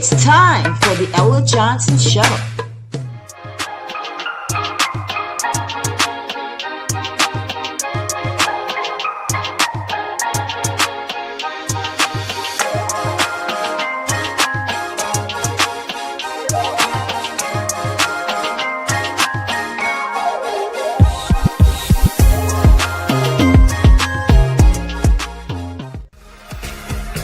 It's time for the Ella Johnson Show.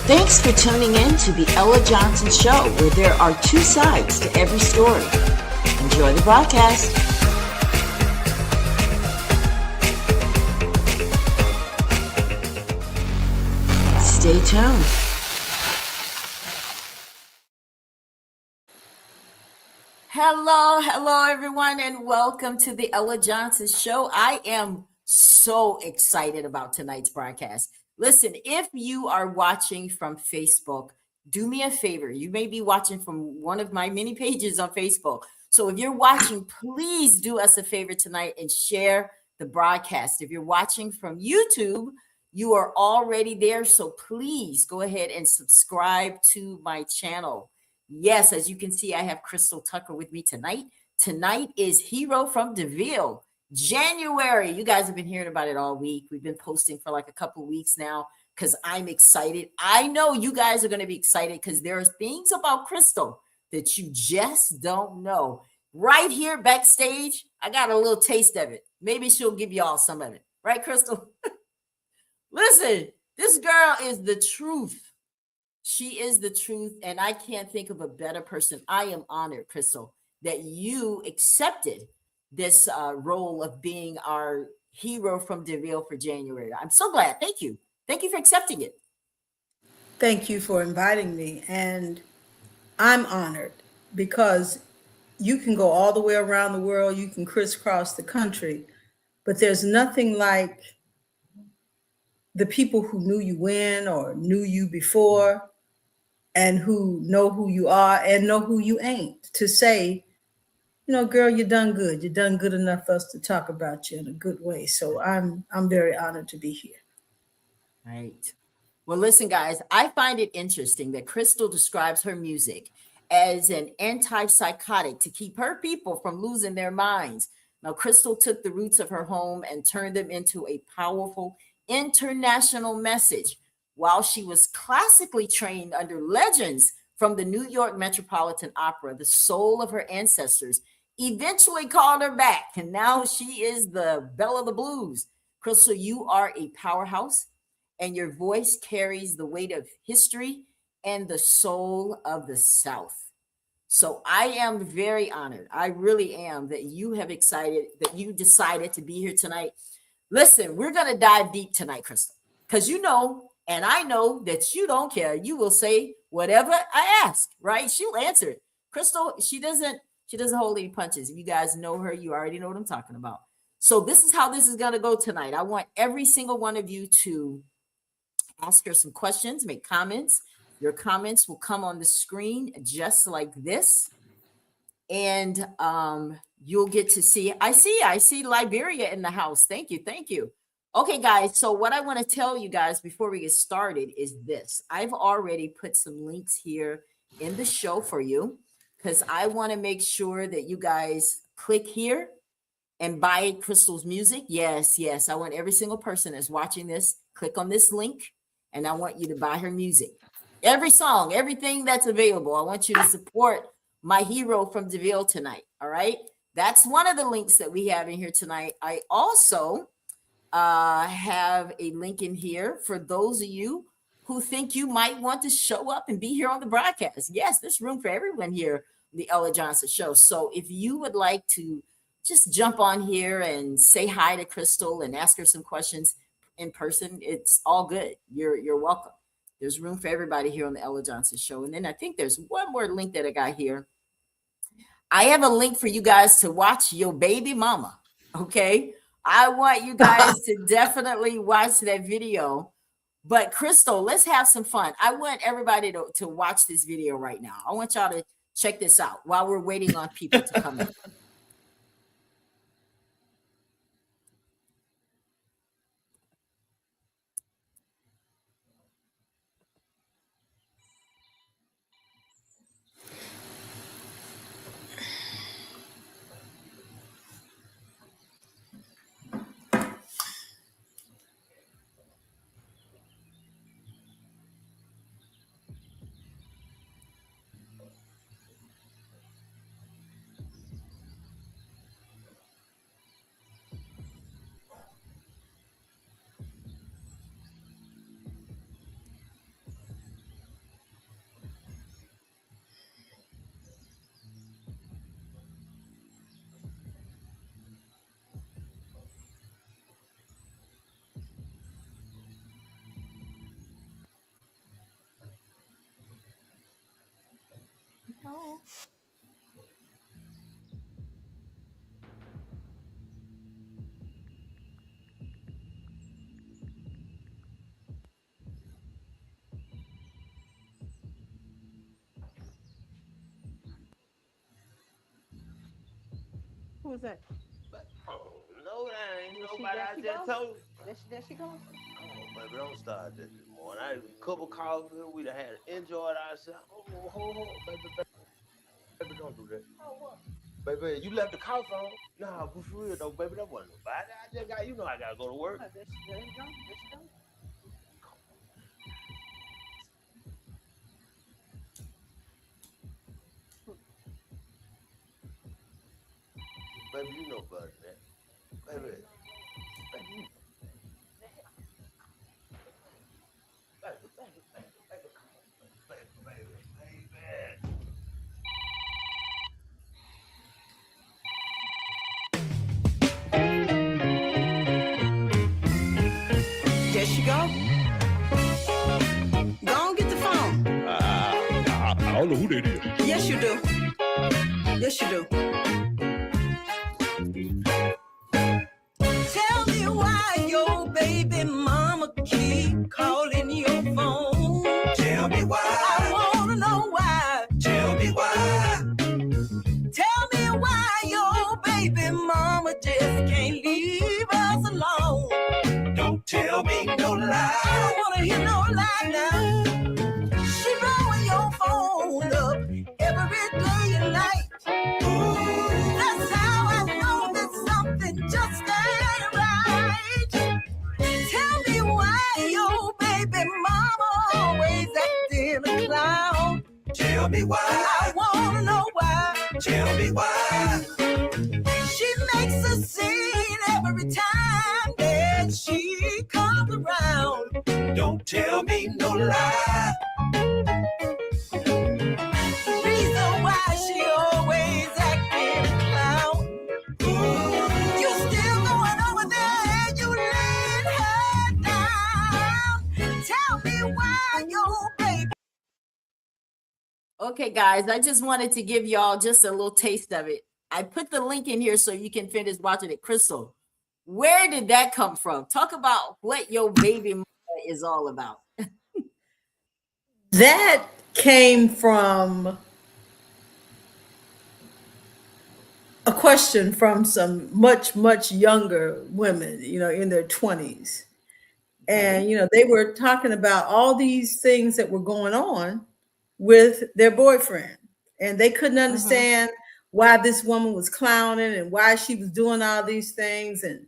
Thanks for tuning in to the Ella Johnson Show, where there are two sides to every story. Enjoy the broadcast. Stay tuned. Hello, everyone, and welcome to the Ella Johnson Show. I am so excited about tonight's broadcast. Listen, if you are watching from Facebook, do me a favor. You may be watching from one of my many pages on Facebook. So if you're watching, please do us a favor tonight and share the broadcast. If you're watching from YouTube, you are already there. So please go ahead and subscribe to my channel. Yes, as you can see, I have Crystal Tucker with me tonight. Tonight is Hero from DaVille. January. You guys have been hearing about it all week. We've been posting for like a couple of weeks now because I'm excited. I know you guys are going to be excited because there are things about Crystal that you just don't know. Right here backstage, I got a little taste of it. Maybe she'll give you all some of it. Right, Crystal? Listen, this girl is the truth. She is the truth, and I can't think of a better person. I am honored, Crystal, that you accepted this role of being our hero from DaVille for January. I'm so glad. Thank you. Thank you for accepting it. Thank you for inviting me. And I'm honored because you can go all the way around the world. You can crisscross the country, but there's nothing like the people who knew you when or knew you before and who know who you are and know who you ain't to say, you know, girl, you done good. You done good enough for us to talk about you in a good way. So I'm very honored to be here. Right. Well, listen, guys, I find it interesting that Crystal describes her music as an antipsychotic to keep her people from losing their minds. Now, Crystal took the roots of her home and turned them into a powerful international message. While she was classically trained under legends from the New York Metropolitan Opera, the soul of her ancestors eventually called her back, and now she is the belle of the blues. Crystal, you are a powerhouse, and your voice carries the weight of history and the soul of the South. So I am very honored. I really am that you decided to be here tonight. Listen, we're going to dive deep tonight, Crystal, because you know, and I know that you don't care. You will say whatever I ask, right? She'll answer it. Crystal, she doesn't hold any punches. If you guys know her, you already know what I'm talking about. So this is how this is going to go tonight. I want every single one of you to ask her some questions, make comments. Your comments will come on the screen just like this. And you'll get to see. I see Liberia in the house. Thank you. Okay, guys. So what I want to tell you guys before we get started is this. I've already put some links here in the show for you because I want to make sure that you guys click here and buy Crystal's music. Yes. I want every single person that's watching this, click on this link, and I want you to buy her music. Every song, everything that's available. I want you to support my hero from DaVille tonight. All right. That's one of the links that we have in here tonight. I also have a link in here for those of you who think you might want to show up and be here on the broadcast. Yes, there's room for everyone here on the Ella Johnson Show. So if you would like to just jump on here and say hi to Crystal and ask her some questions in person, it's all good. You're welcome. There's room for everybody here on the Ella Johnson Show. And then I think there's one more link that I got here. I have a link for you guys to watch Your Baby Mama. Okay. I want you guys to definitely watch that video. But Crystal, let's have some fun. I want everybody to watch this video right now. I want y'all to check this out while we're waiting on people to come in. Who was that? No, that ain't There she- nobody. there I she just goes. told you. There she goes. Oh, baby, don't start this morning. I had a cup of coffee. We'd have had enjoyed ourselves. Oh, baby, don't do that. Oh, what? Baby, you left the coffee on. Nah, but for real though, baby, that wasn't nobody. I just got, you know, I gotta go to work. Oh, there you go. There she goes. Baby, you know better than that. Baby, baby, you know. Baby, come on, baby. There she go. Go on, get the phone. I don't know who that is. Yes, you do. Yes, you do. Tell me why your baby mama keep calling your phone. Tell me why. I wanna know why. Tell me why. Tell me why your baby mama just can't leave us alone. Don't tell me no lie. I don't wanna hear no lie now. She blowing your phone up every day and night. That's how I know that something just ain't right. Tell me why your baby mama always acting a clown. Tell me why. I wanna know why. Tell me why. She makes a scene every time that she comes around. Don't tell me no lie. Reason why she always acting a clown. You still going over there and you let her down. Tell me why your baby. Okay, guys, I just wanted to give y'all just a little taste of it. I put the link in here so you can finish watching it. Crystal, where did that come from? Talk about what your baby mama is all about. That came from a question from some much, much younger women, in their 20s. And, they were talking about all these things that were going on with their boyfriend. And they couldn't understand why this woman was clowning and why she was doing all these things. And,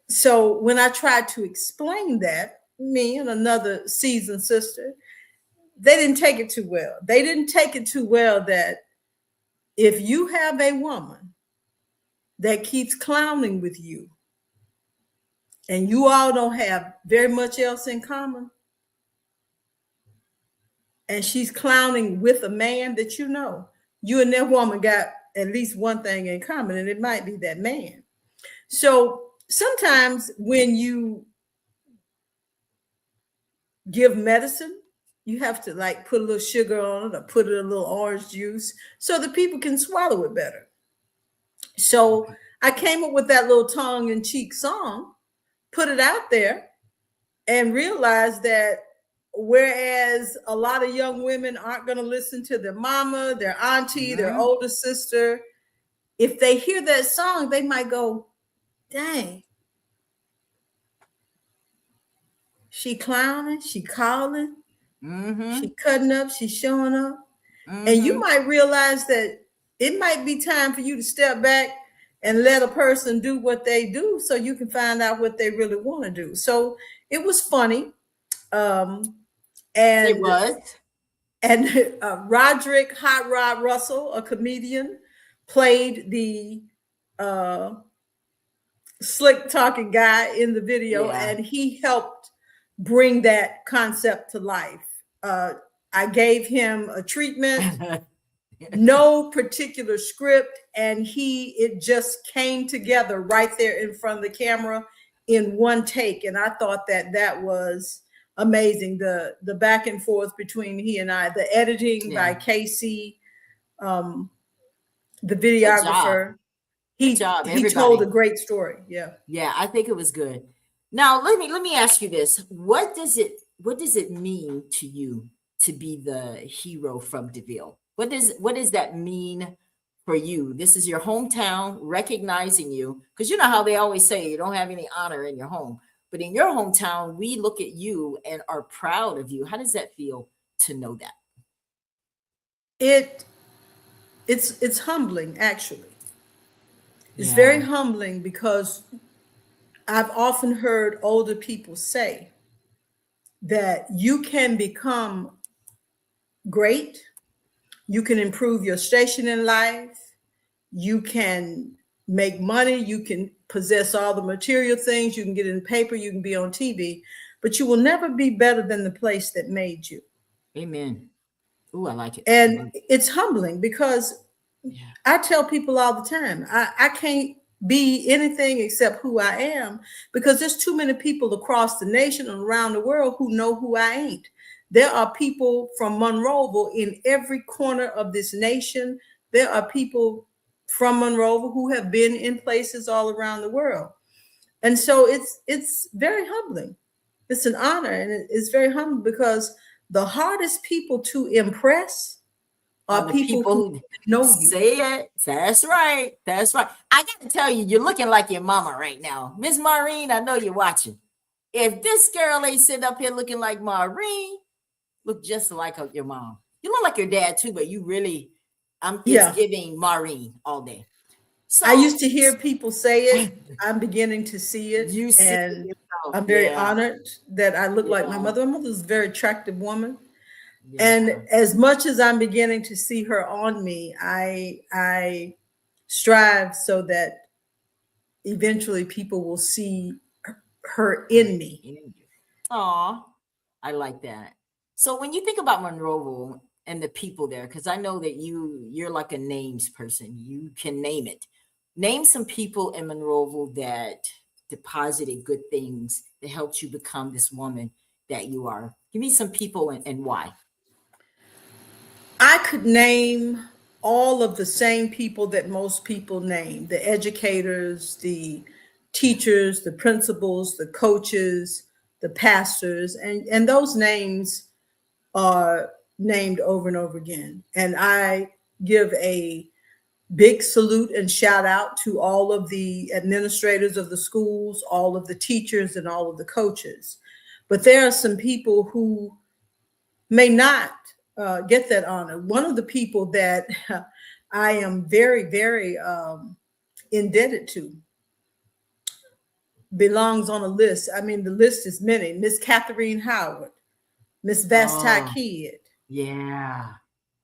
so when I tried to explain that, me and another seasoned sister, they didn't take it too well. They didn't take it too well that if you have a woman that keeps clowning with you and you all don't have very much else in common, and she's clowning with a man that you and that woman got at least one thing in common, and it might be that man. So sometimes when you give medicine, you have to like put a little sugar on it or put it a little orange juice so that people can swallow it better. So I came up with that little tongue-in-cheek song, put it out there, and realized that whereas a lot of young women aren't going to listen to their mama, their auntie, their older sister, if they hear that song, they might go, dang, she clowning, she calling, she cutting up, she showing up. And you might realize that it might be time for you to step back and let a person do what they do so you can find out what they really want to do. So it was funny. And It was. And Roderick Hot Rod Russell, a comedian, played the slick talking guy in the video, and he helped bring that concept to life. I gave him a treatment, no particular script, and it just came together right there in front of the camera in one take. And I thought that was amazing. The back and forth between he and I, the editing by Casey, the videographer. Good job, he told a great story. Yeah, I think it was good. Now let me ask you this: what does it mean to you to be the hero from DaVille? What does that mean for you? This is your hometown recognizing you, because you know how they always say you don't have any honor in your home, but in your hometown we look at you and are proud of you. How does that feel to know that? It's humbling, actually. It's very humbling, because I've often heard older people say that you can become great, you can improve your station in life, you can make money, you can possess all the material things, you can get in the paper, you can be on TV, but you will never be better than the place that made you. Amen. Ooh, I like it. And it's humbling, because I tell people all the time, I can't be anything except who I am, because there's too many people across the nation and around the world who know who I ain't. There are people from Monroeville in every corner of this nation. There are people from Monroeville who have been in places all around the world. And so it's very humbling. It's an honor, and it's very humbling, because the hardest people to impress are people who know you. Say it. That's right. That's right. I got to tell you, you're looking like your mama right now. Miss Maureen, I know you're watching. If this girl ain't sitting up here looking like Maureen, look just like your mom. You look like your dad too, but you really, it's giving Maureen all day. So I used to hear people say it. I'm beginning to see it. You see and it. I'm very honored that I look like my mother. My mother's a very attractive woman. And as much as I'm beginning to see her on me, I strive so that eventually people will see her in me. Aw, I like that. So when you think about Monroeville and the people there, because I know that you're like a names person, you can name it. Name some people in Monroeville that deposited good things that helped you become this woman that you are. Give me some people and why. I could name all of the same people that most people name: the educators, the teachers, the principals, the coaches, the pastors, and those names are named over and over again. And I give a big salute and shout out to all of the administrators of the schools, all of the teachers, and all of the coaches. But there are some people who may not get that honor. One of the people that I am very, very indebted to belongs on a list. I mean, the list is many. Miss Catherine Howard, Miss Vasti Kidd. Yeah.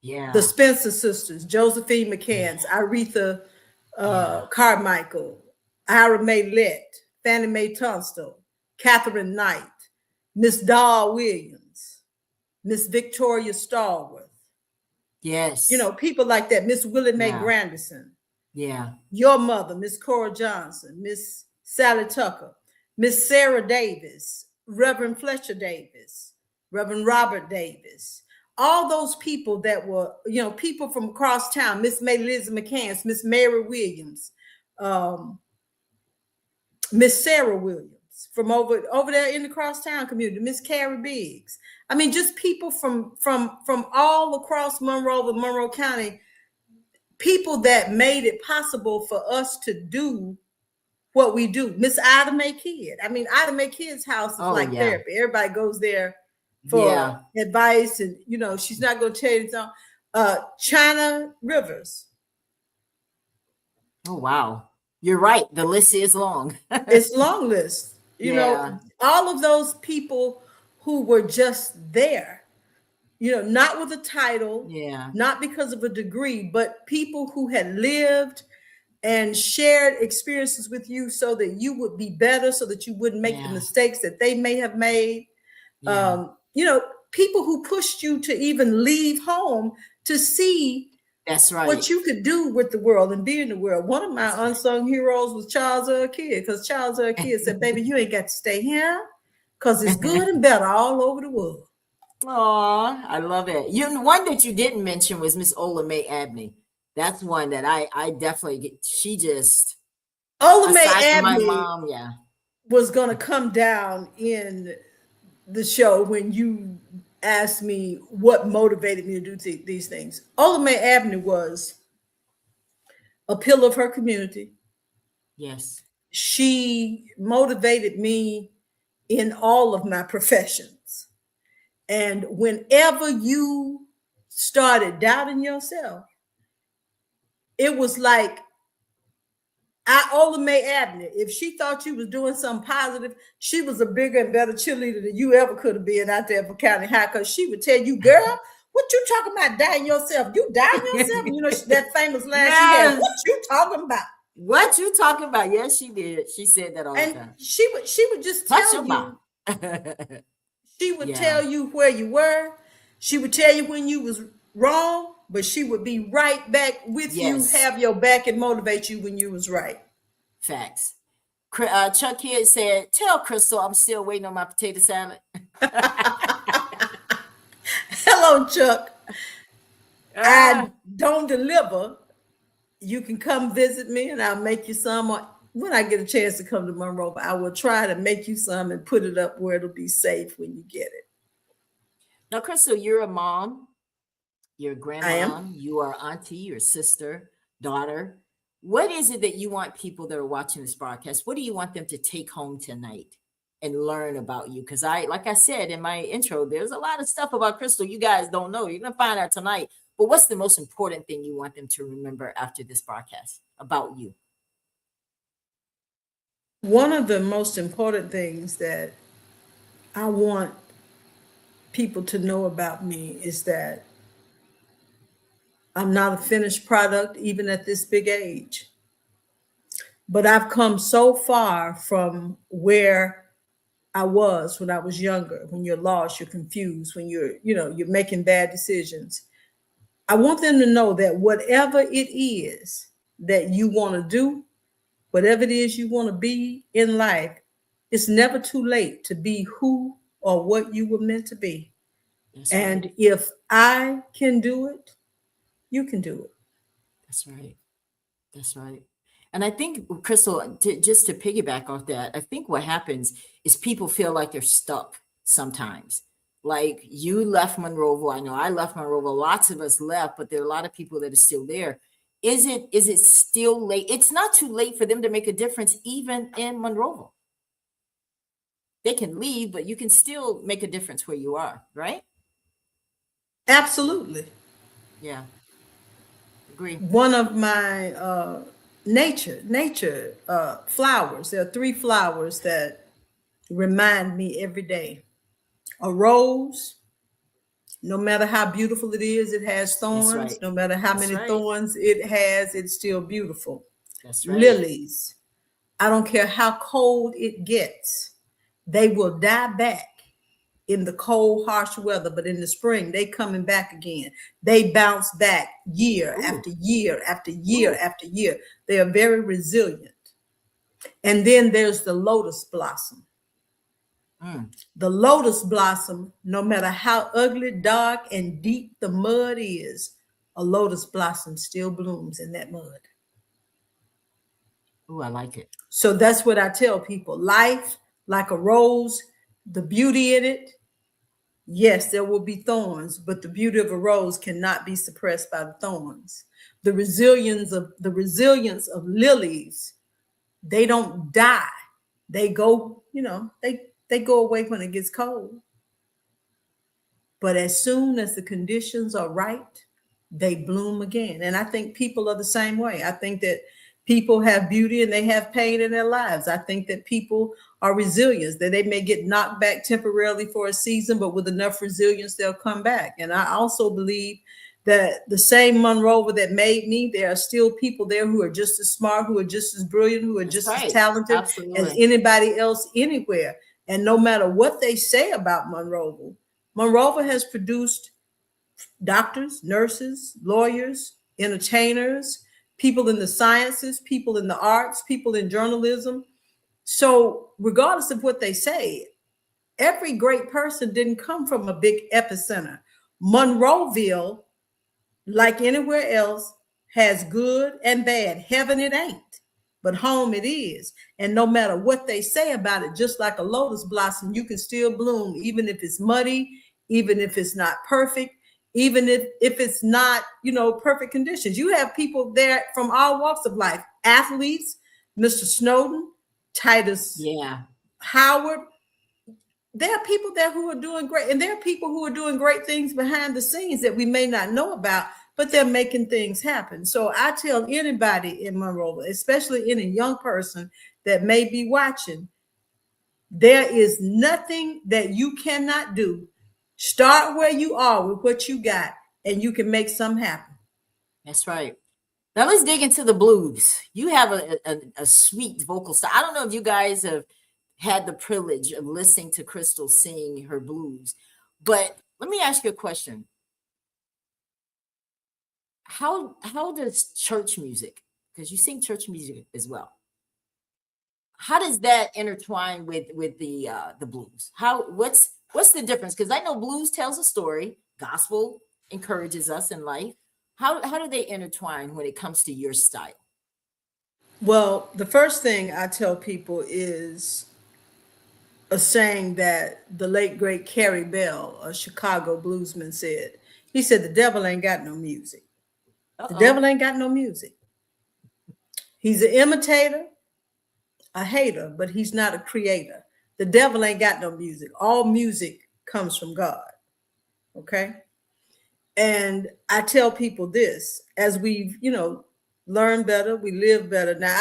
The Spencer sisters, Josephine McCanns, Aretha Carmichael, Ira Mae Lett, Fannie Mae Tunstall, Catherine Knight, Miss Dahl Williams, Miss Victoria Stallworth. Yes. You know, people like that. Miss Willie Mae Grandison. Yeah. Your mother, Miss Cora Johnson, Miss Sally Tucker, Miss Sarah Davis, Reverend Fletcher Davis, Reverend Robert Davis. All those people that were, you know, people from across town, Miss May Liz McCants, Miss Mary Williams, Miss Sarah Williams from over there in the crosstown community, Miss Carrie Biggs. I mean, just people from all across Monroe County, people that made it possible for us to do what we do. Miss Ida Mae Kidd. I mean, Ida Mae Kidd's house is like therapy. Everybody goes there for advice, and you know, she's not going to tell you anything. China Rivers. Oh wow, you're right. The list is long. It's a long list. You know, all of those people who were just there. You know, not with a title, not because of a degree, but people who had lived and shared experiences with you so that you would be better, so that you wouldn't make the mistakes that they may have made. You know, people who pushed you to even leave home to see what you could do with the world and be in the world. One of my unsung heroes was Charles Kidd, because Charles Kidd said, baby, you ain't got to stay here. because it's good and better all over the world. Oh, I love it. One that you didn't mention was Miss Ola Mae Abney. That's one that I definitely get. She just, Ola Mae aside from my Abney mom, yeah. was going to come down in the show when you asked me what motivated me to do these things. Ola Mae Abney was a pillar of her community. Yes. She motivated me in all of my professions. And whenever you started doubting yourself, it was like, Ola Mae Abney, if she thought you was doing something positive, she was a bigger and better cheerleader than you ever could have been out there for County High, because she would tell you, girl, what you talking about doubting yourself? You doubting yourself? You know, that famous line she had, what you talking about? What you talking about? Yes, she did. She said that all the time. She would just tell you. She would tell you where you were. She would tell you when you was wrong, but she would be right back with you, have your back, and motivate you when you was right. Facts. Chuck Kidd said, tell Crystal I'm still waiting on my potato salad. Hello, Chuck. I don't deliver. You can come visit me and I'll make you some. When I get a chance to come to Monroeville, I will try to make you some and put it up where it'll be safe when you get it. Now, Crystal, you're a mom. You're a grandma. I am. You are auntie, your sister, daughter. What is it that you want people that are watching this broadcast? What do you want them to take home tonight and learn about you? Because like I said in my intro, there's a lot of stuff about Crystal you guys don't know. You're going to find out tonight. But what's the most important thing you want them to remember after this broadcast about you? One of the most important things that I want people to know about me is that I'm not a finished product, even at this big age. But I've come so far from where I was when I was younger. When you're lost, you're confused, when you're making bad decisions. I want them to know that whatever it is that you want to do, whatever it is you want to be in life, it's never too late to be who or what you were meant to be. That's and right. If I can do it, you can do it. That's right. That's right. And I think, Crystal, just to piggyback off that, I think what happens is people feel like they're stuck sometimes. Like you left Monroeville. I know I left Monroeville. Lots of us left, but there are a lot of people that are still there. Is it still late? It's not too late for them to make a difference, even in Monroeville. They can leave, but you can still make a difference where you are, right? Absolutely. Yeah. Agree. One of my nature flowers. There are 3 flowers that remind me every day. A rose, no matter how beautiful it is, it has thorns. Right. No matter how many thorns it has, it's still beautiful. That's right. Lilies, I don't care how cold it gets, they will die back in the cold, harsh weather, but in the spring, they coming back again. They bounce back year after year after year after year. They are very resilient. And then there's the lotus blossom. The lotus blossom, no matter how ugly, dark, and deep the mud is, a lotus blossom still blooms in that mud. Oh, I like it. So that's what I tell people. Life, like a rose, the beauty in it, yes, there will be thorns, but the beauty of a rose cannot be suppressed by the thorns. The resilience of lilies, they don't die. They go, they go away when it gets cold. But as soon as the conditions are right, they bloom again. And I think people are the same way. I think that people have beauty and they have pain in their lives. I think that people are resilient, that they may get knocked back temporarily for a season, but with enough resilience, they'll come back. And I also believe that the same Monroeville that made me, there are still people there who are just as smart, who are just as brilliant, who are just as talented as anybody else anywhere. And no matter what they say about Monroeville, Monroeville has produced doctors, nurses, lawyers, entertainers, people in the sciences, people in the arts, people in journalism. So regardless of what they say, every great person didn't come from a big epicenter. Monroeville, like anywhere else, has good and bad. Heaven it ain't, but home it is. And no matter what they say about it, just like a lotus blossom, you can still bloom, even if it's muddy, even if it's not perfect, even if it's not, perfect conditions. You have people there from all walks of life, athletes, Mr. Snowden, Titus Howard. There are people there who are doing great, and there are people who are doing great things behind the scenes that we may not know about, but they're making things happen. So I tell anybody in Monroeville, especially any young person that may be watching, there is nothing that you cannot do. Start where you are with what you got, and you can make something happen. That's right. Now let's dig into the blues. You have a sweet vocal style. I don't know if you guys have had the privilege of listening to Crystal sing her blues, but let me ask you a question. How does church music, because you sing church music as well, how does that intertwine with the blues? What's the difference? Because I know blues tells a story, gospel encourages us in life. How do they intertwine when it comes to your style? Well, the first thing I tell people is a saying that the late great Carrie Bell, a Chicago bluesman, said. He said, "The devil ain't got no music. The devil ain't got no music. He's an imitator, a hater, but he's not a creator. The devil ain't got no music. All music comes from God." Okay. And I tell people this, as we've, learned better, we live better. Now,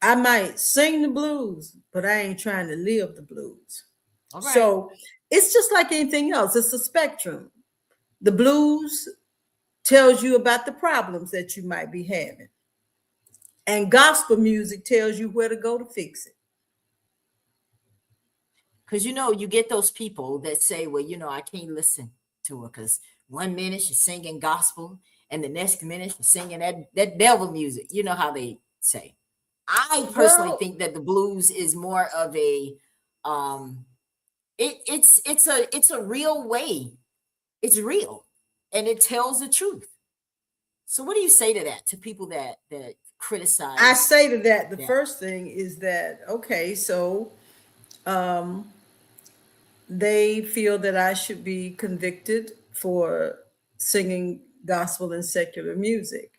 I might sing the blues, but I ain't trying to live the blues. All right. So it's just like anything else. It's a spectrum. The blues tells you about the problems that you might be having. And gospel music tells you where to go to fix it. Because, you get those people that say, well, I can't listen to her because 1 minute she's singing gospel and the next minute she's singing that devil music. You know how they say. I personally think that the blues is more of a it's a real way. It's real and it tells the truth. So what do you say to that, to people that criticize? I say to that, the first thing is that, okay, so they feel that I should be convicted for singing gospel and secular music.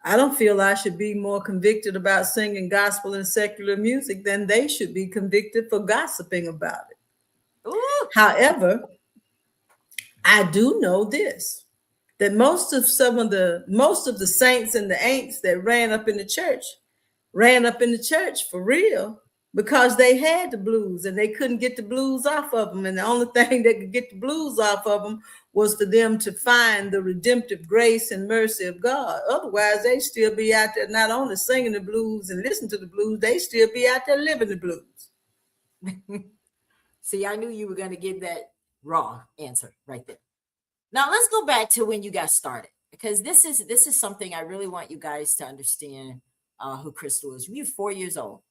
I don't feel I should be more convicted about singing gospel and secular music than they should be convicted for gossiping about it. Ooh. However, I do know this, that most of the saints and the ain'ts that ran up in the church for real because they had the blues and they couldn't get the blues off of them. And the only thing that could get the blues off of them was for them to find the redemptive grace and mercy of God. Otherwise, they still be out there not only singing the blues and listening to the blues, they still be out there living the blues. See, I knew you were going to give that raw answer right there. Now, let's go back to when you got started, because this is something I really want you guys to understand who Crystal is. You're 4 years old.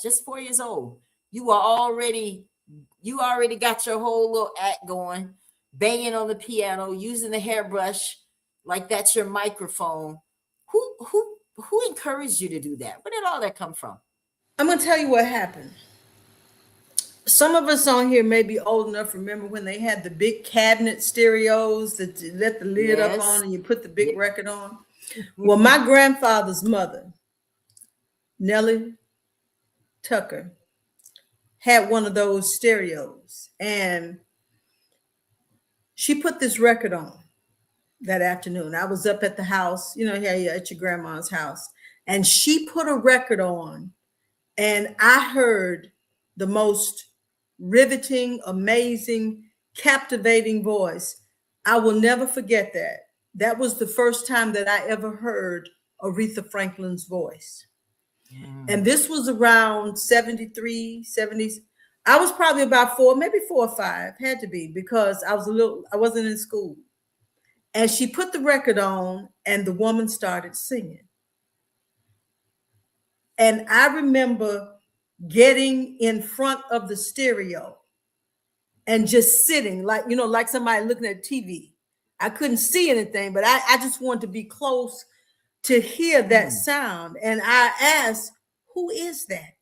Just 4 years old. You already got your whole little act going, banging on the piano, using the hairbrush like that's your microphone. Who encouraged you to do that? Where did all that come from? I'm going to tell you what happened. Some of us on here may be old enough to remember when they had the big cabinet stereos that you let the lid up on and you put the big record on. Well, my grandfather's mother, Nellie Tucker, had one of those stereos, and she put this record on that afternoon. I was up at the house, at your grandma's house, and she put a record on, and I heard the most riveting, amazing, captivating voice. I will never forget that. That was the first time that I ever heard Aretha Franklin's voice. And this was around 73, 70s. I was probably about 4, maybe 4 or 5, had to be, because I wasn't in school. And she put the record on and the woman started singing. And I remember getting in front of the stereo and just sitting like, like somebody looking at TV. I couldn't see anything, but I just wanted to be close to hear that sound. And I asked, who is that?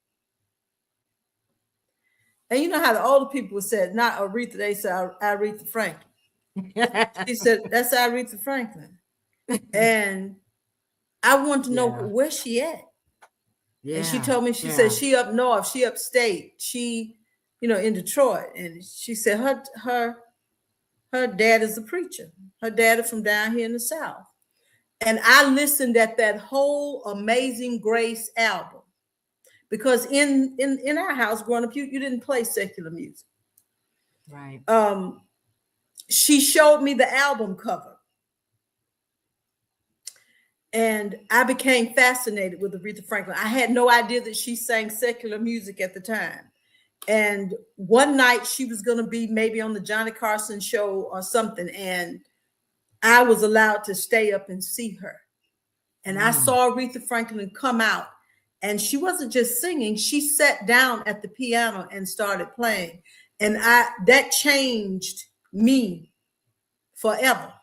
And you know how the older people said, not Aretha, they said Aretha Franklin. She said, that's Aretha Franklin. And I wanted to know where's she at. And she told me, she said she up north, she upstate, she, in Detroit. And she said her dad is a preacher. Her dad is from down here in the South. And I listened at that whole Amazing Grace album, because in our house growing up, you didn't play secular music. Right. She showed me the album cover. And I became fascinated with Aretha Franklin. I had no idea that she sang secular music at the time. And one night she was going to be maybe on the Johnny Carson show or something. And I was allowed to stay up and see her. And I saw Aretha Franklin come out. And she wasn't just singing. She sat down at the piano and started playing. And that changed me forever.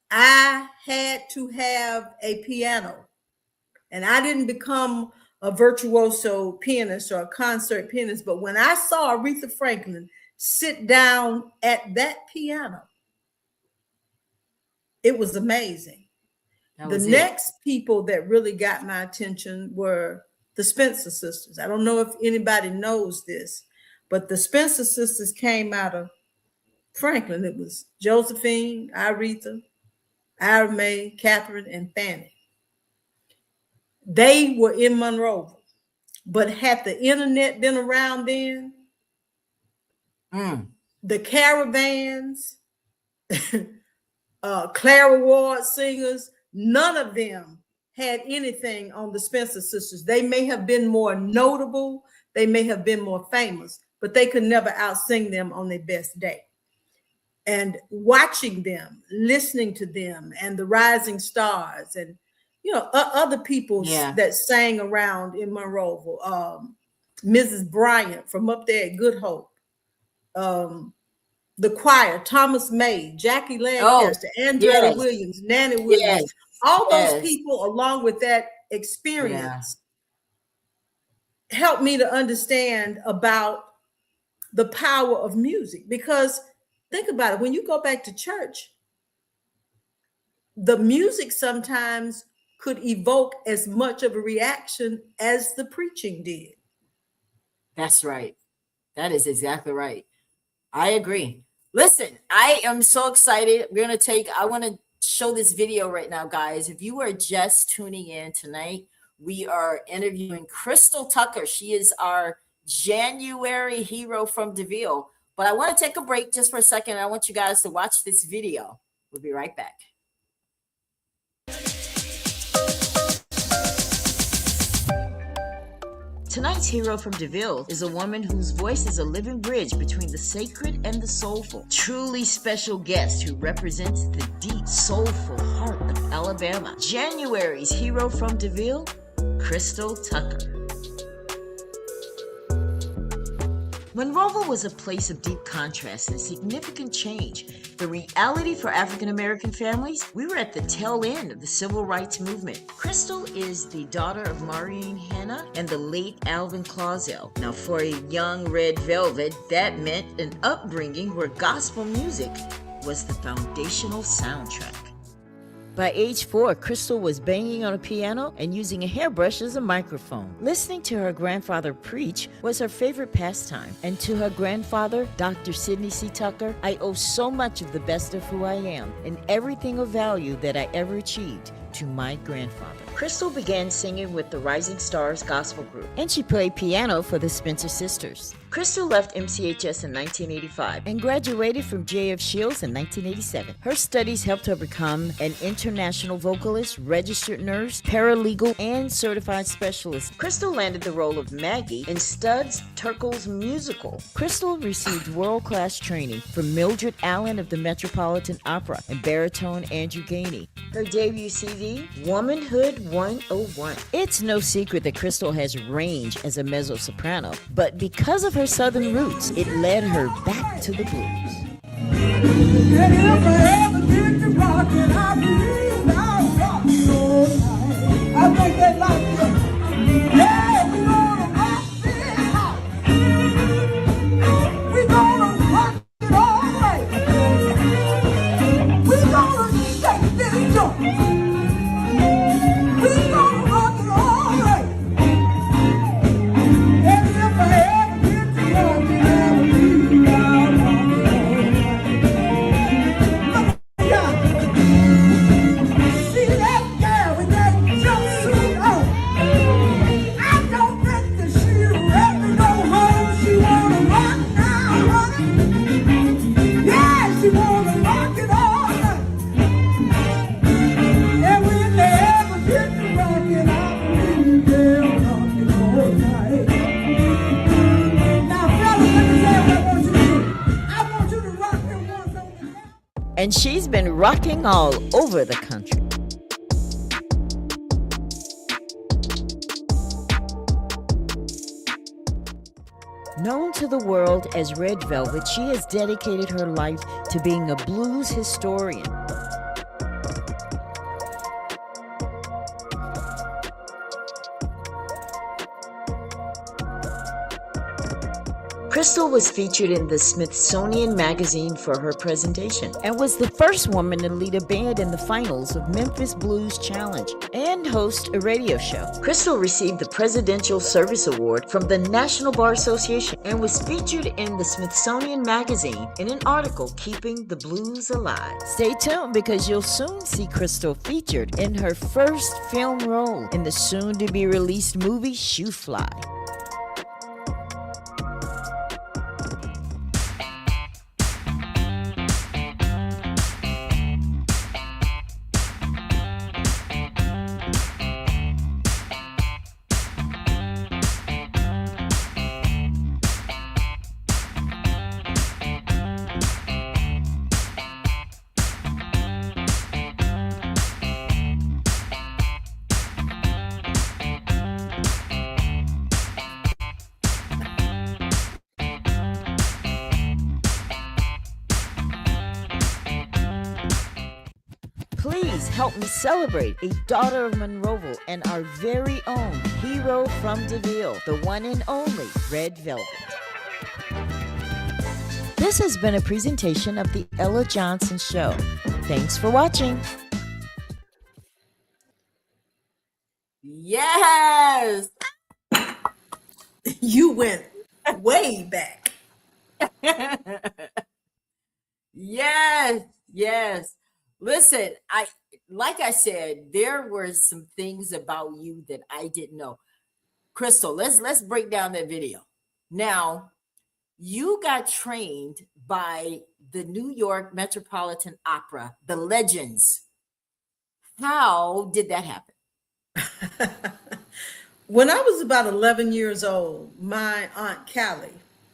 I had to have a piano, and I didn't become a virtuoso pianist or a concert pianist. But when I saw Aretha Franklin sit down at that piano, it was amazing. The next people that really got my attention were the Spencer sisters. I don't know if anybody knows this, but the Spencer sisters came out of Franklin. It was Josephine, Aretha, Ira Mae, Catherine, and Fanny. They were in Monroeville, but had the internet been around then, the caravans, Clara Ward singers, none of them had anything on the Spencer sisters. They may have been more notable, they may have been more famous, but they could never outsing them on their best day. And watching them, listening to them, and the Rising Stars, and other people that sang around in Monroeville, Mrs. Bryant from up there at Good Hope, the choir, Thomas May, Jackie Lancaster, Andrea Williams, Nanny Williams, all those people, along with that experience, helped me to understand about the power of music. Because think about it, when you go back to church, the music sometimes could evoke as much of a reaction as the preaching did. That's right. That is exactly right. I agree. Listen, I am so excited. I want to show this video right now, guys. If you are just tuning in tonight, we are interviewing Crystal Tucker. She is our January hero from DaVille. But I want to take a break just for a second. I want you guys to watch this video. We'll be right back. Tonight's hero from DaVille is a woman whose voice is a living bridge between the sacred and the soulful. Truly special guest who represents the deep, soulful heart of Alabama. January's hero from DaVille, Crystal Tucker. Monroeville was a place of deep contrast and significant change. The reality for African American families, we were at the tail end of the civil rights movement. Crystal is the daughter of Maureen Hanna and the late Alvin Clausell. Now, for a young Red Velvet, that meant an upbringing where gospel music was the foundational soundtrack. By age 4, Crystal was banging on a piano and using a hairbrush as a microphone. Listening to her grandfather preach was her favorite pastime. And to her grandfather, Dr. Sidney C. Tucker, I owe so much of the best of who I am and everything of value that I ever achieved to my grandfather. Crystal began singing with the Rising Stars gospel group, and she played piano for the Spencer Sisters. Crystal left MCHS in 1985 and graduated from J.F. Shields in 1987. Her studies helped her become an international vocalist, registered nurse, paralegal, and certified specialist. Crystal landed the role of Maggie in Studs Terkel's musical. Crystal received world-class training from Mildred Allen of the Metropolitan Opera and baritone Andrew Gainey. Her debut CD, Womanhood 101. It's no secret that Crystal has range as a mezzo-soprano, but because of her southern roots, it led her back to the blues. And if I ever get to rockin', I believe I'll rock all night. I think they like it. Yeah, we gonna rock this house. We gonna rock it all right. We gonna shake this joint. We gonna rock it all right. And if I ever get to rockin', I believe I'll rock it all night. See that girl with that jumpsuit on? I don't think that she ready to go home. She wanna rock now, honey. Yeah, she wanna rock it all night. And when they ever get to rockin', I believe they'll rock it all night. Now, fellas, let me tell you what I want you to do. I want you to rock them ones on the left. And she's been rocking all over the country. Known to the world as Red Velvet, she has dedicated her life to being a blues historian. Crystal was featured in the Smithsonian Magazine for her presentation and was the first woman to lead a band in the finals of Memphis Blues Challenge and host a radio show. Crystal received the Presidential Service Award from the National Bar Association and was featured in the Smithsonian Magazine in an article, Keeping the Blues Alive. Stay tuned because you'll soon see Crystal featured in her first film role in the soon-to-be-released movie Shoe Fly. Please help me celebrate a daughter of Monroeville and our very own hero from DaVille, the one and only Red Velvet. This has been a presentation of the Ella Johnson Show. Thanks for watching. Yes. You went way back. Yes, yes. Listen, like I said, there were some things about you that I didn't know. Crystal, let's break down that video. Now, you got trained by the New York Metropolitan Opera, the Legends. How did that happen? When I was about 11 years old, my Aunt Callie,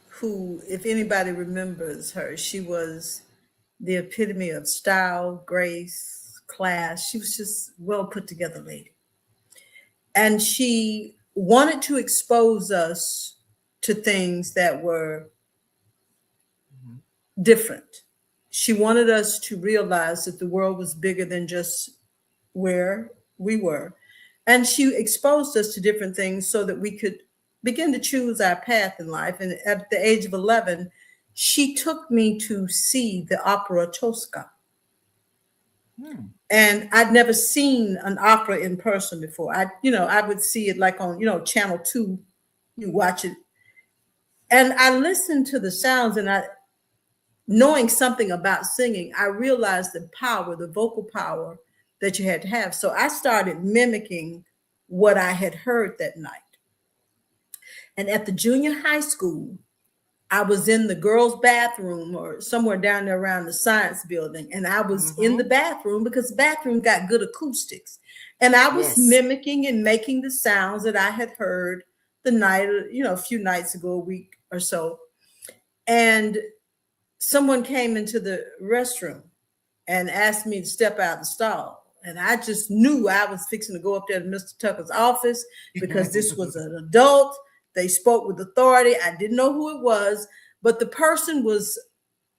who, if anybody remembers her, she was the epitome of style, grace, class. She was just well put together lady. And she wanted to expose us to things that were different. She wanted us to realize that the world was bigger than just where we were. And she exposed us to different things so that we could begin to choose our path in life. And at the age of 11, she took me to see the opera Tosca. And I'd never seen an opera in person before. I would see it like on, Channel 2, you watch it. And I listened to the sounds, and knowing something about singing, I realized the power, the vocal power that you had to have. So I started mimicking what I had heard that night. And at the junior high school, I was in the girls' bathroom or somewhere down there around the science building. And I was in the bathroom because the bathroom got good acoustics. And I was mimicking and making the sounds that I had heard the night, a few nights ago, a week or so. And someone came into the restroom and asked me to step out of the stall. And I just knew I was fixing to go up there to Mr. Tucker's office because this was an adult. They spoke with authority. I didn't know who it was, but the person was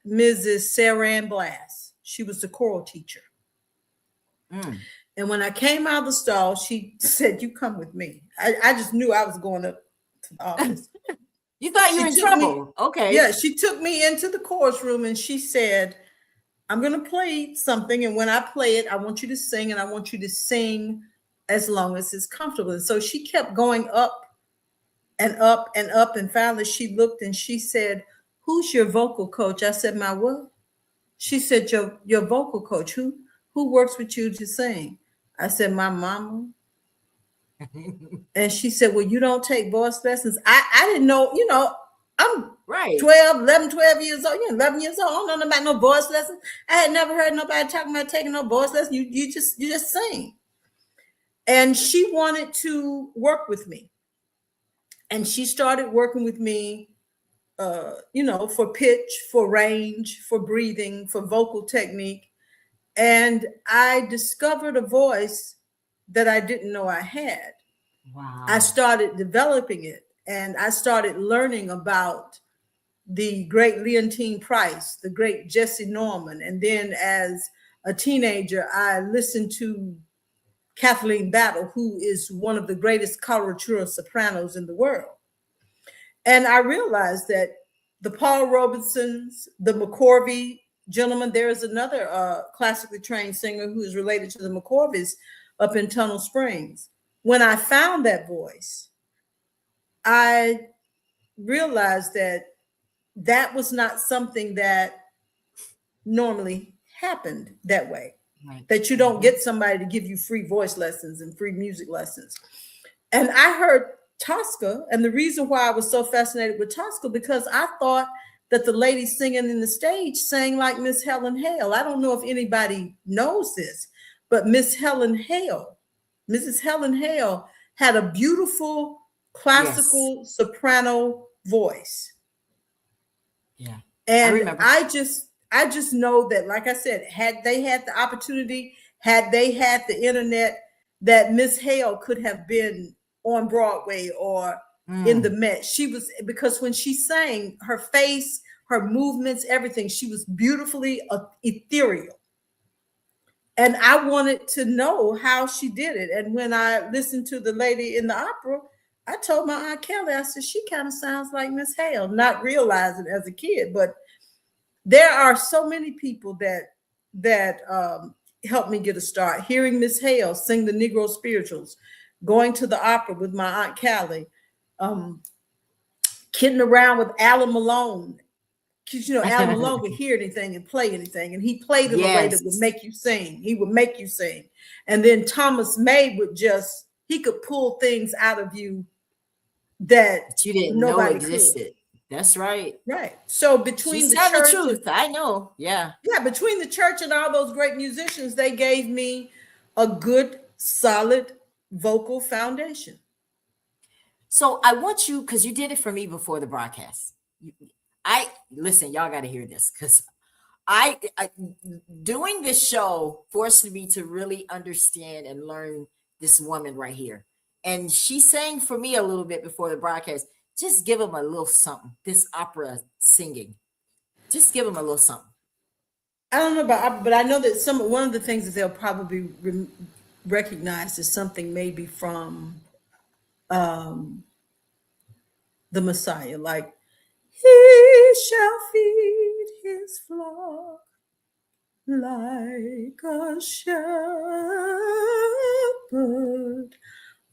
Mrs. Sarah Ann Blass. She was the choral teacher. And when I came out of the stall, she said, "You come with me." I just knew I was going up to the office. You thought you were in trouble. Okay. Yeah, she took me into the chorus room and she said, "I'm going to play something. And when I play it, I want you to sing, and I want you to sing as long as it's comfortable." And so she kept going up and up and up. And finally she looked and she said, "Who's your vocal coach?" I said, "My what?" She said, your vocal coach. Who works with you to sing? I said, "My mama." And she said, "Well, you don't take voice lessons?" I didn't know, I'm right. 12 years old, 11 years old. I don't know nothing about no voice lessons. I had never heard nobody talking about taking no voice lessons. You just sing. And she wanted to work with me. And she started working with me, for pitch, for range, for breathing, for vocal technique. And I discovered a voice that I didn't know I had. Wow. I started developing it, and I started learning about the great Leontine Price, the great Jesse Norman. And then as a teenager, I listened to Kathleen Battle, who is one of the greatest coloratura sopranos in the world. And I realized that the Paul Robesons, the McCorvey gentleman, there is another classically trained singer who is related to the McCorveys up in Tunnel Springs. When I found that voice, I realized that was not something that normally happened that way. Right. That you don't get somebody to give you free voice lessons and free music lessons. And I heard Tosca, and the reason why I was so fascinated with Tosca, because I thought that the lady singing in the stage sang like Miss Helen Hale. I don't know if anybody knows this, but Mrs. Helen Hale had a beautiful classical soprano voice. Yeah. And I just know that, like I said, had they had the opportunity, had they had the internet, that Miss Hale could have been on Broadway or in the Met. Because when she sang, her face, her movements, everything, she was beautifully ethereal. And I wanted to know how she did it. And when I listened to the lady in the opera, I told my Aunt Kelly, I said, "She kind of sounds like Miss Hale," not realizing as a kid. But there are so many people that helped me get a start. Hearing Miss Hale sing the Negro spirituals, going to the opera with my Aunt Callie, kidding around with Alan Malone. Because, Alan Malone could hear anything and play anything. And he played in a way that would make you sing. He would make you sing. And then Thomas May he could pull things out of you that you didn't know existed. That's right. Right. So between the church, the truth, I know. Yeah. Yeah. Between the church and all those great musicians, they gave me a good, solid vocal foundation. So I want you, because you did it for me before the broadcast. Listen, y'all got to hear this, because I doing this show forced me to really understand and learn this woman right here. And she sang for me a little bit before the broadcast. Just give them a little something. This opera singing, just give them a little something. I don't know about, but I know that one of the things that they'll probably recognize is something maybe from the Messiah, like, "He shall feed his flock like a shepherd,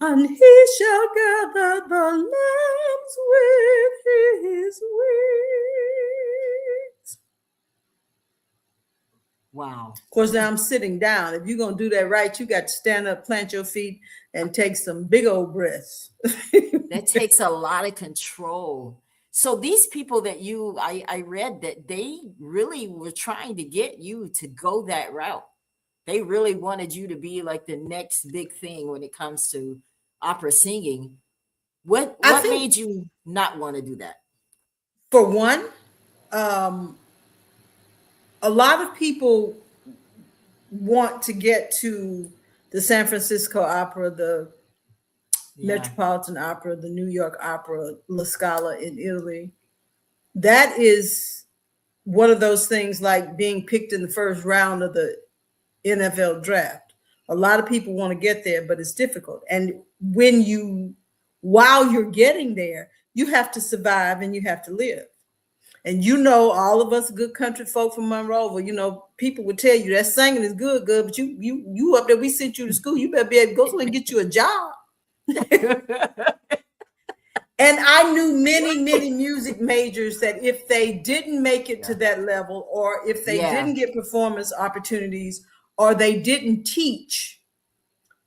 and he shall gather the lambs with his wings." Wow. Of course, now I'm sitting down. If you're going to do that right, you got to stand up, plant your feet, and take some big old breaths. That takes a lot of control. So these people that I read that they really were trying to get you to go that route. They really wanted you to be like the next big thing when it comes to opera singing. What made you not want to do that? For one, a lot of people want to get to the San Francisco Opera, the Metropolitan Opera, the New York Opera, La Scala in Italy. That is one of those things like being picked in the first round of the NFL draft. A lot of people want to get there, but it's difficult. And while you're getting there, you have to survive and you have to live. And all of us good country folk from Monroeville, people would tell you that singing is good, but you up there, we sent you to school, you better be able to go somewhere and get you a job. And I knew many, many music majors that if they didn't make it to that level, or if they didn't get performance opportunities, or they didn't teach,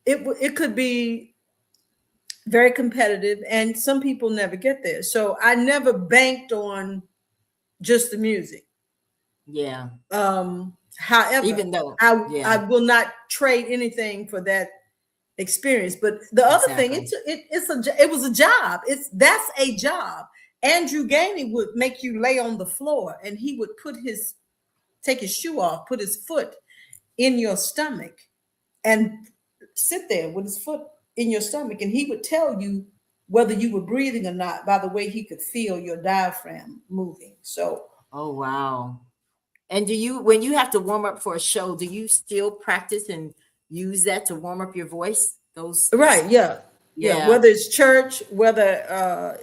it could be very competitive, and some people never get there. So I never banked on just the music. Yeah. However, even though I will not trade anything for that experience. But the other thing, it was a job. That's a job. Andrew Gainey would make you lay on the floor, and he would take his shoe off, put his foot in your stomach, and sit there with his foot in your stomach, and he would tell you whether you were breathing or not by the way he could feel your diaphragm moving. So, oh wow. And when you have to warm up for a show, do you still practice and use that to warm up your voice? Right, yeah. Whether it's church, whether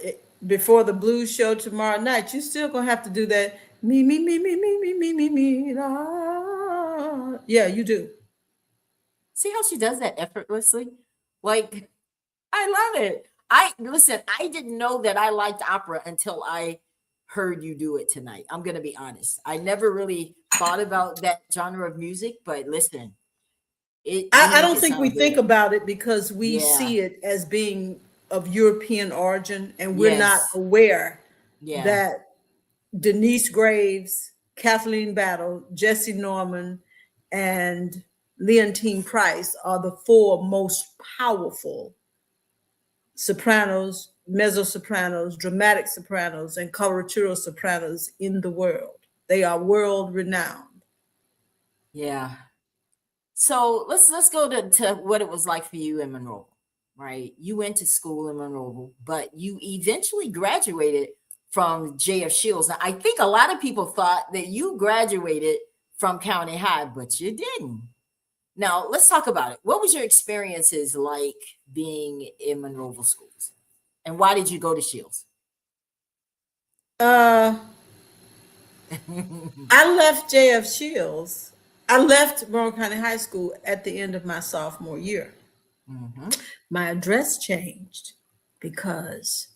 before the blues show tomorrow night, you're still gonna have to do that. Me, me, me, me, me, me, me, me, me. La. Yeah, you do. See how she does that effortlessly? Like, I love it. Listen, I didn't know that I liked opera until I heard you do it tonight. I'm going to be honest. I never really thought about that genre of music, but listen, I don't think we think about it because we see it as being of European origin, and we're not aware that Denise Graves, Kathleen Battle, Jessie Norman, and Leontine Price are the four most powerful sopranos, mezzo-sopranos, dramatic sopranos, and coloratura sopranos in the world. They are world renowned. Yeah. So let's go to what it was like for you in Monroeville, right? You went to school in Monroeville, but you eventually graduated from J.F. Shields. Now, I think a lot of people thought that you graduated from County High, but you didn't. Now, let's talk about it. What was your experiences like being in Monroeville schools? And why did you go to Shields? I left J.F. Shields. I left Monroe County High School at the end of my sophomore year. Mm-hmm. My address changed because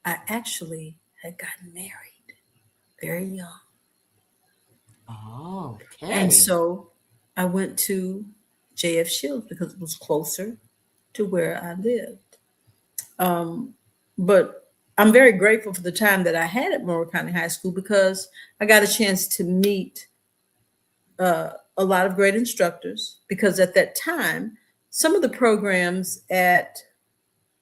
I actually had gotten married very young. Oh, okay. And so I went to J.F. Shields because it was closer to where I lived. But I'm very grateful for the time that I had at Monroe County High School because I got a chance to meet a lot of great instructors, because at that time, some of the programs at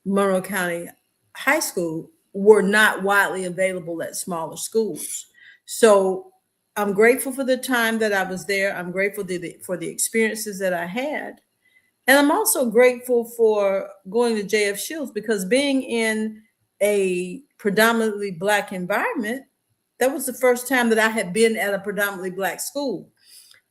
Monroe County High School were not widely available at smaller schools. So I'm grateful for the time that I was there. I'm grateful for the experiences that I had. And I'm also grateful for going to J.F. Shields because being in a predominantly Black environment, that was the first time that I had been at a predominantly Black school.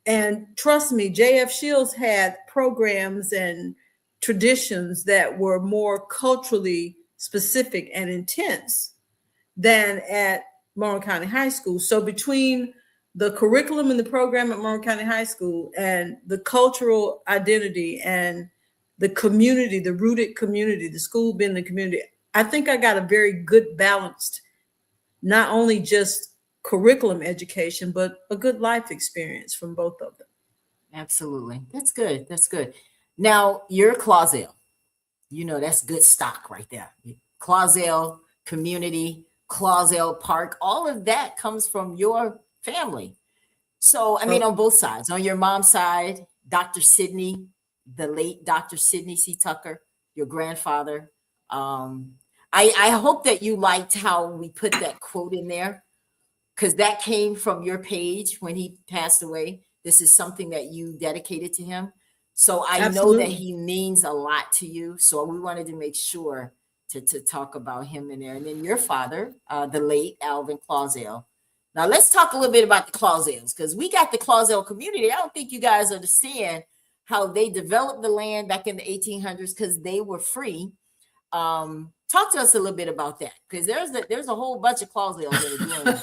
And trust me, J.F. Shields had programs and traditions that were more culturally specific and intense than at Monroe County High School. So between the curriculum and the program at Monroe County High School and the cultural identity and the community, the rooted community, the school being the community, I think I got a very good balanced, not only just curriculum education, but a good life experience from both of them. Absolutely. That's good. That's good. Now, you're Clausel. You know, that's good stock right there. Clausel community, Clausel Park, all of that comes from your family. So, I mean, on both sides. On your mom's side, Dr. Sidney, the late Dr. Sidney C. Tucker, your grandfather. I hope that you liked how we put that quote in there, because that came from your page when he passed away. this is something that you dedicated to him. So I know that Absolutely. he means a lot to you. So we wanted to make sure to talk about him in there. And then your father, the late Alvin Clausell. Now let's talk a little bit about the Clausells, because we got the Clausell community. I don't think you guys understand how they developed the land back in the 1800s because they were free. Talk to us a little bit about that, because there's a whole bunch of Clausells that are doing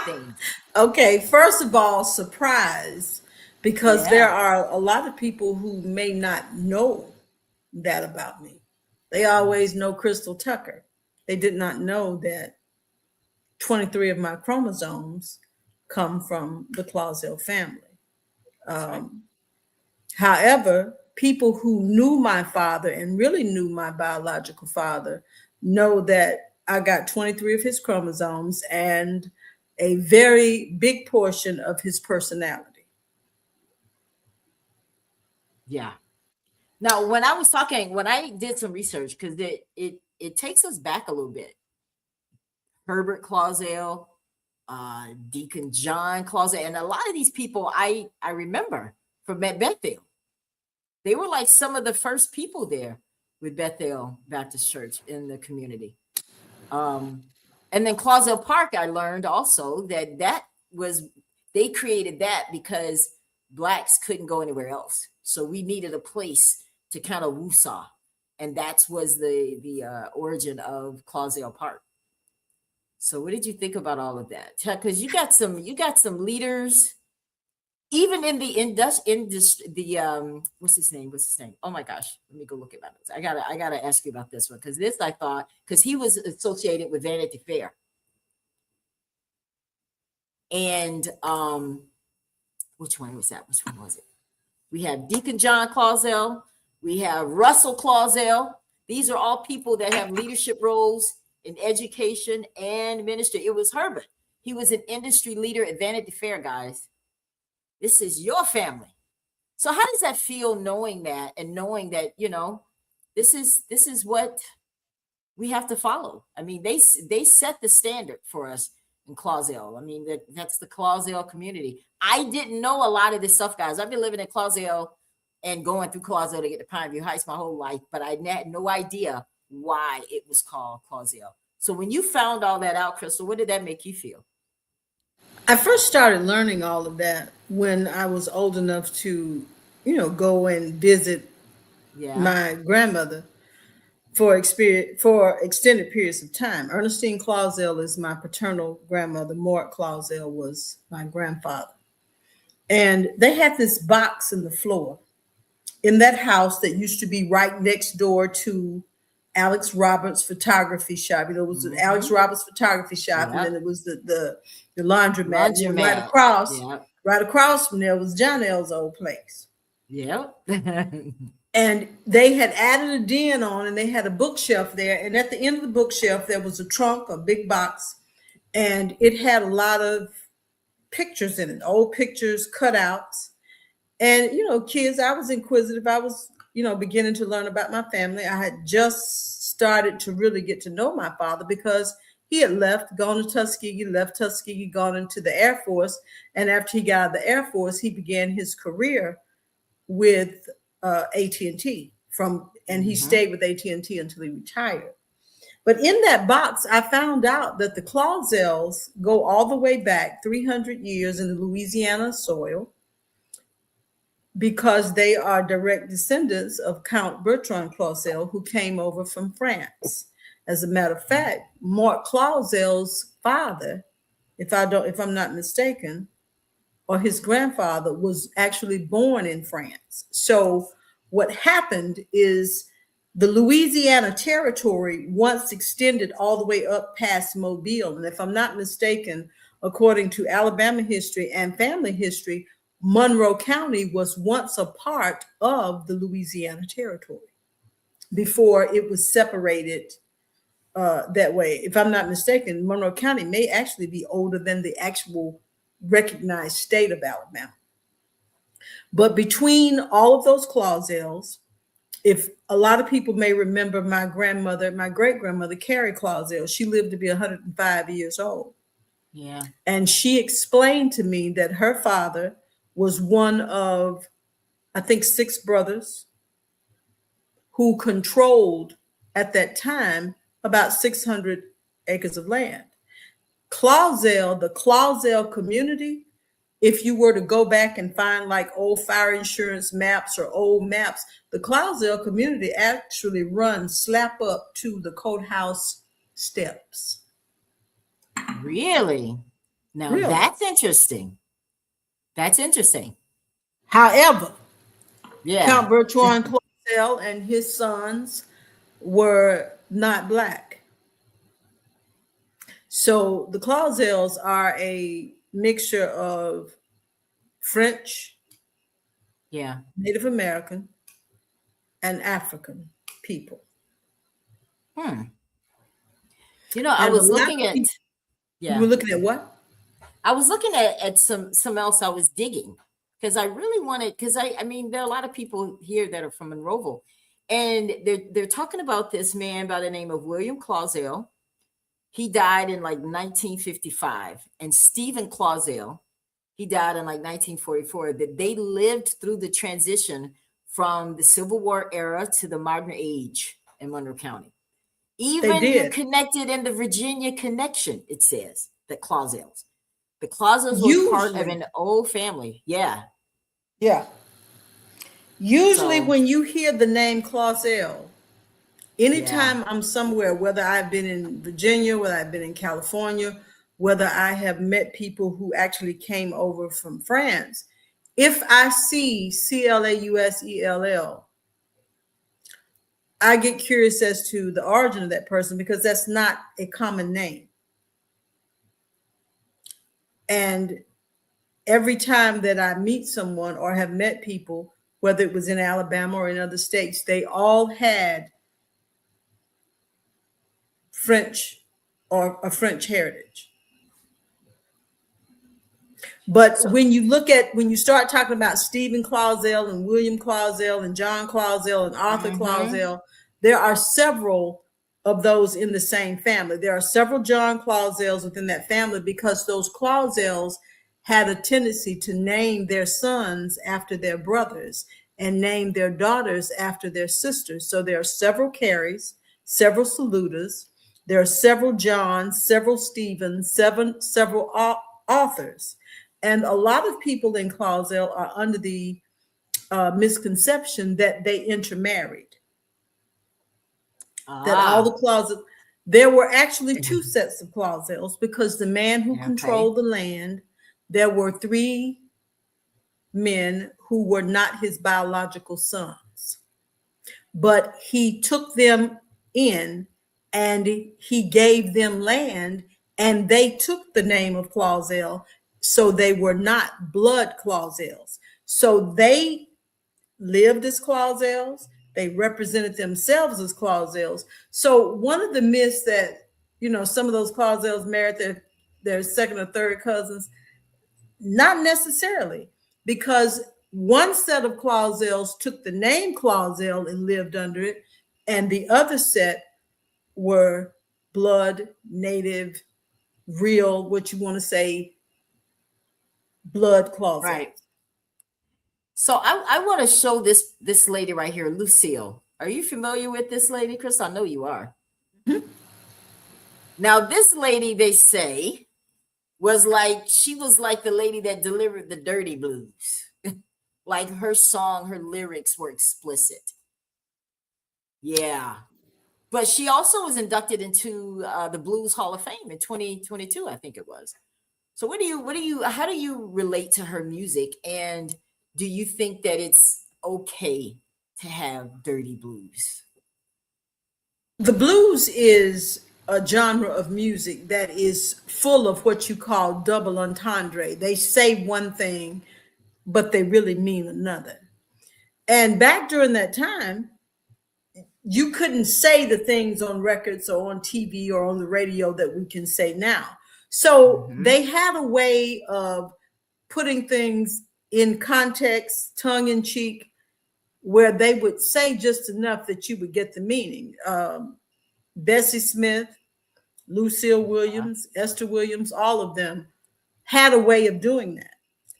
things. Okay, first of all, surprise, because Yeah. there are a lot of people who may not know that about me. They always know Crystal Tucker. They did not know that 23 of my chromosomes come from the Clausell family. However, people who knew my father and really knew my biological father know that I got 23 of his chromosomes and a very big portion of his personality. Yeah. Now, when I did some research, because it takes us back a little bit. Herbert Clausell, Deacon John Clausell, and a lot of these people I remember from Bethel. They were like some of the first people there with Bethel Baptist Church in the community. And then Clausell Park, I learned also that they created that because Blacks couldn't go anywhere else. So we needed a place to kind of woosaw. And that was the origin of Clausell Park. So what did you think about all of that? Because you got some leaders, even in the industry. What's his name? Oh my gosh, let me go look at my notes. I gotta ask you about this one, because this I thought, because he was associated with Vanity Fair. And which one was that? Which one was it? We have Deacon John Clausell. We have Russell Clausell. These are all people that have leadership roles in education and ministry. It was Herbert. He was an industry leader at Vanity Fair, guys. This is your family. So how does that feel, knowing that, and knowing that, this is what we have to follow? I mean, they set the standard for us in Clausell. I mean, that's the Clausell community. I didn't know a lot of this stuff, guys. I've been living in Clausell and going through Clausell to get to Pineview Heights my whole life, but I had no idea why it was called Clausell. So when you found all that out, Crystal, what did that make you feel? I first started learning all of that when I was old enough to, go and visit my grandmother for extended periods of time. Ernestine Clausell is my paternal grandmother. Mort Clausell was my grandfather. And they had this box in the floor in that house that used to be right next door to Alex Roberts photography shop. It was the Alex Roberts photography shop, and then it was the laundromat. Right across from there was John L's old place. Yeah. And they had added a den on, and they had a bookshelf there. And at the end of the bookshelf, there was a trunk, a big box, and it had a lot of pictures in it, old pictures, cutouts. And, kids, I was inquisitive. I was, beginning to learn about my family. I had just started to really get to know my father because he had gone to Tuskegee, gone into the Air Force. And after he got out of the Air Force, he began his career with AT&T and he stayed with AT&T until he retired. But in that box, I found out that the Clausells go all the way back 300 years in the Louisiana soil, because they are direct descendants of Count Bertrand Clausell, who came over from France. As a matter of fact, Mort Clausell's father, if I'm not mistaken, or his grandfather, was actually born in France. So what happened is the Louisiana territory once extended all the way up past Mobile. And if I'm not mistaken, according to Alabama history and family history, Monroe County was once a part of the Louisiana territory before it was separated that way. If I'm not mistaken, Monroe County may actually be older than the actual recognized state of Alabama. But between all of those Clausells, if a lot of people may remember my great-grandmother, Carrie Clausell, she lived to be 105 years old. Yeah. And she explained to me that her father was one of, I think, 6 brothers who controlled at that time about 600 acres of land. The Clausel community, if you were to go back and find like old fire insurance maps or old maps, the Clausel community actually runs slap up to the courthouse steps. Really? Now Really? that's interesting. That's interesting. However, Yeah. Count Bertrand Clausel and his sons were not Black. So the Clausels are a mixture of French, Yeah. Native American, and African people. You know, I And was a lot looking of at, people- yeah. You were looking at what? I was looking at some else I was digging because I really wanted, because I mean there are a lot of people here that are from Monroeville, and they're talking about this man by the name of William Clausel. He died in like 1955, and Stephen Clausel, he died in like 1944. That they lived through the transition from the Civil War era to the modern age in Monroe County. Even did. you're connected in the Virginia connection, it says, the Clausels. The Clausels were part of Usually. an old family. Yeah. Yeah. Usually So- when you hear the name Clausel, anytime I'm somewhere, whether I've been in Virginia, whether I've been in California, whether I have met people who actually came over from France, if I see Clausell, I get curious as to the origin of that person because that's not a common name. And every time that I meet someone or have met people, whether it was in Alabama or in other states, they all had French or a French heritage. But when you start talking about Stephen Clausel and William Clausel and John Clausel and Arthur Clausel, there are several of those in the same family. There are several John Clausels within that family because those Clausels had a tendency to name their sons after their brothers and name their daughters after their sisters. So there are several Carries, several Saludas, there are several Johns, several Stephens, several authors. And a lot of people in Clausel are under the misconception that they intermarried. That all the Clausels, there were actually 2 sets of Clausels because the man who controlled the land, there were 3 men who were not his biological sons. But he took them in and he gave them land and they took the name of Clausel. So they were not blood Clausels. So they lived as Clausels. They represented themselves as Clausels. So one of the myths that, some of those Clausels married their second or third cousins, not necessarily, because one set of Clausels took the name Clausel and lived under it, and the other set were blood, native, real, what you want to say, blood Clausels. Right. So I want to show this lady right here, Lucille. Are you familiar with this lady, Chris? I know you are. Mm-hmm. Now, this lady, they say, she was like the lady that delivered the dirty blues. Like her song, her lyrics were explicit. Yeah. But she also was inducted into the Blues Hall of Fame in 2022, I think it was. So how do you relate to her music? And do you think that it's okay to have dirty blues? The blues is a genre of music that is full of what you call double entendre. They say one thing, but they really mean another. And back during that time, you couldn't say the things on records or on TV or on the radio that we can say now. So they had a way of putting things in context, tongue in cheek, where they would say just enough that you would get the meaning. Bessie Smith, Lucille Williams, Esther Williams, all of them had a way of doing that.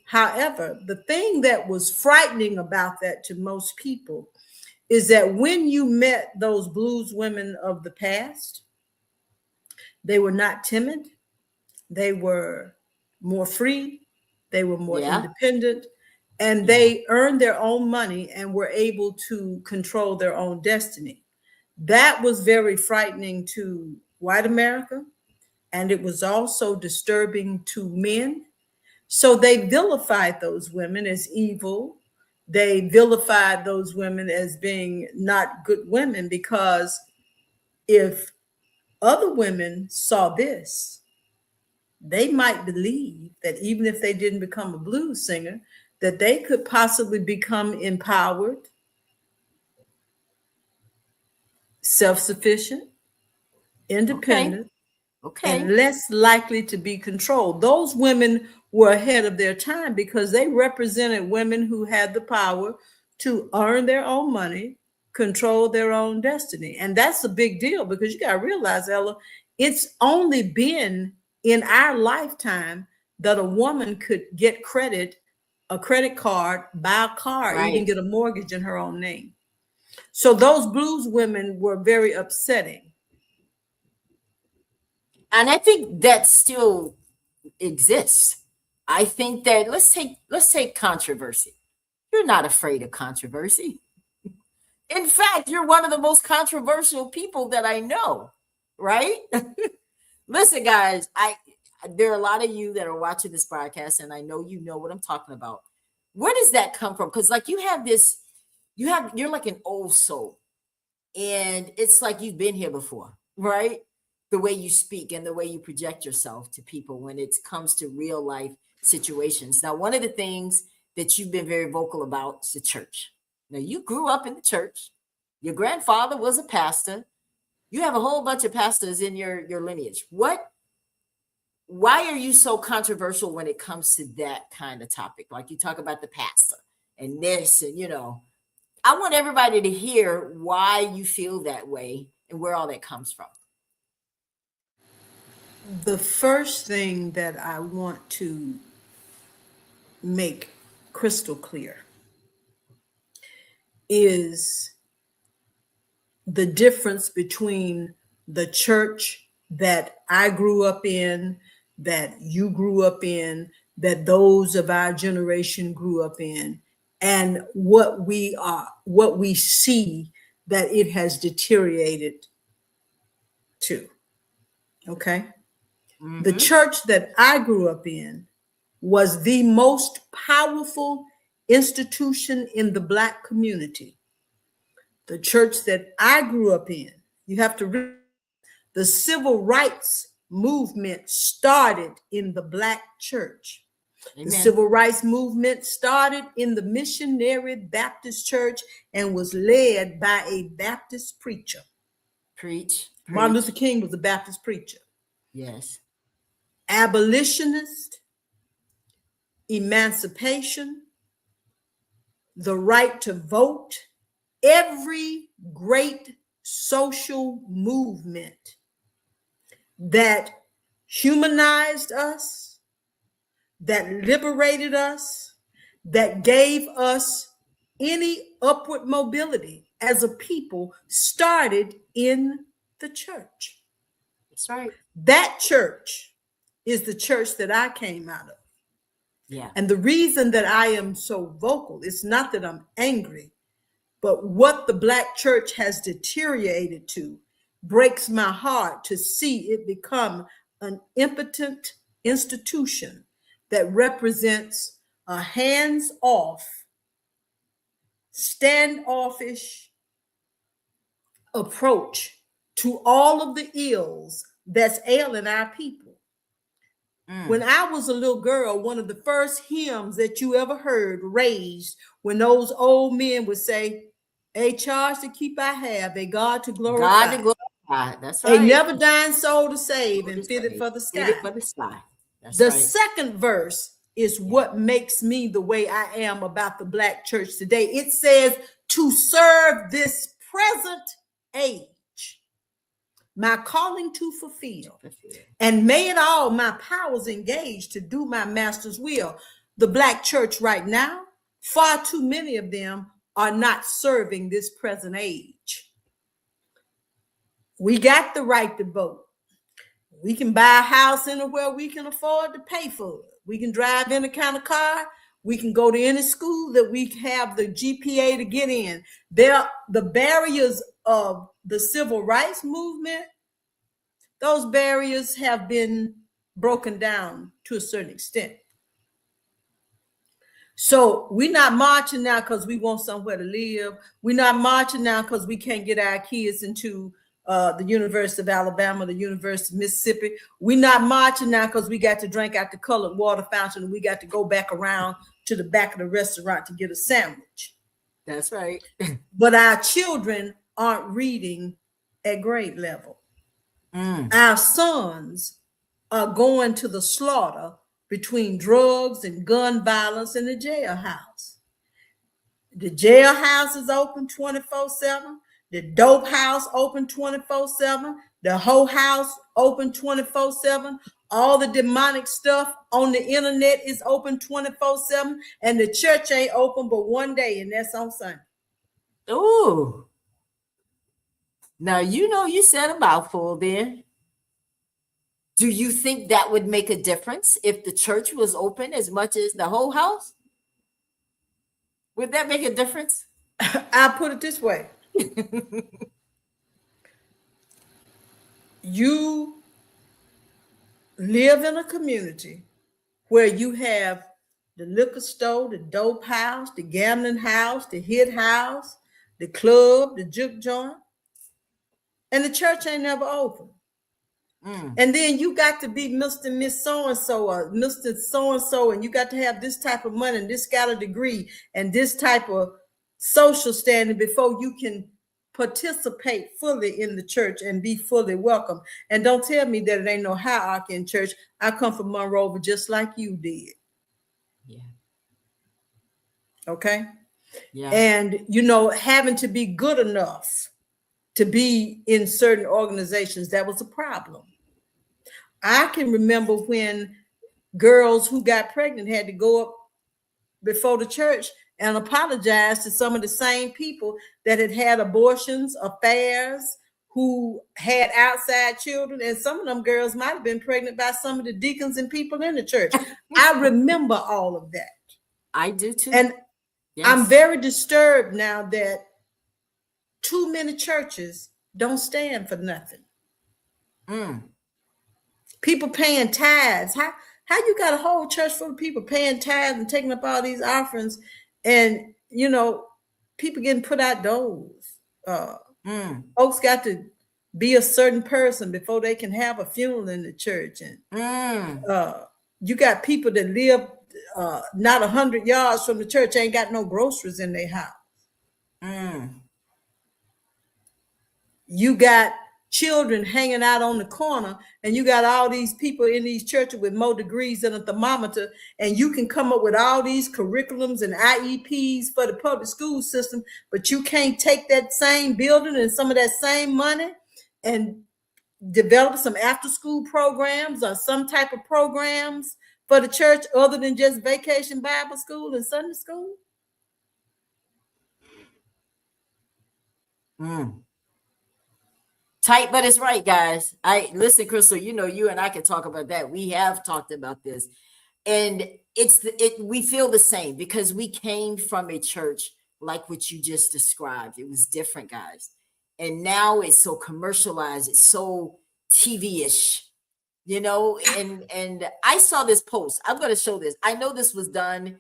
However, the thing that was frightening about that to most people is that when you met those blues women of the past, they were not timid. They were more free. They were more independent, and they earned their own money and were able to control their own destiny. That was very frightening to white America, and it was also disturbing to men. So they vilified those women as evil. They vilified those women as being not good women, because if other women saw this, they might believe that even if they didn't become a blues singer, that they could possibly become empowered, self-sufficient, independent, and less likely to be controlled. Those women were ahead of their time because they represented women who had the power to earn their own money, control their own destiny. And that's a big deal, because you got to realize, Ella, it's only been in our lifetime that a woman could get a credit card, buy a car, even get a mortgage in her own name. So those blues women were very upsetting. And I think that still exists. I think that let's take controversy. You're not afraid of controversy. In fact, you're one of the most controversial people that I know, right? Listen, guys, there are a lot of you that are watching this broadcast, and I know you know what I'm talking about. Where does that come from? Because like you're like an old soul, and it's like you've been here before, right? The way you speak and the way you project yourself to people when it comes to real life situations. Now, one of the things that you've been very vocal about is the church. Now, you grew up in the church. Your grandfather was a pastor. You have a whole bunch of pastors in your lineage. Why are you so controversial when it comes to that kind of topic? Like you talk about the pastor and this, and I want everybody to hear why you feel that way and where all that comes from. The first thing that I want to make crystal clear is the difference between the church that I grew up in, that you grew up in, that those of our generation grew up in, and what we see that it has deteriorated to. Okay? Mm-hmm. The church that I grew up in was the most powerful institution in the Black community. The church that I grew up in, you have to read, the civil rights movement started in the Black church. Amen. The civil rights movement started in the Missionary Baptist Church and was led by a Baptist preacher. Preach. Martin Luther King was a Baptist preacher. Yes. Abolitionist, emancipation, the right to vote, every great social movement that humanized us, that liberated us, that gave us any upward mobility as a people started in the church. That's right. That church is the church that I came out of. Yeah. And the reason that I am so vocal, it's not that I'm angry, but what the Black church has deteriorated to breaks my heart to see it become an impotent institution that represents a hands-off, standoffish approach to all of the ills that's ailing our people. When I was a little girl, one of the first hymns that you ever heard raised when those old men would say, "A charge to keep I have, a God to glorify." God to glorify. That's right. A never dying soul to save and fitted for the sky. Fitted for the sky. That's the right. second verse is what makes me the way I am about the Black church today. It says, "To serve this present age, my calling to fulfill, and may it all my powers engage to do my master's will." the Black church right now, far too many of them are not serving this present age. We got the right to vote. We can buy a house anywhere we can afford to pay for it. We can drive any kind of car. We can go to any school that we have the GPA to get in. The barriers of the civil rights movement, those barriers have been broken down to a certain extent. So we're not marching now because we want somewhere to live. We're not marching now because we can't get our kids into the University of Alabama, the University of Mississippi. We're not marching now because we got to drink out the colored water fountain and we got to go back around to the back of the restaurant to get a sandwich. That's right. But our children aren't reading at grade level. Our sons are going to the slaughter between drugs and gun violence in the jailhouse. The jailhouse is open 24/7. The dope house open 24/7. The whole house open 24/7. All the demonic stuff on the internet is open 24/7. And the church ain't open but one day, and that's on Sunday. Ooh. Now, you said a mouthful there. Do you think that would make a difference if the church was open as much as the whole house? Would that make a difference? I'll put it this way. You live in a community where you have the liquor store, the dope house, the gambling house, the hit house, the club, the juke joint, and the church ain't never open. And then you got to be Mr. and Miss so-and-so or Mr. so-and-so, and you got to have this type of money and this got a degree and this type of social standing before you can participate fully in the church and be fully welcome. And don't tell me that it ain't no hierarchy in church. I come from Monroeville just like you did. Yeah. Okay? Yeah. And, having to be good enough to be in certain organizations, that was a problem. I can remember when girls who got pregnant had to go up before the church and apologize to some of the same people that had abortions, affairs, who had outside children. And some of them girls might have been pregnant by some of the deacons and people in the church. I remember all of that. I do too. And yes. I'm very disturbed now that too many churches don't stand for nothing. People paying tithes. How you got a whole church full of people paying tithes and taking up all these offerings, and people getting put out doors. Folks got to be a certain person before they can have a funeral in the church, and you got people that live not 100 yards from the church, ain't got no groceries in their house. You got children hanging out on the corner, and you got all these people in these churches with more degrees than a thermometer, and you can come up with all these curriculums and IEPs for the public school system, but you can't take that same building and some of that same money and develop some after-school programs or some type of programs for the church other than just vacation Bible school and Sunday school. Tight, but it's right, guys. Listen, Crystal, you and I can talk about that. We have talked about this, and we feel the same because we came from a church like what you just described. It was different, guys, and now it's so commercialized. It's so TV-ish, and I saw this post. I'm going to show this. I know this was done,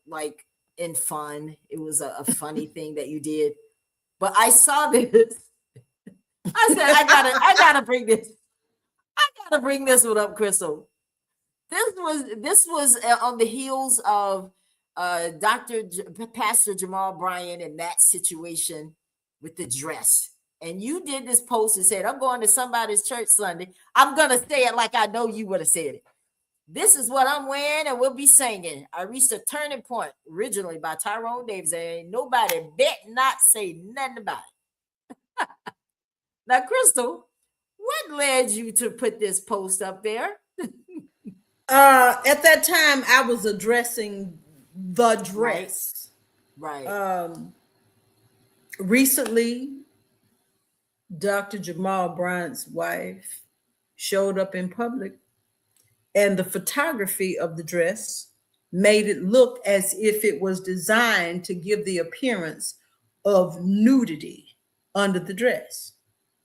like in fun. It was a funny thing that you did, but I saw this. I said, I gotta bring this. I gotta bring this one up, Crystal. This was on the heels of Pastor Jamal Bryant and that situation with the dress. And you did this post and said, I'm going to somebody's church Sunday. I'm gonna say it like I know you would have said it. This is what I'm wearing, and we'll be singing. I reached a turning point, originally by Tyrone Davis, and ain't nobody bet not say nothing about it. Now, Crystal, what led you to put this post up there? At that time, I was addressing the dress. Right. Recently, Dr. Jamal Bryant's wife showed up in public, and the photography of the dress made it look as if it was designed to give the appearance of nudity under the dress.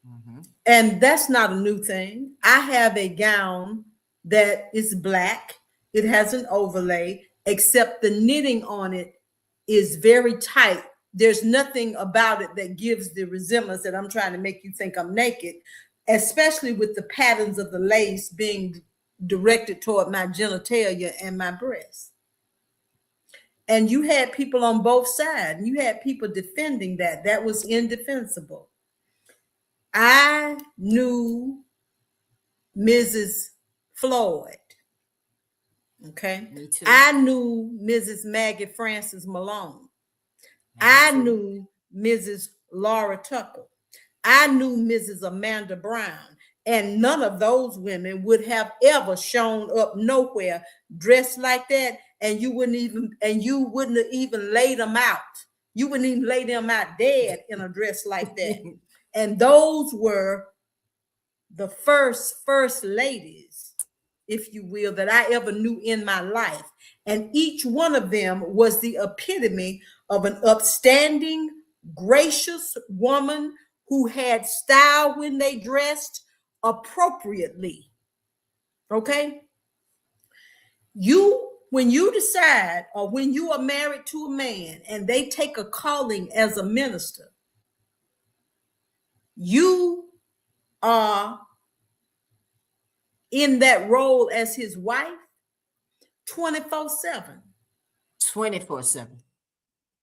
Mm-hmm. And that's not a new thing. I have a gown that is black. It has an overlay, except the knitting on it is very tight. There's nothing about it that gives the resemblance that I'm trying to make you think I'm naked, especially with the patterns of the lace being directed toward my genitalia and my breasts. And you had people on both sides. You had people defending that. That was indefensible. I knew Mrs. Floyd. Okay. Me too. I knew Mrs. Maggie Francis Malone. I knew Mrs. Laura Tucker. I knew Mrs. Amanda Brown. And none of those women would have ever shown up nowhere dressed like that. And you wouldn't have even laid them out. You wouldn't even lay them out dead in a dress like that. And those were the first ladies, if you will, that I ever knew in my life. And each one of them was the epitome of an upstanding, gracious woman who had style when they dressed appropriately. Okay? When you decide, or when you are married to a man and they take a calling as a minister, you are in that role as his wife 24/7. 24/7.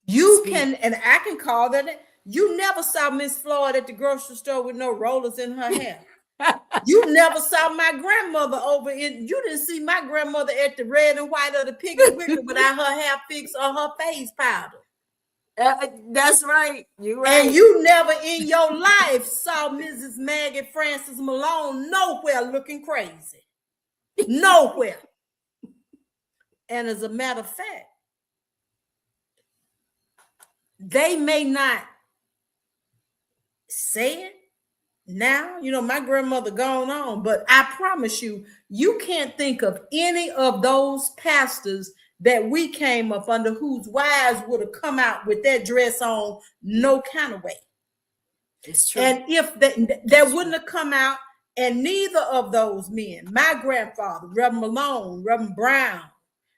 You can, and I can call that. You never saw Miss Floyd at the grocery store with no rollers in her hair. You never saw my grandmother you didn't see my grandmother at the red and white of the Piggly Wiggly without her hair fixed or her face powder. That's right. You're right. And you never in your life saw Mrs. Maggie Francis Malone nowhere looking crazy. Nowhere. And as a matter of fact, they may not say it now. You know, my grandmother gone on, but I promise you, you can't think of any of those pastors that we came up under whose wives would have come out with that dress on no kind of way. It's true. And if that wouldn't have come out, and neither of those men, my grandfather, Reverend Malone, Reverend Brown,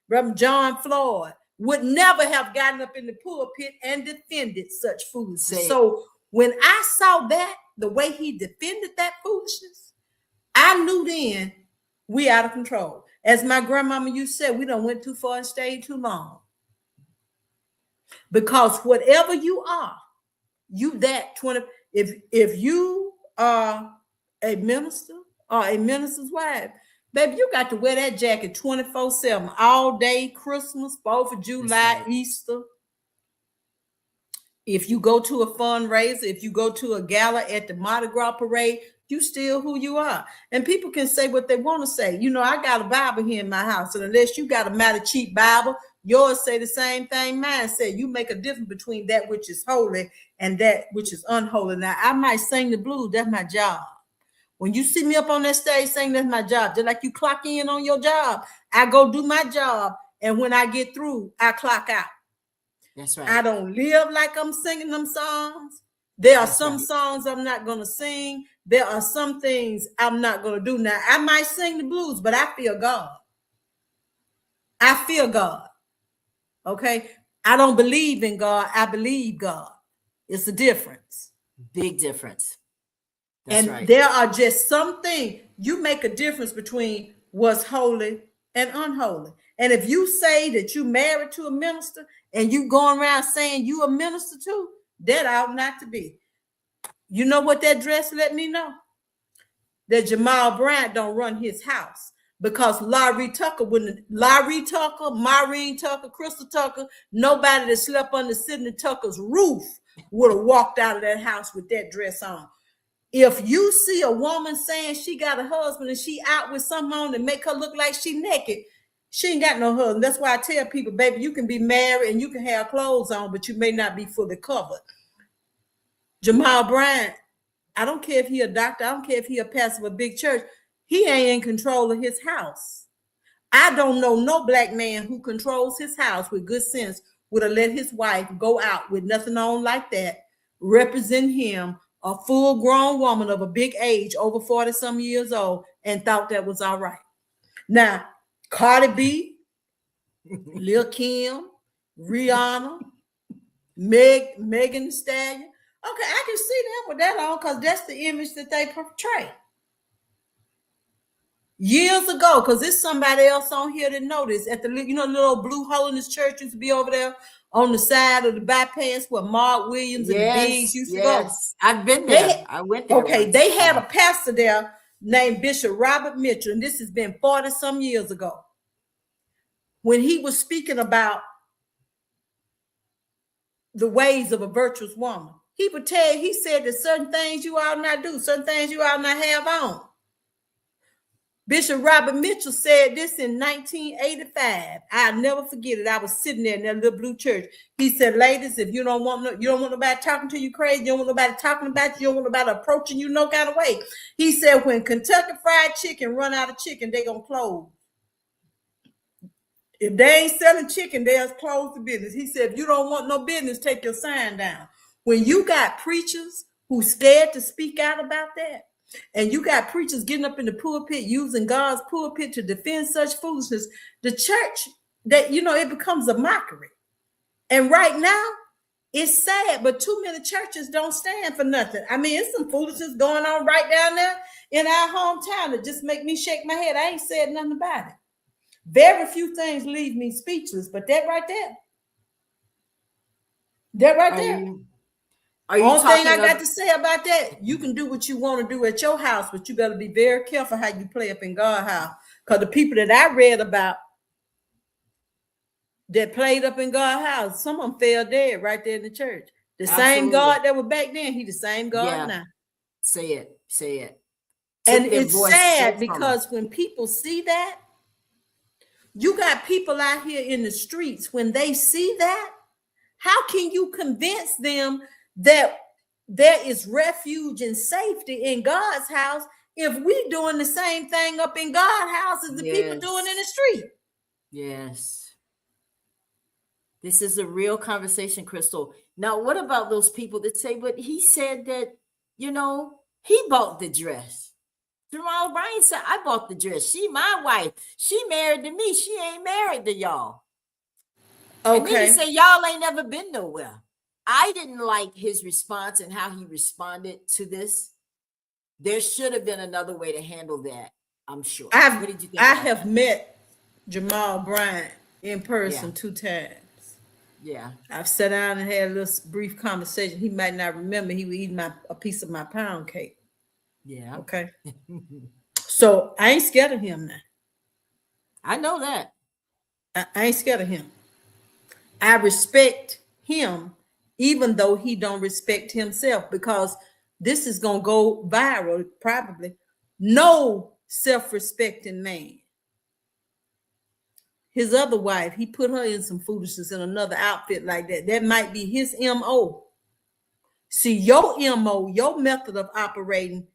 Reverend John Floyd, would never have gotten up in the pulpit and defended such foolishness. So when I saw that, the way he defended that foolishness, I knew then we out of control. As my grandmama used to say, we done went too far and stayed too long. Because whatever you are, you that 20. If you are a minister or a minister's wife, baby, you got to wear that jacket 24/7, all day, Christmas, 4th of July, right. Easter. If you go to a fundraiser, if you go to a gala at the Mardi Gras parade, you still who you are. And people can say what they want to say. You know, I got a Bible here in my house, and unless you got a mighty cheap Bible, yours say the same thing mine said. You make a difference between that which is holy and that which is unholy. Now, I might sing the blues. That's my job. When you see me up on that stage saying that's my job, just like you clock in on your job, I go do my job. And when I get through, I clock out. That's right. I don't live like I'm singing them songs. There are some songs I'm not going to sing. There are some things I'm not going to do. Now, I might sing the blues, but I feel God. I feel God. Okay? I don't believe in God. I believe God. It's a difference. Big difference. That's right. There are just some things. You make a difference between what's holy and unholy. And if you say that you're married to a minister and you going around saying you a minister too, that ought not to be. You know what that dress let me know? That Jamal Bryant don't run his house, because Maureen Tucker, Crystal Tucker, nobody that slept under Sidney Tucker's roof would have walked out of that house with that dress on. If you see a woman saying she got a husband and she out with someone to make her look like she naked, she ain't got no husband. That's why I tell people, baby, you can be married and you can have clothes on, but you may not be fully covered. Jamal Bryant, I don't care if he a doctor, I don't care if he a pastor of a big church, he ain't in control of his house. I don't know no black man who controls his house with good sense would have let his wife go out with nothing on like that, represent him, a full-grown woman of a big age, over 40-some years old, and thought that was all right. Now, Cardi B, Lil Kim, Rihanna, Megan Thee Stallion. Okay, I can see them with that on because that's the image that they portray. Years ago, because there's somebody else on here that noticed at the little Blue Holiness Church used to be over there on the side of the bypass where Mark Williams and the Bigs used to go. I've been there. I went there. Okay, they had a pastor there named Bishop Robert Mitchell, and this has been 40-some years ago. When he was speaking about the ways of a virtuous woman, he said that certain things you ought not do, certain things you ought not have on. Bishop Robert Mitchell said this in 1985. I'll never forget it. I was sitting there in that little blue church. He said, ladies, if you don't want nobody talking to you crazy, you don't want nobody talking about you don't want nobody approaching you no kind of way. He said, when Kentucky Fried Chicken run out of chicken, they gonna close. If they ain't selling chicken, they'll close the business. He said, if you don't want no business, take your sign down. When you got preachers who scared to speak out about that, and you got preachers getting up in the pulpit using God's pulpit to defend such foolishness, the church, that it becomes a mockery. And right now, it's sad, but too many churches don't stand for nothing. I mean, it's some foolishness going on right down there in our hometown that just make me shake my head. I ain't said nothing about it. Very few things leave me speechless, but that right there. Only thing I got to say about that, you can do what you want to do at your house, but you better be very careful how you play up in God's house. Because the people that I read about that played up in God's house, some of them fell dead right there in the church. The same God that was back then, he the same God now. Say it. And it's sad because when people see that, you got people out here in the streets, when they see that, how can you convince them that there is refuge and safety in God's house if we doing the same thing up in God's house as the people doing in the street? Yes. This is a real conversation, Crystal. Now, what about those people that say, but he said that, he bought the dress. Jamal Bryant said, I bought the dress. She my wife. She married to me. She ain't married to y'all. Okay. And then he said, y'all ain't never been nowhere. I didn't like his response and how he responded to this. There should have been another way to handle that, I'm sure. What did you think? I have met Jamal Bryant in person 2 times. Yeah. I've sat down and had a little brief conversation. He might not remember. He was eating a piece of my pound cake. Yeah. Okay. So I ain't scared of him now. I know that. I ain't scared of him. I respect him, even though he don't respect himself, because this is going to go viral, probably. No self-respecting man. His other wife, he put her in some foolishness in another outfit like that. That might be his MO. See, your MO, your method of operating,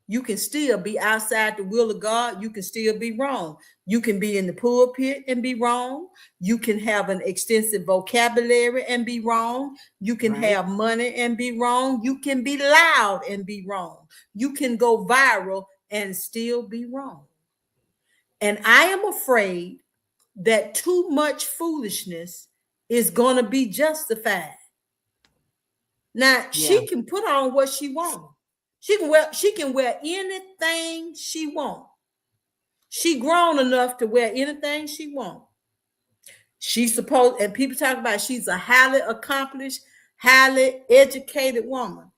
you can still be outside the will of God. You can still be wrong. You can be in the pulpit and be wrong. You can have an extensive vocabulary and be wrong. You can have money and be wrong. You can be loud and be wrong. You can go viral and still be wrong. And I am afraid that too much foolishness is going to be justified. Now, she can put on what she wants. She can wear anything she wants. She grown enough to wear anything she wants. She's supposed, and people talk about she's a highly accomplished, highly educated woman.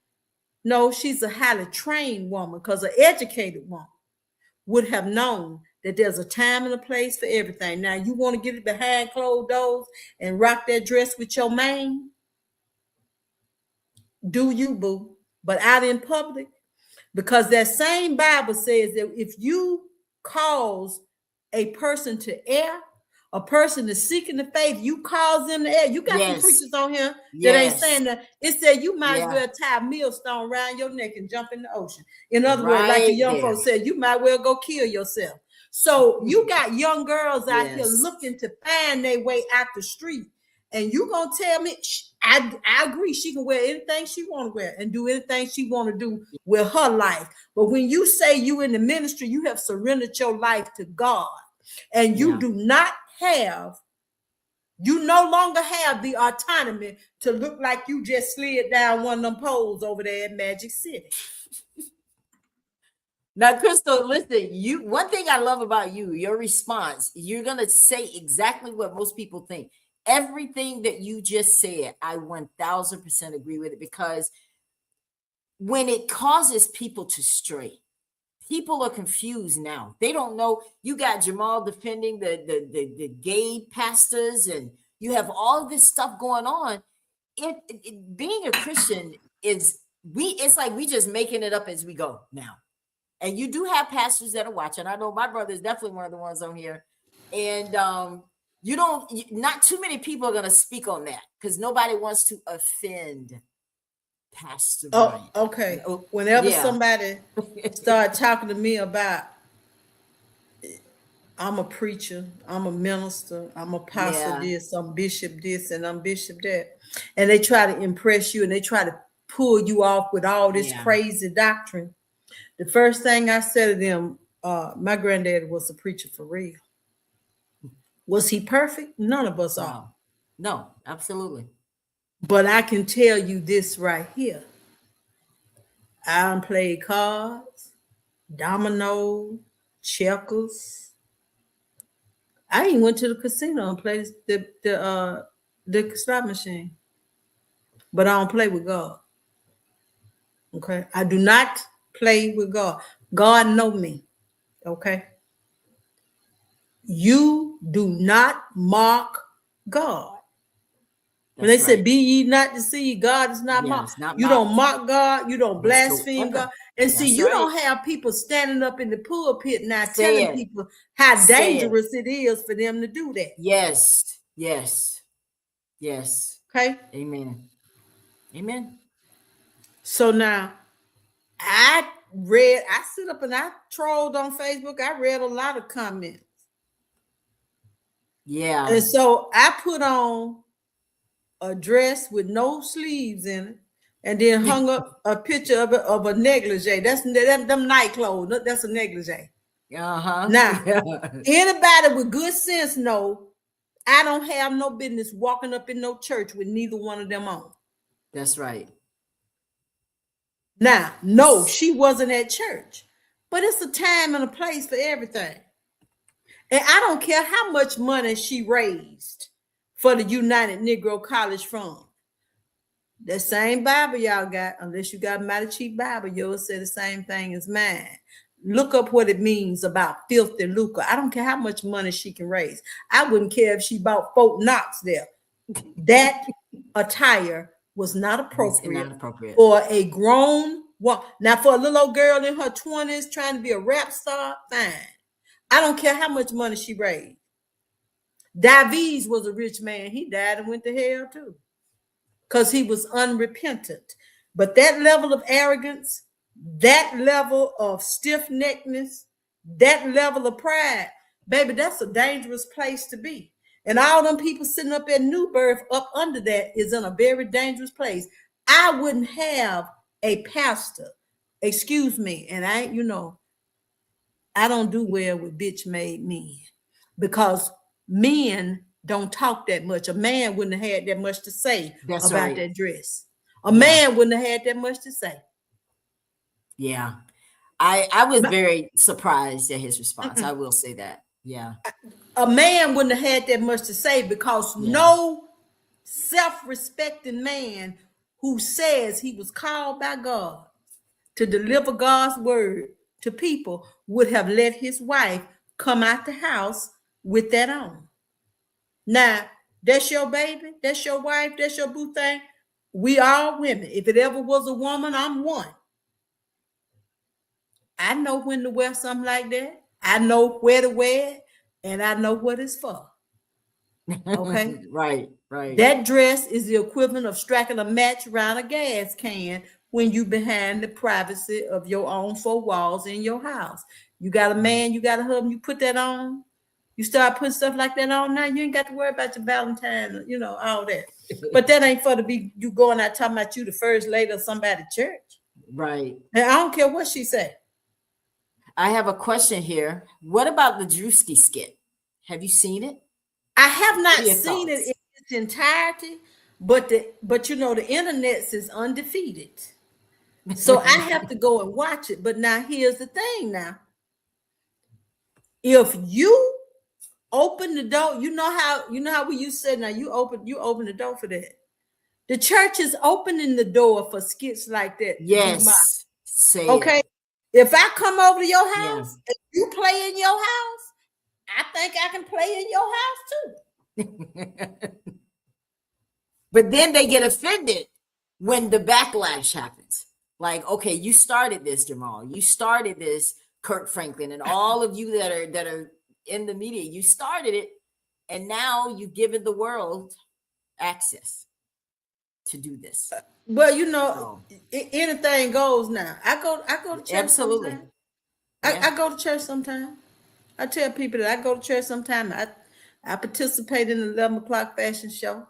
No, she's a highly trained woman, because an educated woman would have known that there's a time and a place for everything. Now, you want to get it behind closed doors and rock that dress with your man? Do you, boo? But out in public, Because that same Bible says that if you cause a person to err, a person is seeking the faith, you cause them to err. You got some Yes. preachers on here that ain't Yes. saying that. It said you might as Yeah. well tie a millstone around your neck and jump in the ocean. In other words, like the Right young there. folks said, you might well go kill yourself. So you got young girls out here Yes. looking to find their way out the street. And you gonna tell me, I agree, she can wear anything she want to wear and do anything she want to do with her life. But when you say you in the ministry, you have surrendered your life to God, and you Yeah. do not have, you no longer have the autonomy to look like you just slid down one of them poles over there at Magic City. Now, Crystal, listen, one thing I love about you, your response, you're gonna say exactly what most people think. Everything that you just said, I 1000% agree with it, because when it causes people to stray, people are confused now. They don't know. You got Jamal defending the gay pastors, and you have all this stuff going on. Being a Christian is it's like we just making it up as we go now. And you do have pastors that are watching. I know my brother is definitely one of the ones on here. And not too many people are going to speak on that because nobody wants to offend Pastor Bryant. Okay. Whenever Yeah. somebody start talking to me about, I'm a preacher, I'm a minister, I'm a pastor this, I'm bishop this, and I'm bishop that, and they try to impress you and they try to pull you off with all this crazy doctrine. The first thing I said to them, my granddad was a preacher for real. Was he perfect? None of us are. No, absolutely. But I can tell you this right here. I played cards, domino, checkers. I even went to the casino and played the slot machine. But I don't play with God. Okay? I do not play with God. God know me. Okay? You do not mock God. When they said, be ye not deceived, God is not mocked. You don't mock God. You don't blaspheme God. And see, you don't have people standing up in the pulpit now telling people how dangerous it is for them to do that. Yes. Okay? Amen. So now, I sit up and I trolled on Facebook. I read a lot of comments. Yeah. And so I put on a dress with no sleeves in it, and then hung up a picture of a negligee. That's them night clothes. That's a negligee. Now, anybody with good sense know I don't have no business walking up in no church with neither one of them on. That's right. Now, no, she wasn't at church, but it's a time and a place for everything. And I don't care how much money she raised for the United Negro College Fund. That same Bible y'all got, unless you got a mighty cheap Bible, yours say the same thing as mine. Look up what it means about filthy lucre. I don't care how much money she can raise. I wouldn't care if she bought Fort Knox there. That attire was not appropriate for a grown woman. Now, for a little old girl in her 20s trying to be a rap star, fine. I don't care how much money she raised. DaVille was a rich man. He died and went to hell too, because he was unrepentant. But that level of arrogance, that level of stiff-neckedness, that level of pride, baby, that's a dangerous place to be. And all them people sitting up at New Birth up under that is in a very dangerous place. I wouldn't have a pastor, excuse me, and I don't do well with bitch-made men, because men don't talk that much. A man wouldn't have had that much to say about that dress. A man wouldn't have had that much to say. Yeah. I was very surprised at his response. I will say that. Yeah. A man wouldn't have had that much to say, because no self-respecting man who says he was called by God to deliver God's word to people would have let his wife come out the house with that on. Now, that's your baby, that's your wife, that's your boo thing. We all women. If it ever was a woman, I'm one. I know when to wear something like that. I know where to wear it, and I know what it's for. Okay. Right. That dress is the equivalent of striking a match around a gas can when you behind the privacy of your own four walls in your house. You got a man, you got a husband, you put that on. You start putting stuff like that on now, you ain't got to worry about your Valentine, you know, all that. But that ain't for to be you going out talking about you the first lady of somebody's church. Right. And I don't care what she said. I have a question here. What about the Drewski skit? Have you seen it? I have not Your seen thoughts? it in its entirety, but you know the internet is undefeated. So I have to go and watch it. But now here's the thing now. If you open the door, you know how we used to say now you open the door for that. The church is opening the door for skits like that. Yes. Say okay. it. If I come over to your Yeah. house and you play in your house, I think I can play in your house too. But then they get offended when the backlash happens. Like, okay, you started this, Jamal. You started this, Kirk Franklin, and all of you that are in the media, you started it, and now you've given the world access to do this. Well, you know, anything goes now. I go to church. Absolutely. Sometime. I go to church sometime. I tell people that I go to church sometime. I participate in the 11 o'clock fashion show.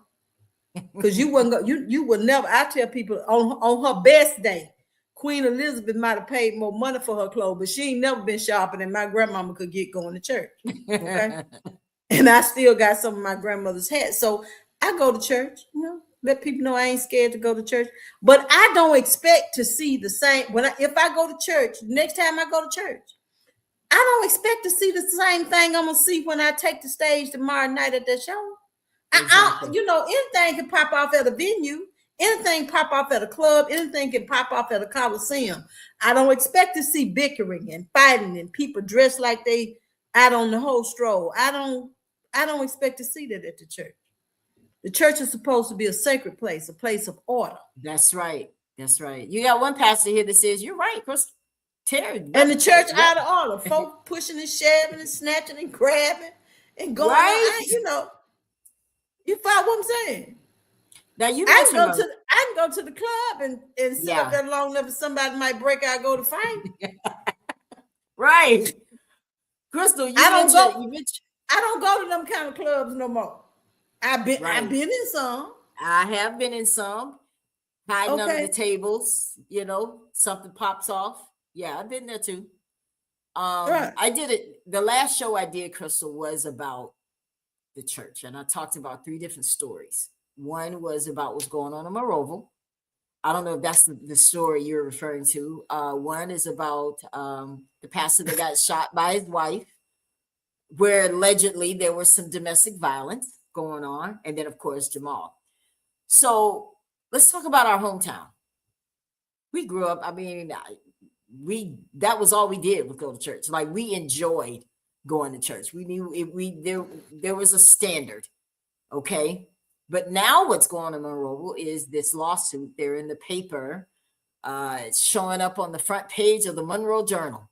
Because you wouldn't go, you would never. I tell people on her best day, Queen Elizabeth might have paid more money for her clothes, but she ain't never been sharper than my grandmama could get going to church. Okay. And I still got some of my grandmother's hats. So I go to church, you know, let people know I ain't scared to go to church. But I don't expect to see the same if I go to church, next time I go to church, I don't expect to see the same thing I'm gonna see when I take the stage tomorrow night at that show. Exactly. You know, anything can pop off at a venue, anything pop off at a club, anything can pop off at a coliseum. I don't expect to see bickering and fighting and people dressed like they out on the whole stroll. I don't expect to see that at the church. The church is supposed to be a sacred place, a place of order. That's right. That's right. You got one pastor here that says, you're right, Chris. Terry. And the church out of order. Folk pushing and shoving and snatching and grabbing and going right. You know, you follow what I'm saying? Now you I can go to the club and sit up there long enough if somebody might break out, go to fight. Right. Crystal, I don't go to them kind of clubs no more. I've been in some. I have been in some. Hiding under the tables, you know, something pops off. Yeah, I've been there too. I did it. The last show I did, Crystal, was about the church. And I talked about 3 different stories. One was about what's going on in Monroeville. I don't know if that's the story you're referring to. One is about the pastor that got shot by his wife, where allegedly there was some domestic violence going on. And then, of course, Jamal. So let's talk about our hometown. We grew up, I mean, that was all we did was go to church. Like, we enjoyed going to church. We knew there was a standard. Okay. But now what's going on in Monroeville is this lawsuit. They're in the paper. It's showing up on the front page of the Monroe Journal.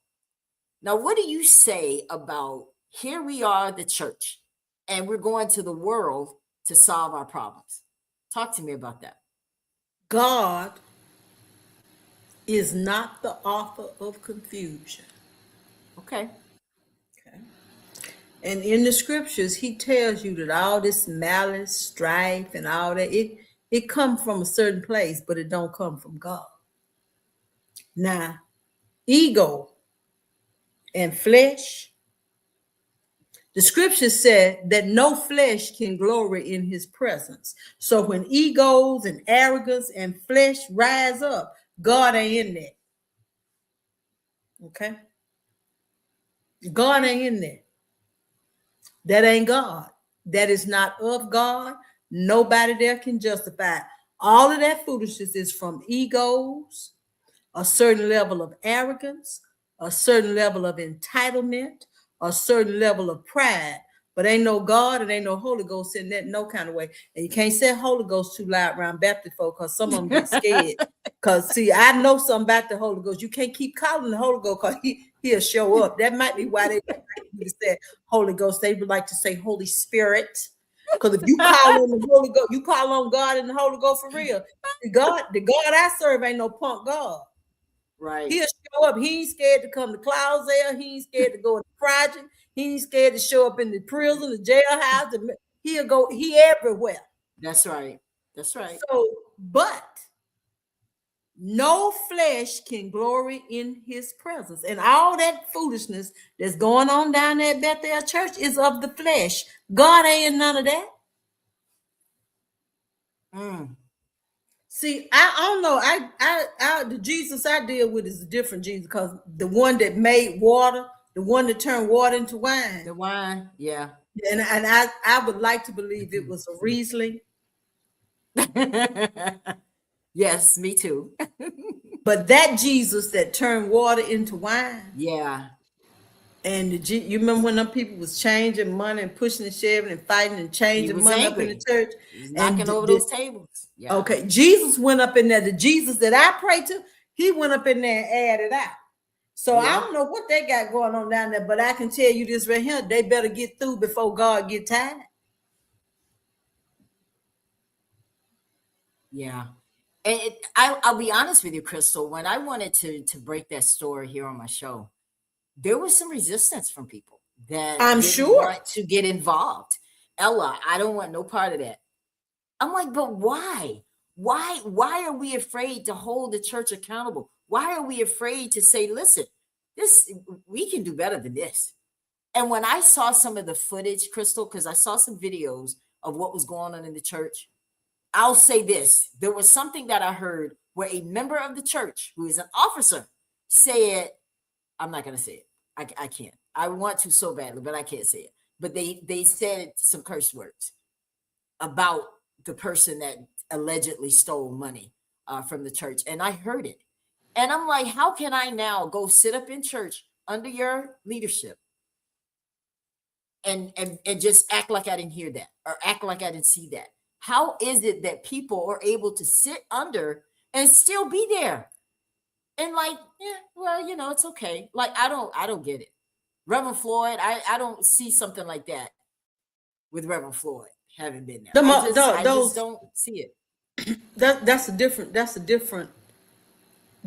Now, what do you say about here we are, the church, and we're going to the world to solve our problems? Talk to me about that. God is not the author of confusion. Okay. And in the scriptures, he tells you that all this malice, strife, and all that, it comes from a certain place, but it don't come from God. Now, ego and flesh, the scriptures said that no flesh can glory in his presence. So when egos and arrogance and flesh rise up, God ain't in there. Okay? God ain't in there. That ain't God. That is not of God. Nobody there can justify it. All of that foolishness is from egos, a certain level of arrogance, a certain level of entitlement, a certain level of pride. But ain't no God and ain't no Holy Ghost in that no kind of way. And you can't say Holy Ghost too loud around Baptist folk because some of them get scared Because see, I know something about the Holy Ghost. You can't keep calling the Holy Ghost because he'll show up. That might be why they like to say Holy Ghost. They would like to say Holy Spirit. Because if you call on the Holy Ghost, you call on God and the Holy Ghost for real. The God I serve ain't no punk God. Right. He'll show up. He ain't scared to come to Cloudsdale. He ain't scared to go to the project. He ain't scared to show up in the prison, the jailhouse. He'll go. He everywhere. That's right. That's right. So, but no flesh can glory in his presence. And all that foolishness that's going on down there at Bethel Church is of the flesh. God ain't none of that. See, I don't know. I the Jesus I deal with is a different Jesus, because the one that made water, the one that turned water into wine. The wine, yeah. And I would like to believe it was a Riesling. Yes, me too. But that Jesus that turned water into wine. Yeah. And you remember when them people was changing money and pushing and shoving and fighting and changing money angry. up in the church? He's knocking over those tables. Yeah. Okay, Jesus went up in there. The Jesus that I pray to, he went up in there and added out. So I don't know what they got going on down there, but I can tell you this right here. They better get through before God get tired. Yeah. And I'll be honest with you, Crystal, when I wanted to break that story here on my show, there was some resistance from people that I'm didn't sure want to get involved. Ella, I don't want no part of that. I'm like, but why? Why are we afraid to hold the church accountable? Why are we afraid to say, listen, we can do better than this? And when I saw some of the footage, Crystal, because I saw some videos of what was going on in the church, I'll say this. There was something that I heard where a member of the church, who is an officer, said, I'm not going to say it. I can't. I want to so badly, but I can't say it. But they said some curse words about the person that allegedly stole money from the church. And I heard it. And I'm like, how can I now go sit up in church under your leadership and just act like I didn't hear that or act like I didn't see that? How is it that people are able to sit under and still be there? And like, yeah, well, it's okay. Like, I don't get it. Reverend Floyd, I don't see something like that with Reverend Floyd having been there. I just don't see it. That's a different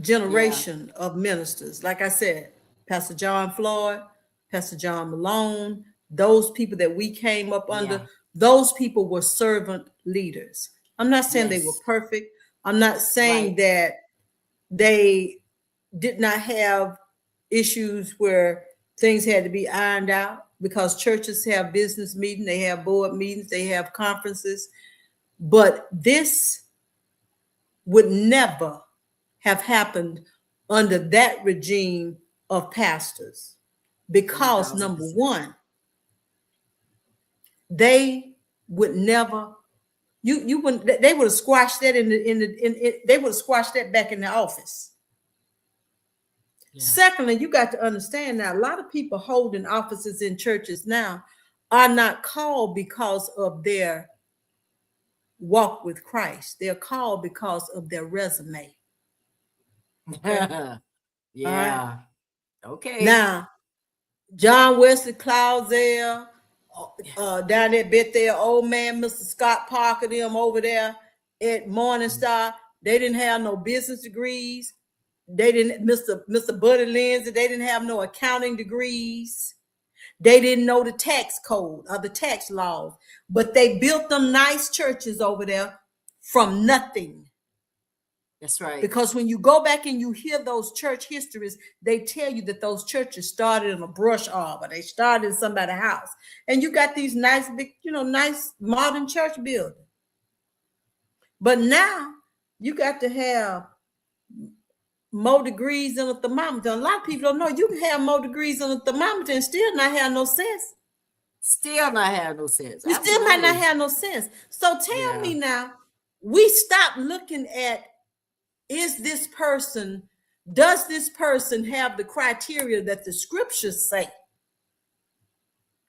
generation of ministers. Like I said, Pastor John Floyd, Pastor John Malone, those people that we came up under, those people were servant leaders. I'm not saying they were perfect. I'm not saying that they did not have issues where things had to be ironed out, because churches have business meetings, they have board meetings, they have conferences. But this would never have happened under that regime of pastors, because 1,000%. Number one, they would never, you wouldn't, they would have squashed that they would have squashed that back in the office. Yeah. Secondly, you got to understand now, a lot of people holding offices in churches now are not called because of their walk with Christ. They're called because of their resume. Okay. Yeah. Right? Okay. Now, John Wesley Cloudsdale, down at Bethel, old man, Mr. Scott Parker, them over there at Morning Star, they didn't have no business degrees. They didn't, Mr. Buddy Lindsay, they didn't have no accounting degrees. They didn't know the tax code or the tax laws, but they built them nice churches over there from nothing. That's right. Because when you go back and you hear those church histories, they tell you that those churches started in a brush arbor. They started in somebody's house. And you got these nice, big, nice modern church buildings. But now you got to have more degrees than a thermometer. A lot of people don't know you can have more degrees than a thermometer and still not have no sense. Still not have no sense. You still might not have no sense. So tell me now, we stop looking at, does this person have the criteria that the scriptures say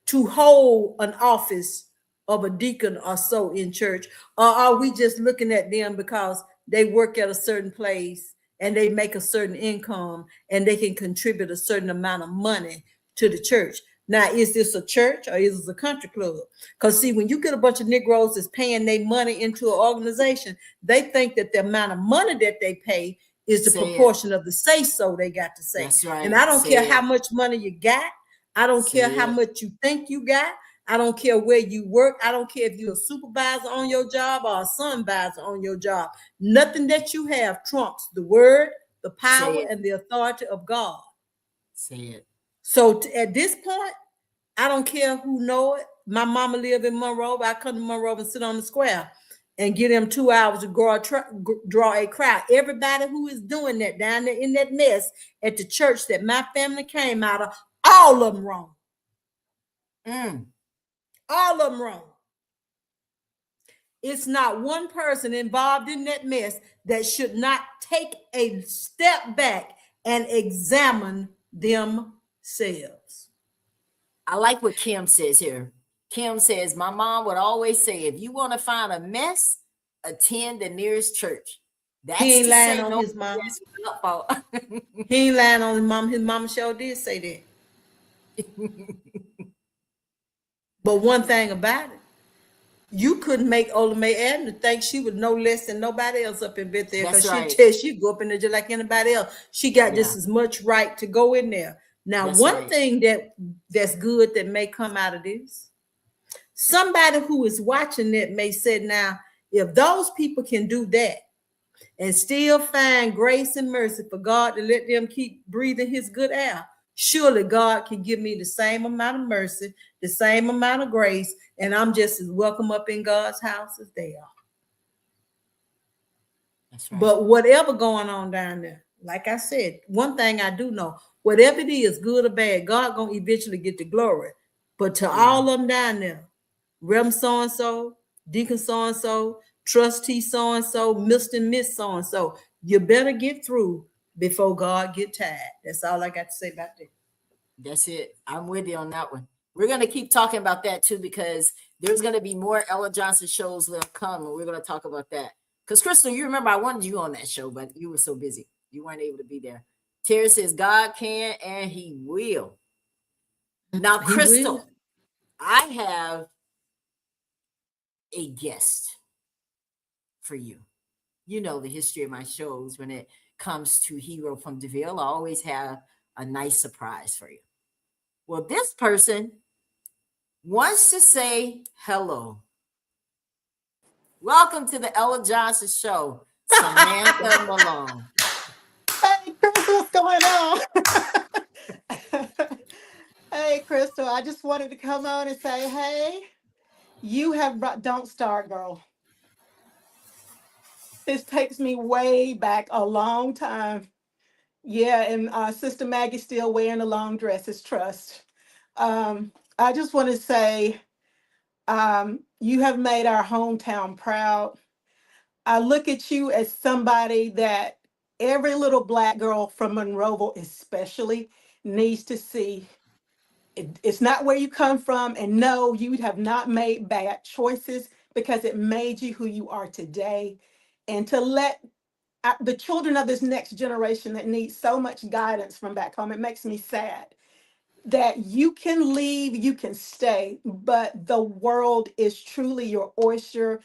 to hold an office of a deacon or so in church? Or are we just looking at them because they work at a certain place and they make a certain income and they can contribute a certain amount of money to the church. Now, is this a church or is this a country club? Because see, when you get a bunch of Negroes that's paying their money into an organization, they think that the amount of money that they pay is the proportion of the say-so they got to say. That's right. And I don't care how much money you got. I don't care how much you think you got. I don't care where you work. I don't care if you're a supervisor on your job or a supervisor on your job. Nothing that you have trumps the word, the power, and the authority of God. Say it. So at this point, I don't care who know it. My mama lived in Monroeville. I come to Monroeville and sit on the square and give them 2 hours to draw a crowd. Everybody who is doing that down there in that mess at the church that my family came out of, all of them wrong. All of them wrong. It's not one person involved in that mess that should not take a step back and examine themselves. I like what Kim says here. Kim says, my mom would always say, if you want to find a mess, attend the nearest church. That's he ain't to lying say on no his mom. He He ain't lying on his mom. His mama sure did say that. But one thing about it, you couldn't make Ola Mae Avenue think she was no less than nobody else up in Bethel, because she go up in there just like anybody else. She got just as much right to go in there. Now, one thing that's good that may come out of this, somebody who is watching that may say, now, if those people can do that and still find grace and mercy for God to let them keep breathing his good air, surely God can give me the same amount of mercy, the same amount of grace, and I'm just as welcome up in God's house as they are. That's right. But whatever going on down there, like I said, one thing I do know, whatever it is, good or bad, God gonna eventually get the glory. But to all of them down there, Reverend so-and-so, Deacon so-and-so, Trustee so-and-so, Mr. and Miss so-and-so, you better get through before God get tired. That's all I got to say about that. That's it. I'm with you on that one. We're going to keep talking about that too, because there's going to be more Ella Johnson shows that come, and we're going to talk about that. Because Crystal, you remember I wanted you on that show, but you were so busy. You weren't able to be there. Terry says God can and he will. Now, Crystal, I have a guest for you. You know the history of my shows. When it comes to Hero from DaVille, I always have a nice surprise for you. Well, this person wants to say hello. Welcome to the Ella Johnson Show, Samantha Malone. Hey, Crystal, what's going on? Hey, Crystal, I just wanted to come on and say, hey, you have brought, don't start, girl. This takes me way back a long time. Yeah, and Sister Maggie's still wearing the long dresses, trust. I just want to say, you have made our hometown proud. I look at you as somebody that every little Black girl from Monroeville especially needs to see. It's not where you come from, and no, you have not made bad choices, because it made you who you are today. And to let the children of this next generation that need so much guidance from back home, it makes me sad that you can leave, you can stay, but the world is truly your oyster.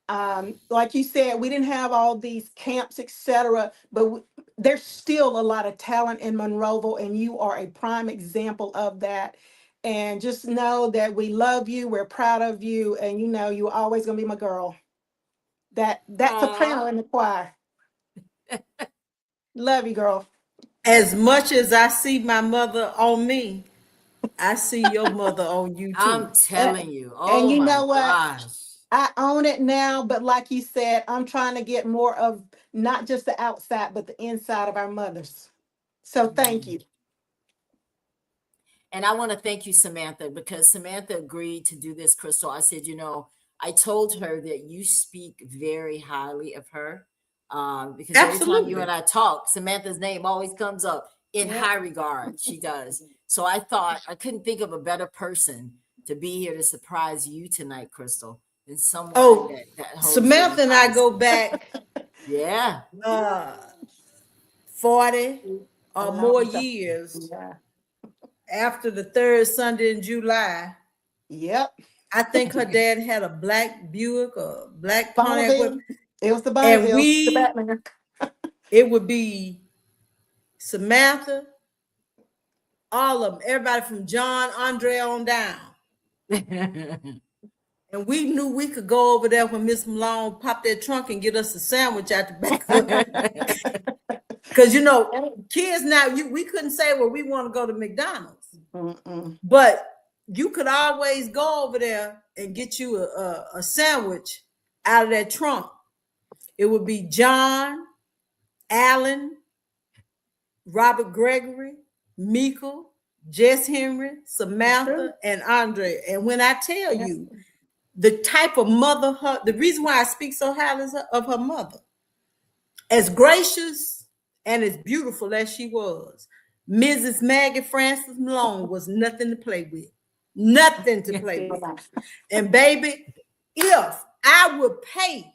Like you said, we didn't have all these camps, etc., but there's still a lot of talent in Monroeville, and you are a prime example of that. And just know that we love you, we're proud of you, and you know you're always gonna be my girl. That's soprano in the choir. Love you, girl. As much as I see my mother on me, I see your mother on you too. I'm telling you. And you know what? Gosh. I own it now, but like you said, I'm trying to get more of not just the outside, but the inside of our mothers. So thank you. And I want to thank you, Samantha, because Samantha agreed to do this, Crystal. I said, I told her that you speak very highly of her. Because every time you and I talk, Samantha's name always comes up in high regard. She does. So I thought I couldn't think of a better person to be here to surprise you tonight, Crystal, than someone that Samantha and I go back Yeah. 40 A or long more time. years Yeah. after the third Sunday in July. Yep. I think her dad had a black Buick or black Pontiac, Bonneville. It was the and Bonneville. The Batman. it would be Samantha, all of them, everybody from John, Andre on down. And we knew we could go over there when Miss Malone popped that trunk and get us a sandwich out the back. Because, you know, kids now, we couldn't say, well, we want to go to McDonald's. But you could always go over there and get you a sandwich out of that trunk. It would be John, Alan, Robert Gregory, Meekle, Jess Henry, Samantha, and Andre. And when I tell you the type of mother, the reason why I speak so highly of her mother, as gracious and as beautiful as she was, Mrs. Maggie Francis Malone was nothing to play with. Nothing to play with. And baby, if I would pay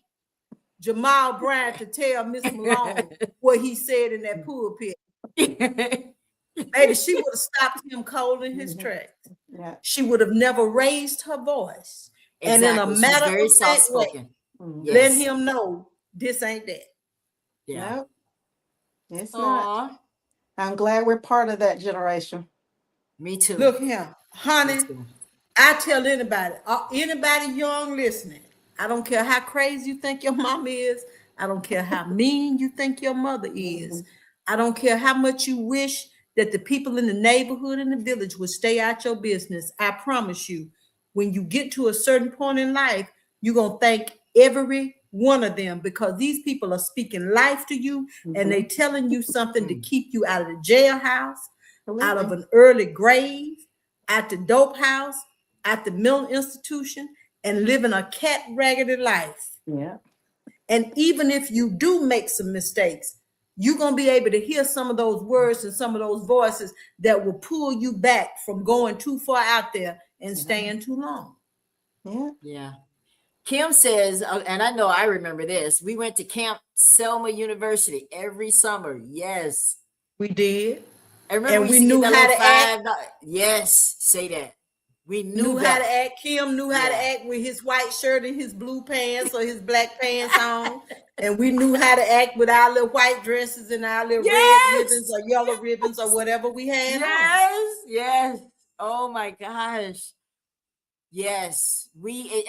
Jamal Bryant to tell Miss Malone what he said in that pulpit, baby, she would have stopped him cold in his tracks. Yeah. She would have never raised her voice. Exactly. And in a matter of fact way, let him know this ain't that. Yeah. No, it's not. I'm glad we're part of that generation. Me too. Look here, honey, I tell anybody young listening, I don't care how crazy you think your mom is. I don't care how mean you think your mother is. I don't care how much you wish that the people in the neighborhood and the village would stay out your business. I promise you, when you get to a certain point in life, you're going to thank every one of them, because these people are speaking life to you and they telling you something to keep you out of the jailhouse, out of an early grave, out the dope house, out the mental institution, and living a cat raggedy life. Yeah. And even if you do make some mistakes, you're going to be able to hear some of those words and some of those voices that will pull you back from going too far out there and staying too long. Yeah. Kim says, and I know I remember this, we went to Camp Selma University every summer. Yes. We did. I remember we knew how to act. Yes, say that. We knew how to act. Kim knew how to act with his white shirt and his blue pants or his black pants on. And we knew how to act with our little white dresses and our little red ribbons or yellow ribbons or whatever we had. Yes. Oh my gosh. Yes.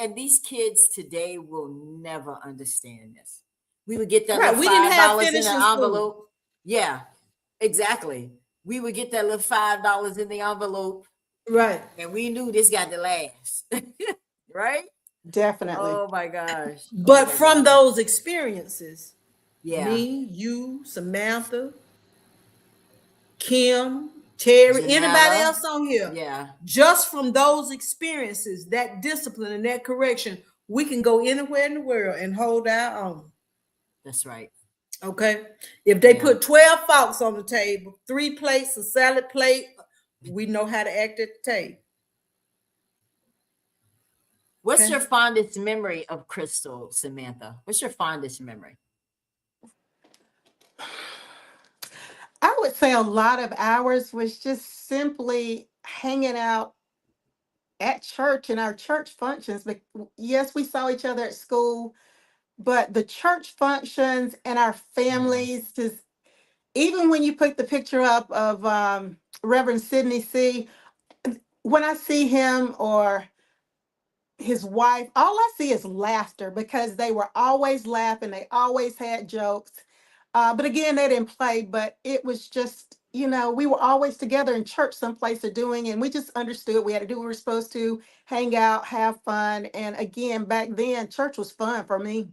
And these kids today will never understand this. We would get that little $5 in an envelope. Food. Yeah, exactly. We would get that little $5 in the envelope. Right. And we knew this got to last. Right? Definitely. Oh my gosh. But from those experiences, me, you, Samantha, Kim, Terry, anybody else on here, just from those experiences, that discipline and that correction, we can go anywhere in the world and hold our own. That's right. Okay. If they put 12 forks on the table, 3 plates, a salad plate, we know how to act at the table. What's your fondest memory of Crystal, Samantha? What's your fondest memory? I would say a lot of ours was just simply hanging out at church and our church functions. But yes, we saw each other at school, but the church functions and our families, just even when you put the picture up of Reverend Sidney C., when I see him or his wife, all I see is laughter, because they were always laughing. They always had jokes. But again, they didn't play, but it was just, we were always together in church someplace or doing, and we just understood we had to do what we were supposed to, hang out, have fun. And again, back then, church was fun for me.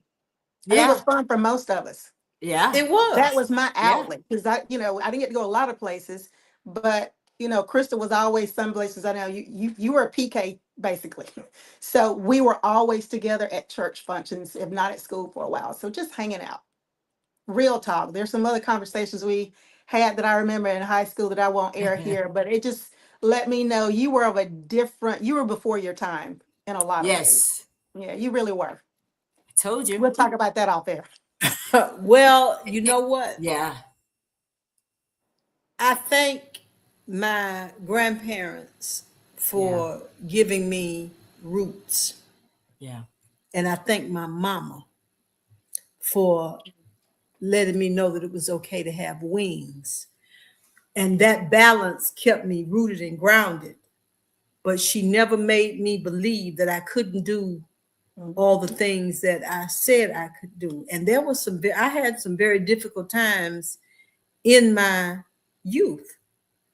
I think it was fun for most of us. Yeah, it was. That was my outlet, because I didn't get to go a lot of places, but Crystal was always some places. I know you were a PK basically. So we were always together at church functions, if not at school for a while. So just hanging out. Real talk. There's some other conversations we had that I remember in high school that I won't air here, but it just let me know you were you were before your time in a lot of ways. Yeah, you really were. I told you. We'll talk about that off air. Well, you know what? Yeah. I thank my grandparents for giving me roots. Yeah. And I thank my mama for letting me know that it was okay to have wings. And that balance kept me rooted and grounded. But she never made me believe that I couldn't do all the things that I said I could do. And there was I had some very difficult times in my youth.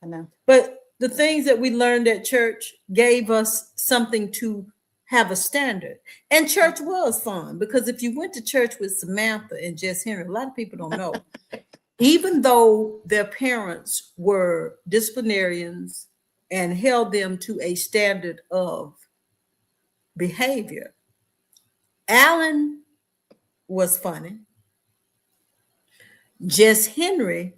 I know. But the things that we learned at church gave us something to have a standard. And church was fun, because if you went to church with Samantha and Jess Henry, a lot of people don't know, even though their parents were disciplinarians and held them to a standard of behavior, Alan was funny. Jess Henry,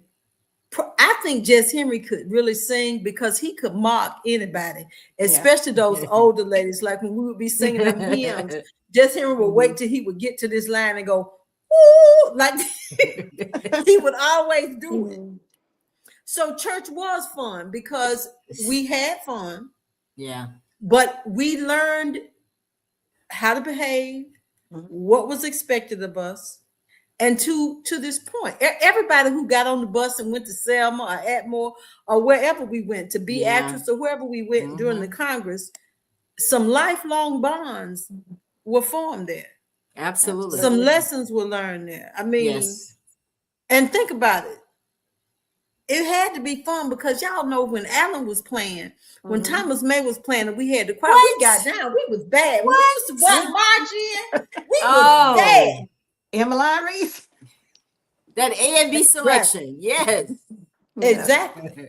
I think Jess Henry could really sing, because he could mock anybody, especially those older ladies. Like when we would be singing them hymns, Jess Henry would wait till he would get to this line and go, ooh, like he would always do it. So church was fun because we had fun. Yeah. But we learned how to behave, what was expected of us. And to this point, everybody who got on the bus and went to Selma or Atmore or wherever we went, to Beatrice or wherever we went during the Congress, some lifelong bonds were formed there. Absolutely. Some lessons were learned there. I mean, and think about it. It had to be fun, because y'all know when Alan was playing, when Thomas May was playing, and we had the choir, we got down. We was bad. We used to march in. We was bad. Emmeline Reese. That A and B selection. Yes. Exactly.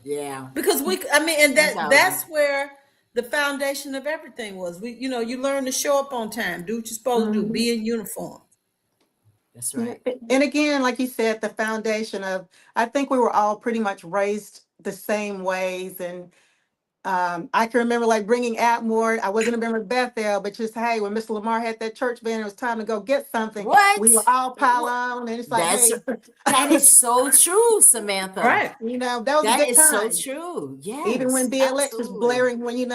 Yeah. Because and that's where the foundation of everything was. You learn to show up on time, do what you're supposed to do, be in uniform. That's right. And again, like you said, the foundation of, I think we were all pretty much raised the same ways. And I can remember like bringing Atmore. I wasn't a member of Bethel, but just, hey, when Mr. Lamar had that church band, it was time to go get something. We were all pile on, and it's like, that is so true, Samantha. Right. That was a good time. So true. Yeah. Even when DLX was blaring, when you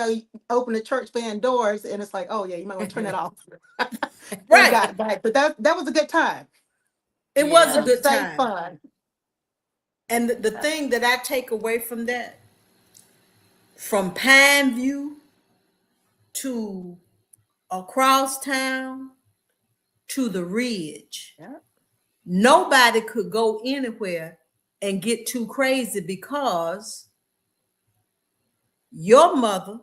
open the church band doors, and it's like, oh yeah, you might want to turn that off. Right. Got back. But that was a good time. It was a good time. Fun. And the thing that I take away from that, from Pine View to across town to the Ridge, nobody could go anywhere and get too crazy, because your mother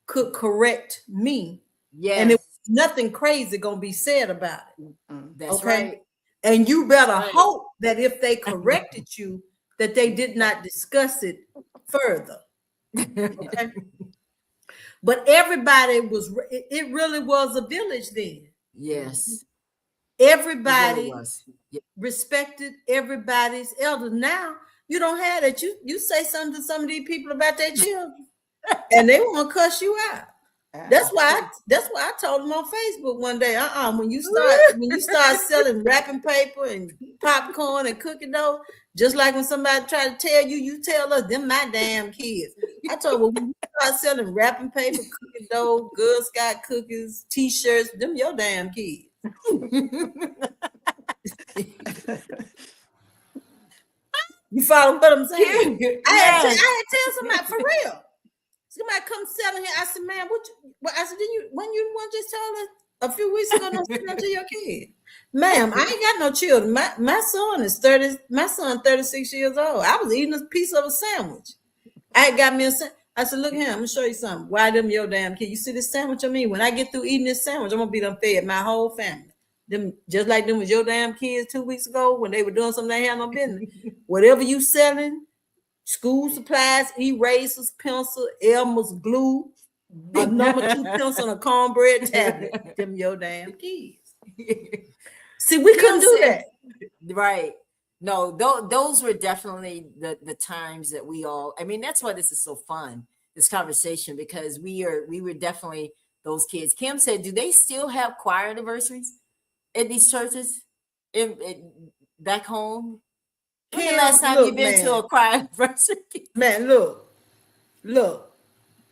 could correct me. Yes. And it was nothing crazy gonna be said about it. That's right. And you better hope that if they corrected you, that they did not discuss it further. Okay. But everybody it really was a village then. Yes. Everybody respected everybody's elder. Now you don't have that. You say something to some of these people about their children, and they want to cuss you out. That's why I told them on Facebook one day, when you start selling wrapping paper and popcorn and cookie dough, just like when somebody try to tell you, you tell us, them my damn kids. I told them, when you start selling wrapping paper, cookie dough, Girl Scout cookies, T-shirts, them your damn kids. You follow what I'm saying? I had to tell somebody, for real. Somebody come selling here. I said, man, I said, when you want just tell us a few weeks ago, don't send them to your kid. Ma'am, I ain't got no children. My son is 36 years old. I was eating a piece of a sandwich. I got me a sandwich. I said, look here, I'm gonna show you something. Why them your damn kid? You see this sandwich I mean? When I get through eating this sandwich, I'm gonna be done fed my whole family. Them just like them was your damn kids 2 weeks ago when they were doing something they had no business. Whatever you selling, school supplies, erasers, pencil, Elmer's glue, a number 2 pencil, and a cornbread tablet. Them your damn kids. See, we couldn't do that. Right. No, those were definitely the times that we all, I mean, that's why this is so fun, this conversation, because we were definitely those kids. Kim said, do they still have choir anniversaries at these churches? back home? When the Kim, last time look, you been to man. a choir anniversary? Man, look.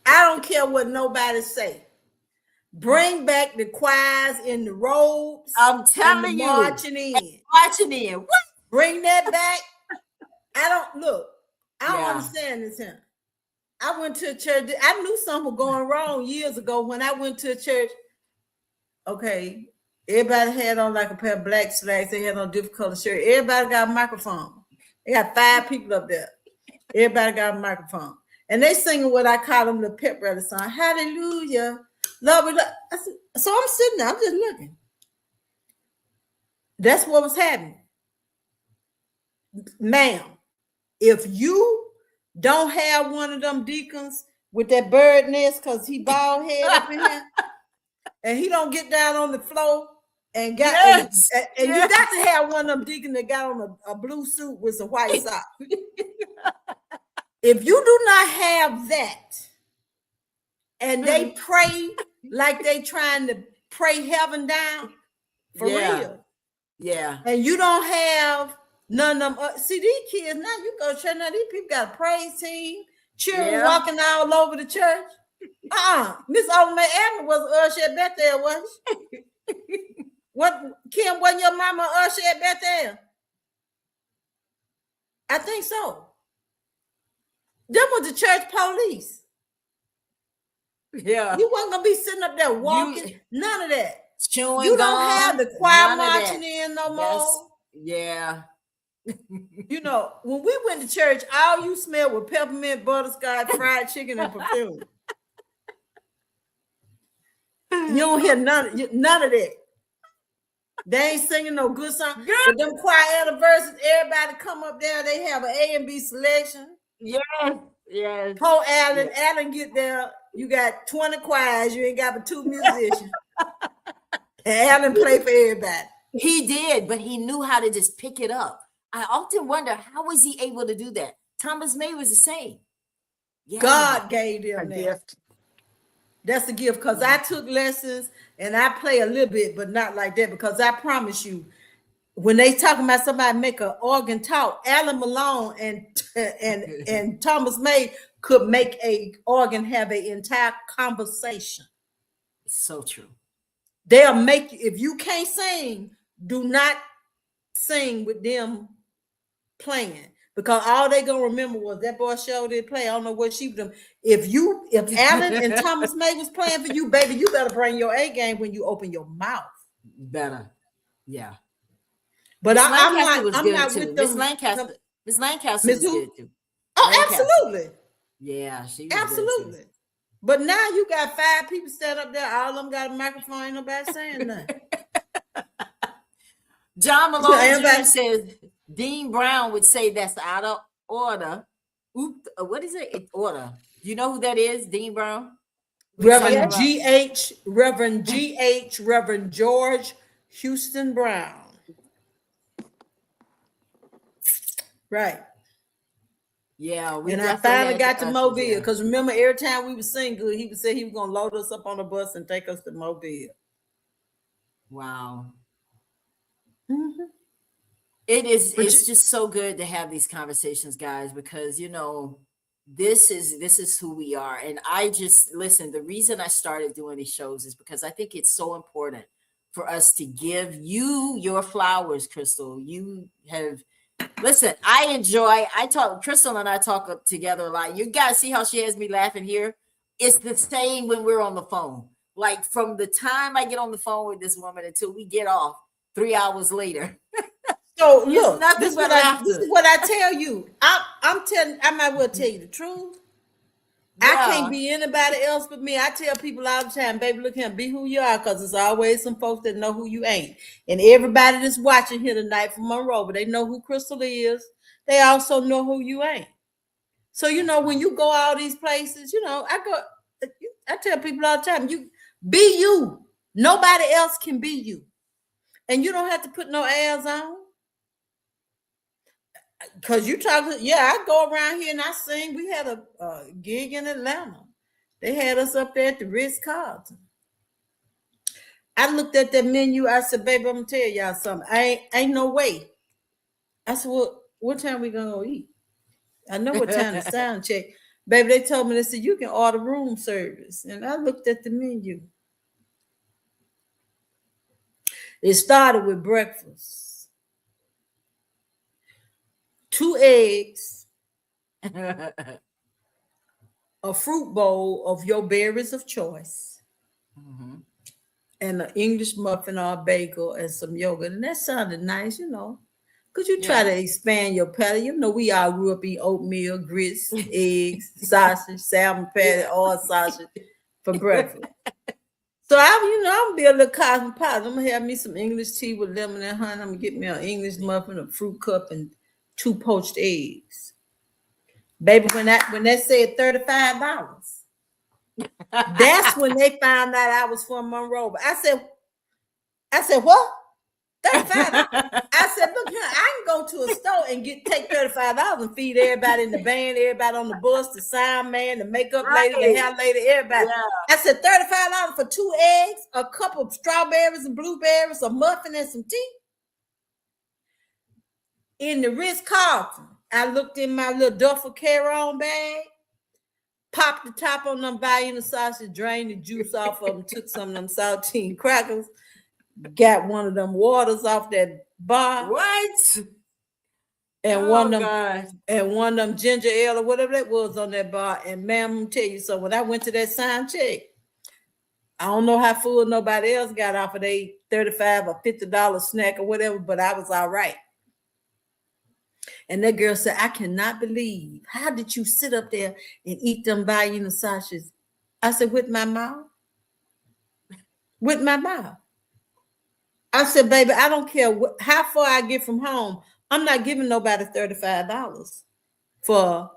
I don't care what nobody say. Bring back the choirs in the robes. I'm telling and the you. marching in. Marching in. What? Bring that back. I don't Yeah. understand this here. I went to a church. I knew something was going wrong years ago when I went to a church. Okay, everybody had on like a pair of black slacks. They had on different color shirt. Everybody got a microphone. They got 5 people up there. Everybody got a microphone. And they singing what I call them the pep rally song. Hallelujah. Love it. So I'm sitting there. I'm just looking. That's what was happening. Ma'am, if you don't have one of them deacons with that bird nest because he bald head up in here and he don't get down on the floor and got Yes. and you got to have one of them deacons that got on a blue suit with some white socks. If you do not have that and they pray like they trying to pray heaven down for real. Yeah. And you don't have none of them. See, these kids now, you go to church now, these people got a praise team, children walking all over the church. Miss Old Man Adams was an usher at Bethel, wasn't she? What, Kim, wasn't your mama usher at Bethel? I think so. Them was the church police. Yeah. You wasn't gonna be sitting up there walking, none of that. Chewing You gum, don't have the choir none of marching that. in no more. Yeah. You know, when we went to church, all you smelled was peppermint, butterscotch, fried chicken, and perfume. You don't hear none of that. They ain't singing no good song. But them choir anniversaries, everybody come up there, they have an A and B selection. Yes. Yes. Poor Allen get there. You got 20 choirs, you ain't got but 2 musicians. And Allen play for everybody. He did, but he knew how to just pick it up. I often wonder, how was he able to do that? Thomas May was the same. Yeah. God gave them that gift. That's a gift, because I took lessons and I play a little bit, but not like that, because I promise you, when they talking about somebody make an organ talk, Alan Malone and Thomas May could make a organ have an entire conversation. It's so true. They'll make you, if you can't sing, do not sing with them playing, because all they gonna remember was that boy show did play. I don't know what she was doing. If Alan and Thomas May was playing for you, baby, you better bring your A game when you open your mouth. Better. Yeah. But Miss I'm Lancaster was not good with too. them. Miss Lancaster Miss was who? good too. Oh, Lancaster. absolutely. Yeah, she was Absolutely. good too. But now you got 5 people set up there. All of them got a microphone. Ain't nobody saying nothing. John Malone everybody- Jr. says Dean Brown would say that's out of order. What is it? Order. Do you know who that is? Dean Brown? Reverend G.H., Reverend George Houston Brown. Right. Yeah. We And I definitely finally had got to ushers, Mobile, yeah. because remember, every time we would sing good, he would say he was going to load us up on a bus and take us to Mobile. Wow. Mm-hmm. It's just so good to have these conversations, guys, because this is who we are. And I just listen, the reason I started doing these shows is because I think it's so important for us to give you your flowers, Crystal. You have listen, Crystal and I talk together a lot. You guys see how she has me laughing here? It's the same when we're on the phone. Like from the time I get on the phone with this woman until we get off 3 hours later. So look, this is what I tell you. I might well tell you the truth. Yeah. I can't be anybody else but me. I tell people all the time, baby, look here, be who you are, because there's always some folks that know who you ain't. And everybody that's watching here tonight from Monroeville, they know who Crystal is. They also know who you ain't. So, when you go all these places, I tell people all the time, you be you. Nobody else can be you. And you don't have to put no airs on. Because you talk, I go around here and I sing. We had a gig in Atlanta. They had us up there at the Ritz-Carlton. I looked at that menu. I said, baby, I'm gonna tell y'all something. Ain't no way. I said, well, what time we gonna go eat? I know what time to sound check. Baby, they told me, they said, you can order room service. And I looked at the menu. It started with breakfast. 2 eggs, a fruit bowl of your berries of choice, and an English muffin or a bagel and some yogurt. And that sounded nice, you know. Could you try to expand your palate? You know, we all grew up eating oatmeal, grits, eggs, sausage, salmon patty, or sausage for breakfast. So I'm gonna be a little cosmopolitan. I'm gonna have me some English tea with lemon and honey. I'm gonna get me an English muffin, a fruit cup, and 2 poached eggs. Baby, when that said $35, that's when they found out I was from Monroeville. I said, what? $35. I said, look here, I can go to a store and take $35 and feed everybody in the band, everybody on the bus, the sound man, the makeup lady, the hair lady, everybody. Yeah. I said, $35 for 2 eggs, a cup of strawberries and blueberries, a muffin and some tea. In the Ritz-Carlton, I looked in my little duffel carry-on bag, popped the top on them Vienna sausage, drained the juice off of them, took some of them saltine crackers, got one of them waters off that bar. What? And one of them ginger ale or whatever that was on that bar. And ma'am, I'm tell you, so when I went to that sound check, I don't know how full nobody else got off of a $35 or $50 snack or whatever, but I was all right. And that girl said, I cannot believe, how did you sit up there and eat them Vienna sausages? I said, with my mouth. With my mouth. I said, baby, I don't care how far I get from home. I'm not giving nobody $35 for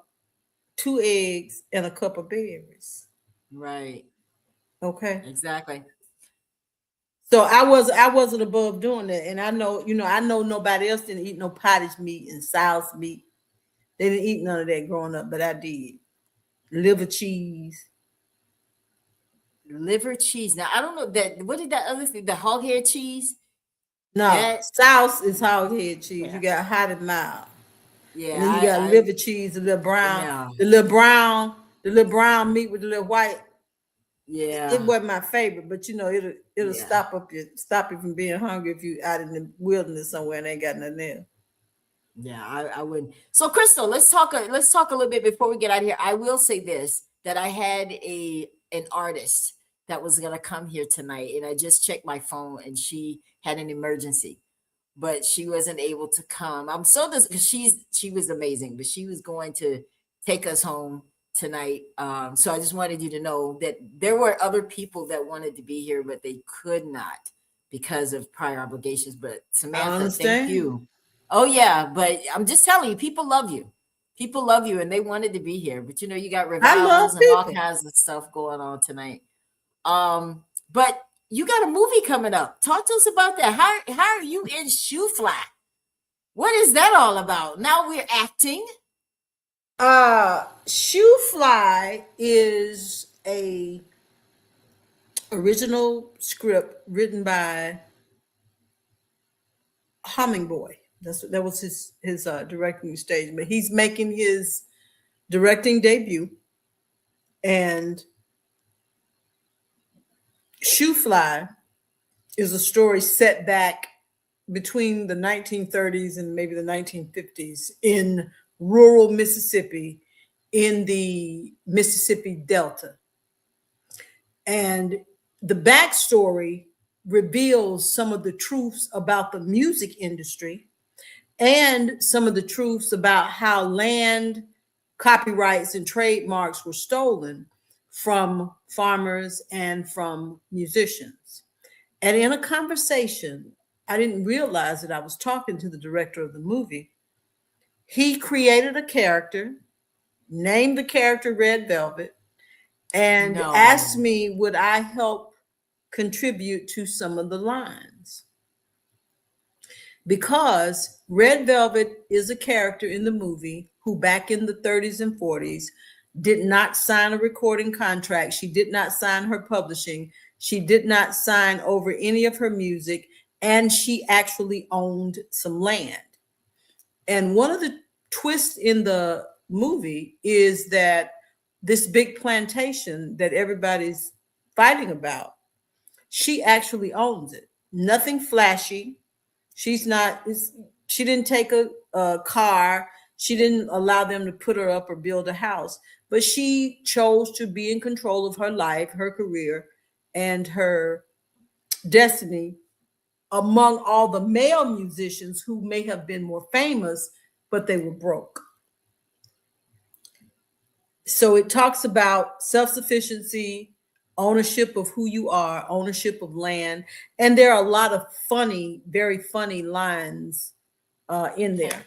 2 eggs and a cup of berries. Right. Okay. Exactly. So I wasn't above doing that. And I know nobody else didn't eat no pottage meat and sow's meat. They didn't eat none of that growing up, but I did. Liver cheese. Liver cheese. Now I don't know that. What did that other thing? The hog head cheese. No, sauce is hog head cheese. You got hot and mild. Yeah. And then you got liver cheese, the little brown meat with the little white. Yeah. It wasn't my favorite, but it'll stop you from being hungry if you out in the wilderness somewhere and ain't got nothing there. Yeah, I wouldn't. So Crystal, let's talk a little bit before we get out of here. I will say this, that I had an artist that was gonna come here tonight, and I just checked my phone, and she had an emergency, but she wasn't able to come. I'm so this because she was amazing, but she was going to take us home tonight. So I just wanted you to know that there were other people that wanted to be here, but they could not because of prior obligations. But Samantha, thank you. Oh yeah, but I'm just telling you, people love you. People love you, and they wanted to be here. But you got revivals and all kinds of stuff going on tonight. But you got a movie coming up. Talk to us about that. How are you in Shoe Fly? What is that all about? Now we're acting. Shoe Fly is a original script written by Hummingboy. That was his directing stage, but he's making his directing debut. And Shoe Fly is a story set back between the 1930s and maybe the 1950s in rural Mississippi, in the Mississippi Delta. And the backstory reveals some of the truths about the music industry and some of the truths about how land, copyrights, and trademarks were stolen from farmers and from musicians. And in a conversation, I didn't realize that I was talking to the director of the movie. He created a character, named the character Red Velvet, and asked me, would I help contribute to some of the lines? Because Red Velvet is a character in the movie who back in the 30s and 40s did not sign a recording contract. She did not sign her publishing. She did not sign over any of her music, and she actually owned some land. And one of the twists in the movie is that this big plantation that everybody's fighting about, she actually owns it. Nothing flashy. She's not, she didn't take a car. She didn't allow them to put her up or build a house, but she chose to be in control of her life, her career, and her destiny among all the male musicians who may have been more famous, but they were broke. So it talks about self-sufficiency, ownership of who you are, ownership of land. And there are a lot of funny, very funny lines in there.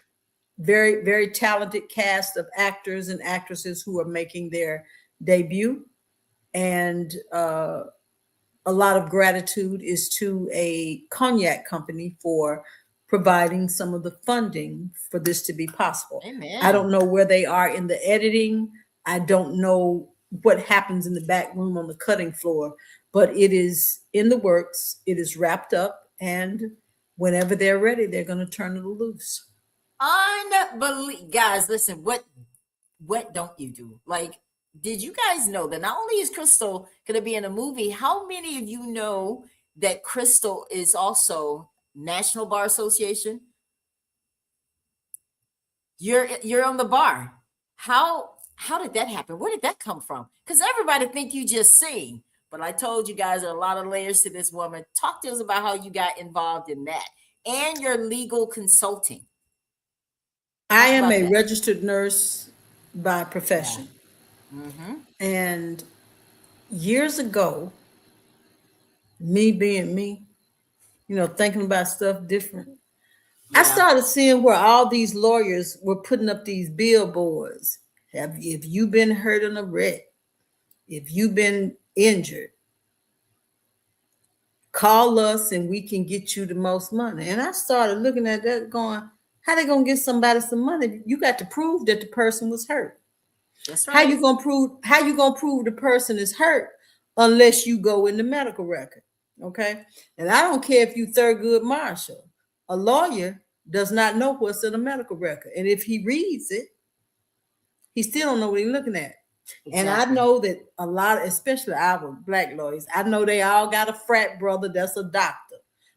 Very, very talented cast of actors and actresses who are making their debut. And a lot of gratitude is to a cognac company for providing some of the funding for this to be possible. Amen. I don't know where they are in the editing. I don't know what happens in the back room on the cutting floor, but it is in the works. It is wrapped up, and whenever they're ready, they're going to turn it loose. Unbelievable. Guys, listen, what don't you do? Like, did you guys know that not only is Crystal going to be in a movie, how many of you know that Crystal is also National Bar Association? You're on the bar. How did that happen? Where did that come from? Because everybody think you just sing, but I told you guys there are a lot of layers to this woman. Talk to us about how you got involved in that and your legal consulting. I am a registered nurse by profession. Yeah. Mm-hmm. And years ago, me being me, thinking about stuff different, I started seeing where all these lawyers were putting up these billboards. If you've been hurt in a wreck, if you've been injured, call us and we can get you the most money. And I started looking at that going, how they going to get somebody some money? You got to prove that the person was hurt. That's right. How you going to prove the person is hurt unless you go in the medical record? Okay. And I don't care if you Thurgood Marshall. A lawyer does not know what's in a medical record. And if he reads it, he still don't know what he's looking at. Exactly. And I know that a lot, especially our Black lawyers, I know they all got a frat brother that's a doctor.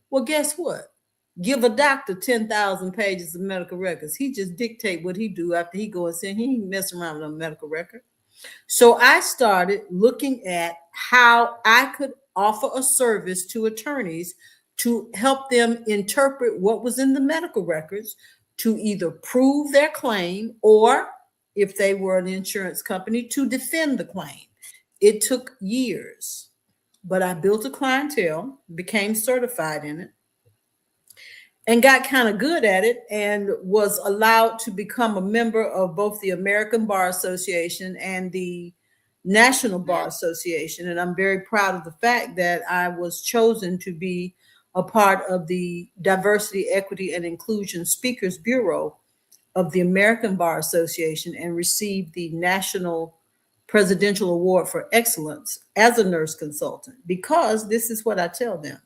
Well, guess what? Give a doctor 10,000 pages of medical records. He just dictate what he do after he go and say he ain't messing around with a medical record. So I started looking at how I could offer a service to attorneys to help them interpret what was in the medical records to either prove their claim or, if they were an insurance company, to defend the claim. It took years, but I built a clientele, became certified in it, and got kind of good at it, and was allowed to become a member of both the American Bar Association and the National Bar Association. And I'm very proud of the fact that I was chosen to be a part of the Diversity, Equity, and Inclusion Speakers Bureau of the American Bar Association and received the National Presidential Award for Excellence as a nurse consultant, because this is what I tell them.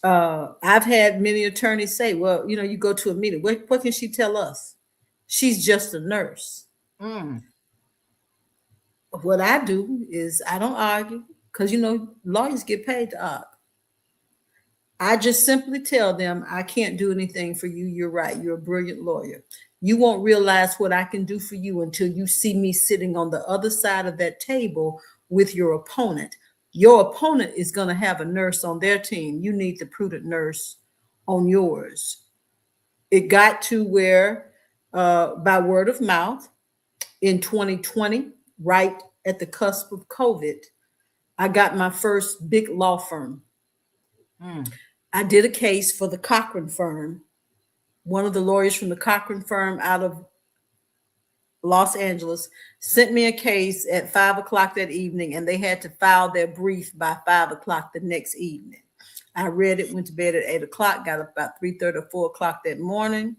I've had many attorneys say, well, you go to a meeting, what can she tell us? She's just a nurse. What I do is I don't argue, because, lawyers get paid to argue. I just simply tell them, I can't do anything for you. You're right. You're a brilliant lawyer. You won't realize what I can do for you until you see me sitting on the other side of that table with your opponent. Your opponent is going to have a nurse on their team. You need the prudent nurse on yours. It got to where, by word of mouth, in 2020, right at the cusp of COVID, I got my first big law firm. I did a case for the Cochran firm. One of the lawyers from the Cochran firm out of Los Angeles sent me a case at 5:00 that evening, and they had to file their brief by 5:00 the next evening. I read it, went to bed at 8:00, got up about 3:30 or 4:00 that morning.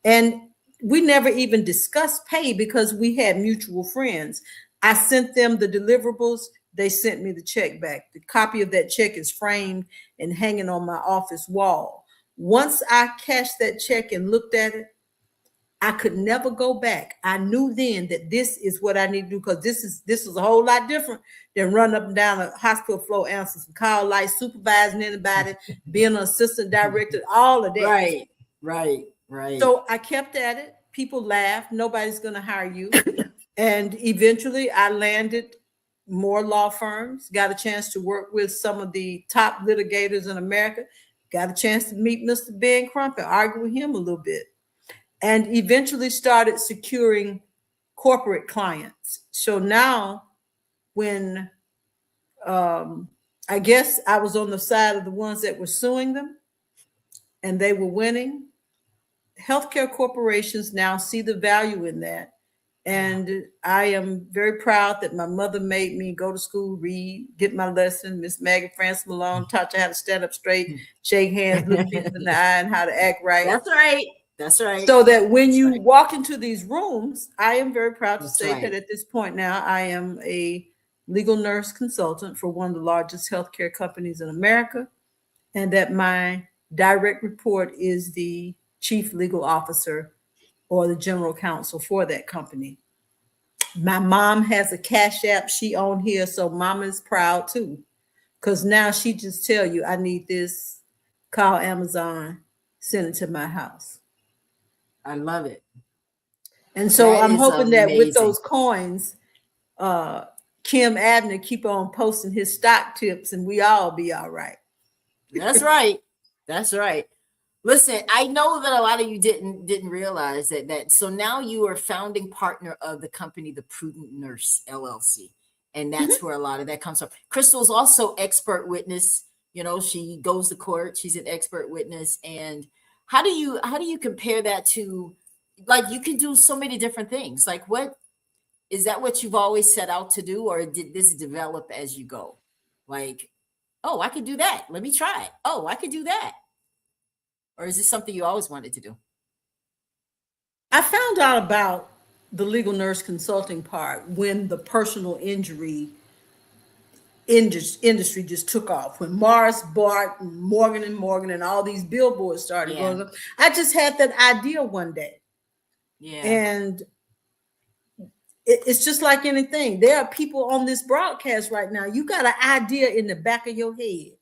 And we never even discussed pay because we had mutual friends. I sent them the deliverables. they sent me the check back. The copy of that check is framed and hanging on my office wall. Once I cashed that check and looked at it, I could never go back. I knew then that this is what I need to do, because this is a whole lot different than running up and down a hospital floor, answering some call lights, supervising anybody, being an assistant director, all of that. Right. So I kept at it. People laughed. Nobody's going to hire you. And eventually I landed more law firms, got a chance to work with some of the top litigators in America, got a chance to meet Mr. Ben Crump and argue with him a little bit, and eventually started securing corporate clients. So now when I guess I was on the side of the ones that were suing them and they were winning, healthcare corporations now see the value in that. And I am very proud that my mother made me go to school, read, get my lesson. Miss Maggie Francis Malone taught you how to stand up straight, shake hands, look people in the eye, and how to act right. That's right. So that when you walk into these rooms, I am very proud to say that at this point now, I am a legal nurse consultant for one of the largest healthcare companies in America, and that my direct report is the chief legal officer or the general counsel for that company. My mom has a Cash App she on here, so mama is proud too, because now she just tell you, I need this, call Amazon, send it to my house. I love it. And so I'm hoping that with those coins, Kim Abner keep on posting his stock tips and we all be all right. That's right. That's right. Listen, I know that a lot of you didn't realize that. So now you are founding partner of the company, The Prudent Nurse LLC. And that's where a lot of that comes from. Crystal's also expert witness. You know, she goes to court. She's an expert witness. And how do you compare that to, like, you can do so many different things. Like, what is that what you've always set out to do, or did this develop as you go? Like, oh, I could do that. Let me try it. Oh, I could do that. Or is this something you always wanted to do? I found out about the legal nurse consulting part when the personal injury industry just took off. When Morris bought Morgan and all these billboards started going up. I just had that idea one day. Yeah. And it's just like anything. There are people on this broadcast right now. You got an idea in the back of your head.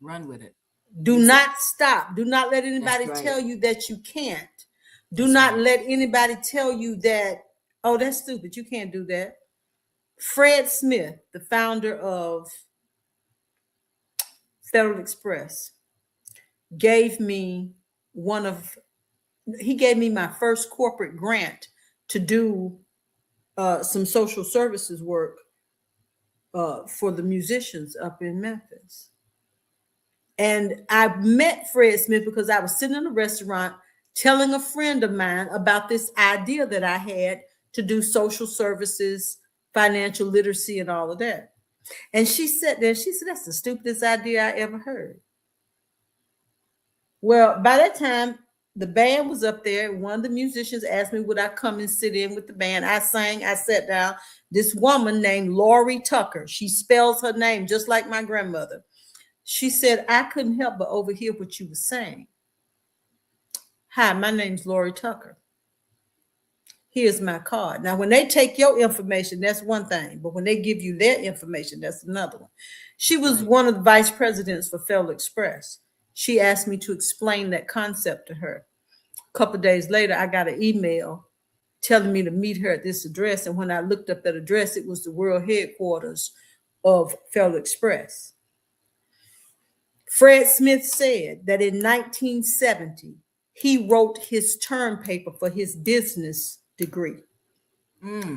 Run with it. Do not stop. Do not let anybody tell you that you can't. Do not let anybody tell you that, oh, that's stupid. You can't do that. Fred Smith, the founder of Federal Express, gave me my first corporate grant to do some social services work for the musicians up in Memphis. And I met Fred Smith because I was sitting in a restaurant telling a friend of mine about this idea that I had to do social services, financial literacy, and all of that. And she sat there and she said, that's the stupidest idea I ever heard. Well, by that time, the band was up there. One of the musicians asked me, would I come and sit in with the band? I sang, I sat down. This woman named Lori Tucker, she spells her name just like my grandmother. She said, I couldn't help but overhear what you were saying. Hi, my name's Lori Tucker. Here's my card. Now, when they take your information, that's one thing. But when they give you their information, that's another one. She was one of the vice presidents for Federal Express. She asked me to explain that concept to her. A couple of days later, I got an email telling me to meet her at this address. And when I looked up that address, it was the world headquarters of Federal Express. Fred Smith said that in 1970, he wrote his term paper for his business degree.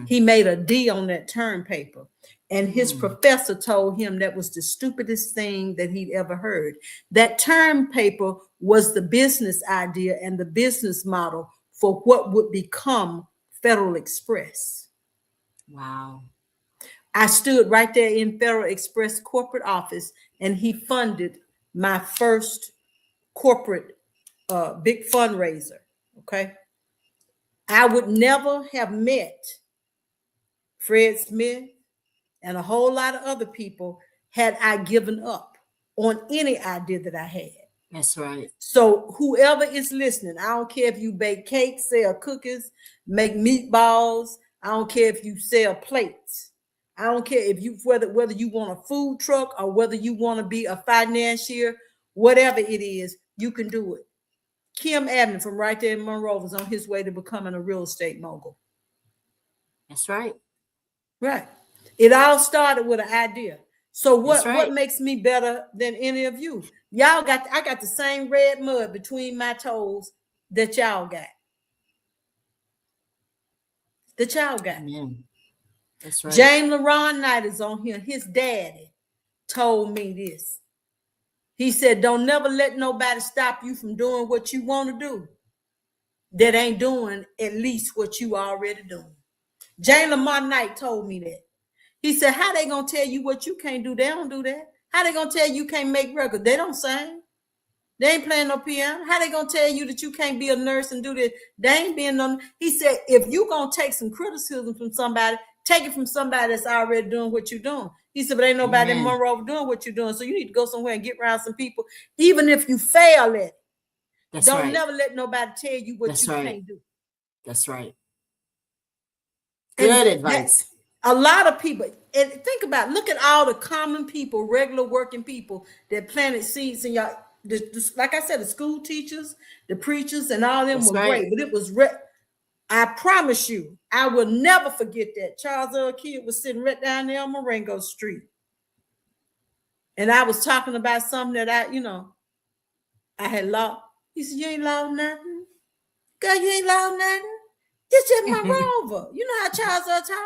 He made a D on that term paper. And his professor told him that was the stupidest thing that he'd ever heard. That term paper was the business idea and the business model for what would become Federal Express. Wow. I stood right there in Federal Express corporate office, and he funded my first corporate big fundraiser. Okay. I would never have met Fred Smith and a whole lot of other people had I given up on any idea that I had. That's right. So whoever is listening, I don't care if you bake cakes, sell cookies, make meatballs. I don't care if you sell plates. I don't care if you whether you want a food truck or whether you want to be a financier, whatever it is, you can do it. Kim Abney from right there in Monroeville was on his way to becoming a real estate mogul. That's right. Right. It all started with an idea. So That's right. what makes me better than any of you? I got the same red mud between my toes that y'all got. Amen. That's right. James LaRon Knight is on here. His daddy told me this. He said, don't never let nobody stop you from doing what you want to do that ain't doing at least what you already doing. James LaRon Knight told me that. He said, how they gonna tell you what you can't do? They don't do that. How they gonna tell you can't make records? They don't sing. They ain't playing no piano. How they gonna tell you that you can't be a nurse and do this? They ain't being no. He said, if you gonna take some criticism from somebody, take it from somebody that's already doing what you're doing. He said, but ain't nobody in Monroe doing what you're doing. So you need to go somewhere and get around some people, even if you fail at it. That's don't right. never let nobody tell you what That's you right. can't do. That's right. Good advice. A lot of people, and think about it, look at all the common people, regular working people that planted seeds in y'all. Like I said, the school teachers, the preachers, and all of them That's were right. great. But it was, I promise you, I will never forget that. Charles L. Kidd was sitting right down there on Marengo Street. And I was talking about something that I had lost. He said, you ain't lost nothing. Girl, you ain't lost nothing. This just Monroeville. You know how Charles L. talk?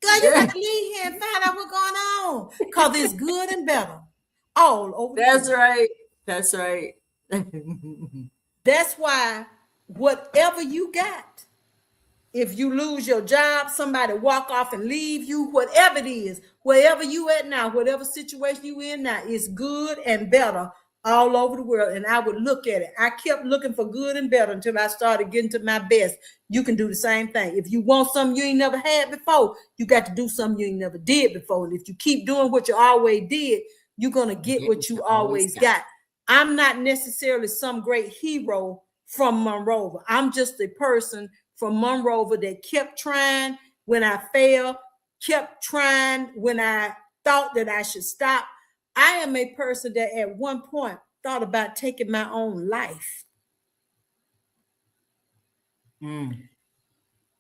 Girl, you got to leave here and find out what's going on. Because it's good and better all over. That's right. That's right. That's why whatever you got, if you lose your job, somebody walk off and leave you, whatever it is, wherever you at now, whatever situation you in now, is good and better all over the world. And I would look at it. I kept looking for good and better until I started getting to my best. You can do the same thing. If you want something you ain't never had before, you got to do something you ain't never did before. And if you keep doing what you always did, you're going to get what you always got. I'm not necessarily some great hero from Monroeville. I'm just a person from Monroeville that kept trying when I failed, kept trying when I thought that I should stop. I am a person that at one point thought about taking my own life.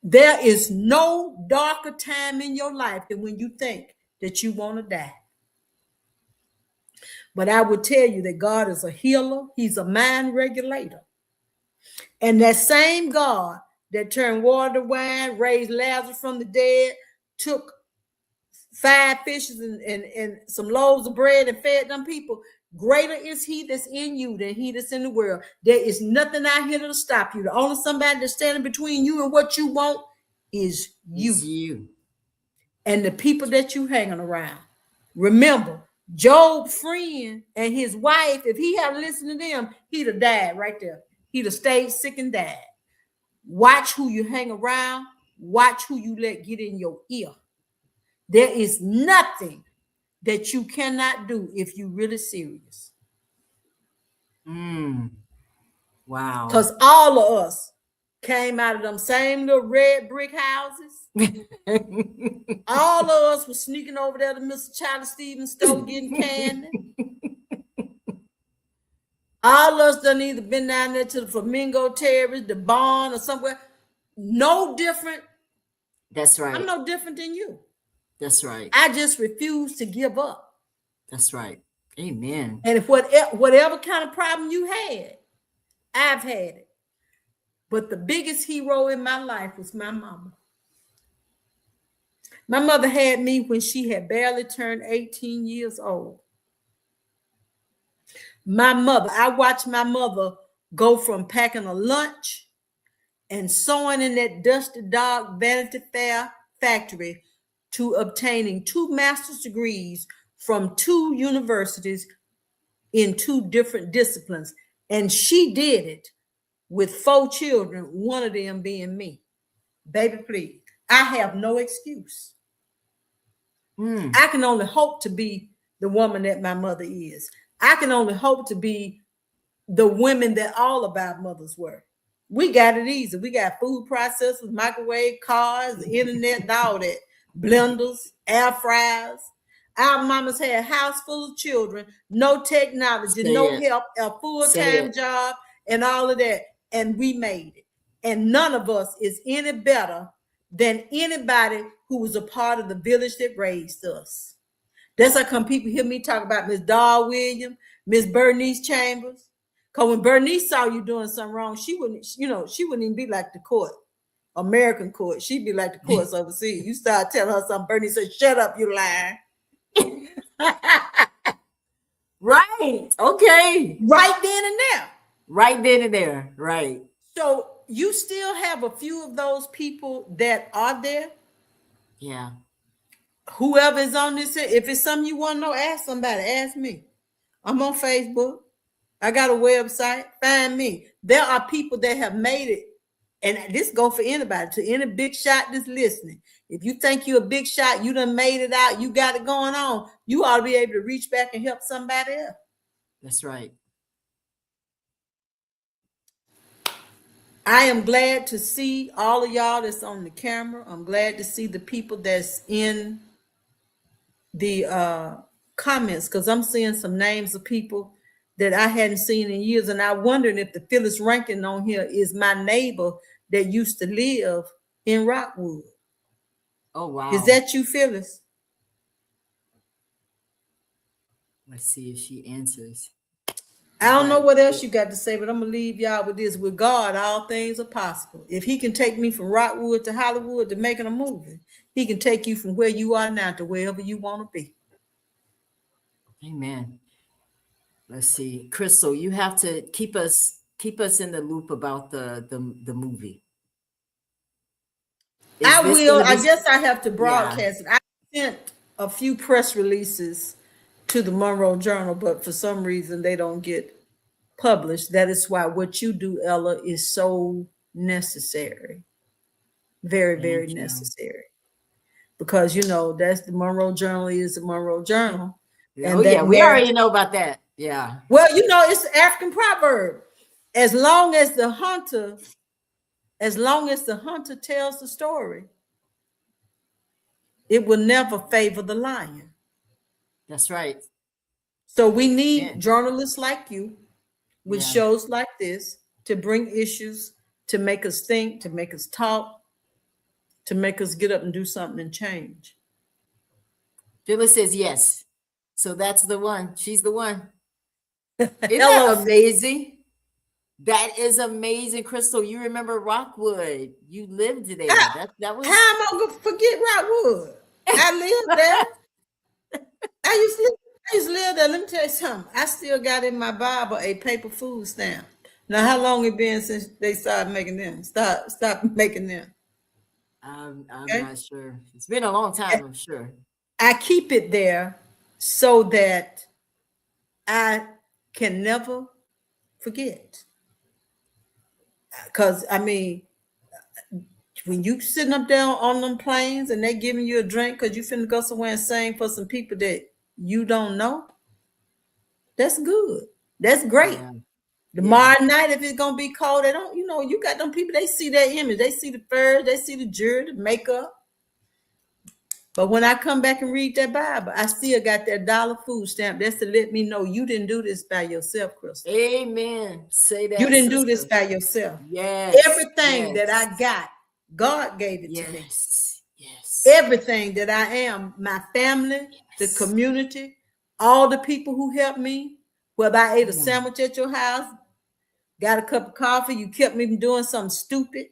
There is no darker time in your life than when you think that you want to die. But I would tell you that God is a healer. He's a mind regulator. And that same God that turned water to wine, raised Lazarus from the dead, took 5 fishes and some loaves of bread and fed them people, greater is he that's in you than he that's in the world. There is nothing out here that'll stop you. The only somebody that's standing between you and what you want is you. It's you. And the people that you hanging around. Remember, Job's friend and his wife, if he had listened to them, he'd have died right there. He'd have stayed sick and died. Watch who you hang around. Watch who you let get in your ear. There is nothing that you cannot do if you're really serious. Wow. Because all of us came out of them same little red brick houses. All of us were sneaking over there to Mr. Charlie Stevens' store getting candy. All of us done either been down there to the Flamingo Terrace, the barn, or somewhere. No different. That's right. I'm no different than you. That's right. I just refuse to give up. That's right. Amen. And if whatever kind of problem you had, I've had it. But the biggest hero in my life was my mama. My mother had me when she had barely turned 18 years old. I watched my mother go from packing a lunch and sewing in that dusty, dark Vanity Fair factory to obtaining 2 master's degrees from 2 universities in 2 different disciplines. And she did it with 4 children, one of them being me. Baby, please. I have no excuse. I can only hope to be the woman that my mother is. I can only hope to be the women that all of our mothers were. We got it easy. We got food processors, microwave, cars, the internet, and all that. Blenders, air fryers. Our mamas had a house full of children, no technology, no help, a full-time job, and all of that. And we made it. And none of us is any better than anybody who was a part of the village that raised us. That's how come people hear me talk about Miss Dahl Williams, Miss Bernice Chambers. Because when Bernice saw you doing something wrong, she wouldn't even be like the court, American court. She'd be like the courts overseas. You start telling her something, Bernice said, shut up, you lying. Right. Okay. Right then and there. Right then and there. Right. So you still have a few of those people that are there. Yeah. Whoever is on this, if it's something you want to know, ask somebody. Ask me. I'm on Facebook. I got a website. Find me. There are people that have made it. And this go for anybody, to any big shot that's listening. If you think you're a big shot, you done made it out, you got it going on, you ought to be able to reach back and help somebody else. That's right. I am glad to see all of y'all that's on the camera. I'm glad to see the people that's in the comments, because I'm seeing some names of people that I hadn't seen in years. And I wondered if the Phyllis Rankin on here is my neighbor that used to live in Rockwood. Oh, wow. Is that you, Phyllis? Let's see if she answers. I don't know what else you got to say, but I'm going to leave y'all with this. With God, all things are possible. If he can take me from Rockwood to Hollywood to making a movie, he can take you from where you are now to wherever you want to be. Amen. Let's see. Crystal, you have to keep us in the loop about the movie. I will. I guess I have to broadcast it. I sent a few press releases to the Monroe Journal, but for some reason they don't get published. That is why what you do, Ella, is so necessary. Very, very necessary. Because, you know, that's the Monroe Journal is the Monroe Journal. Oh, yeah, we already know about that. Yeah. Well, you know, it's an African proverb. As long as the hunter tells the story, it will never favor the lion. That's right. So we need journalists like you with shows like this to bring issues, to make us think, to make us talk, to make us get up and do something and change. Phyllis says yes. So that's the one. She's the one. Isn't that amazing? That is amazing, Crystal. You remember Rockwood. You lived there. That was. How am I going to forget Rockwood? I lived there. I used to live there. Let me tell you something. I still got in my Bible a paper food stamp. Now, how long it been since they started making them? Stop making them. I'm not sure. It's been a long time, I'm sure. I keep it there so that I can never forget. Because, I mean, when you sitting up there on them planes and they giving you a drink because you finna go somewhere and sing for some people that you don't know, that's good. That's great. Yeah. Tomorrow night, if it's going to be cold, they don't, you know, you got them people, they see that image. They see the furs, they see the jewelry, the makeup. But when I come back and read that Bible, I still got that $1 food stamp. That's to let me know you didn't do this by yourself, Crystal. Amen. Say that. You didn't do this by yourself. Yes. Everything that I got, God gave it to me. Yes. Everything that I am, my family, the community, all the people who helped me, whether I ate a sandwich at your house, got a cup of coffee, you kept me from doing something stupid.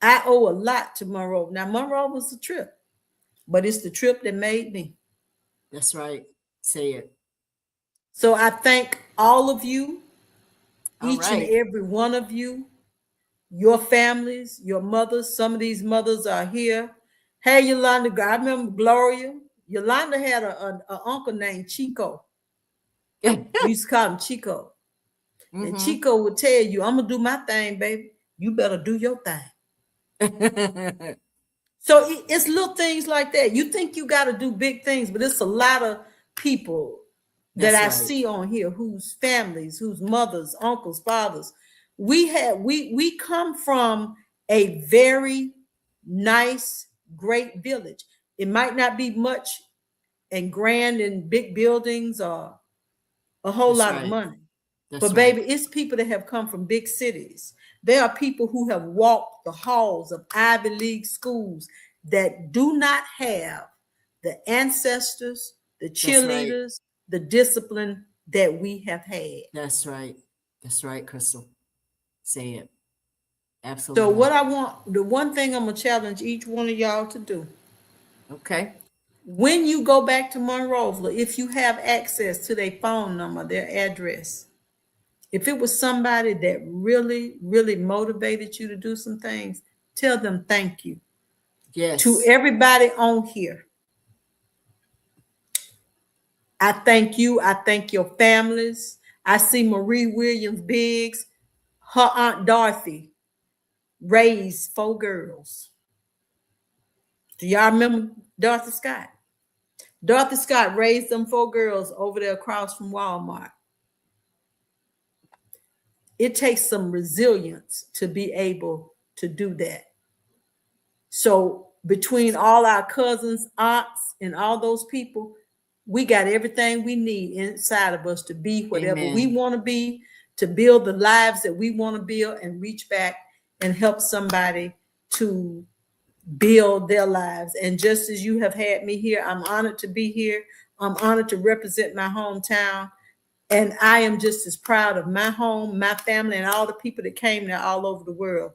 I owe a lot to Monroe. Now, Monroe was a trip. But it's the trip that made me. That's right. Say it. So I thank all of you, each and every one of you, your families, your mothers. Some of these mothers are here. Hey, Yolanda, I remember Gloria. Yolanda had an uncle named Chico. We used to call him Chico. And Chico would tell you, I'm going to do my thing, baby. You better do your thing. So it's little things like that. You think you got to do big things, but it's a lot of people that I see on here whose families, whose mothers, uncles, fathers, we come from a very nice, great village. It might not be much and grand and big buildings or a whole lot of money. But baby, it's people that have come from big cities. There are people who have walked the halls of Ivy League schools that do not have the ancestors, the cheerleaders, the discipline that we have had. That's right. That's right, Crystal. Say it. Absolutely. So what I want, the one thing I'm going to challenge each one of y'all to do. Okay. When you go back to Monroeville, if you have access to their phone number, their address, if it was somebody that really, really motivated you to do some things, tell them thank you. Yes. To everybody on here, I thank you. I thank your families. I see Marie Williams Biggs, her Aunt Dorothy raised 4 girls. Do y'all remember Dorothy Scott? Dorothy Scott raised them 4 girls over there across from Walmart. It takes some resilience to be able to do that. So between all our cousins, aunts, and all those people, we got everything we need inside of us to be whatever we want to be, to build the lives that we want to build and reach back and help somebody to build their lives. And just as you have had me here, I'm honored to be here. I'm honored to represent my hometown. And I am just as proud of my home, my family, and all the people that came there all over the world,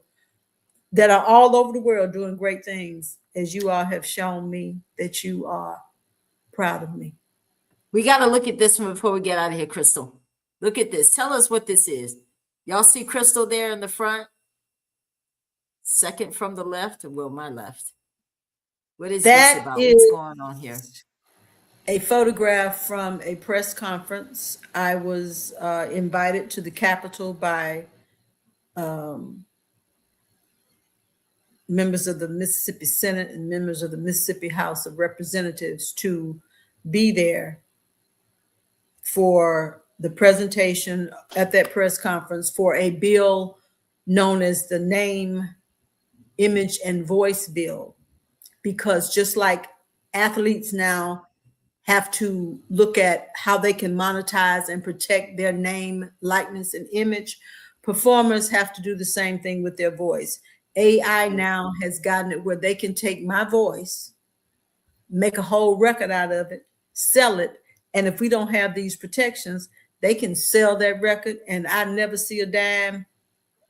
that are all over the world doing great things, as you all have shown me that you are proud of me. We got to look at this one before we get out of here, Crystal. Look at this. Tell us what this is. Y'all see Crystal there in the front? Second from the left, or well, my left. What is this about? What's going on here? A photograph from a press conference. I was invited to the Capitol by members of the Mississippi Senate and members of the Mississippi House of Representatives to be there for the presentation at that press conference for a bill known as the Name, Image, and Voice Bill. Because just like athletes now have to look at how they can monetize and protect their name, likeness, and image, performers have to do the same thing with their voice. AI now has gotten it where they can take my voice, make a whole record out of it, sell it, and if we don't have these protections, they can sell that record and I never see a dime.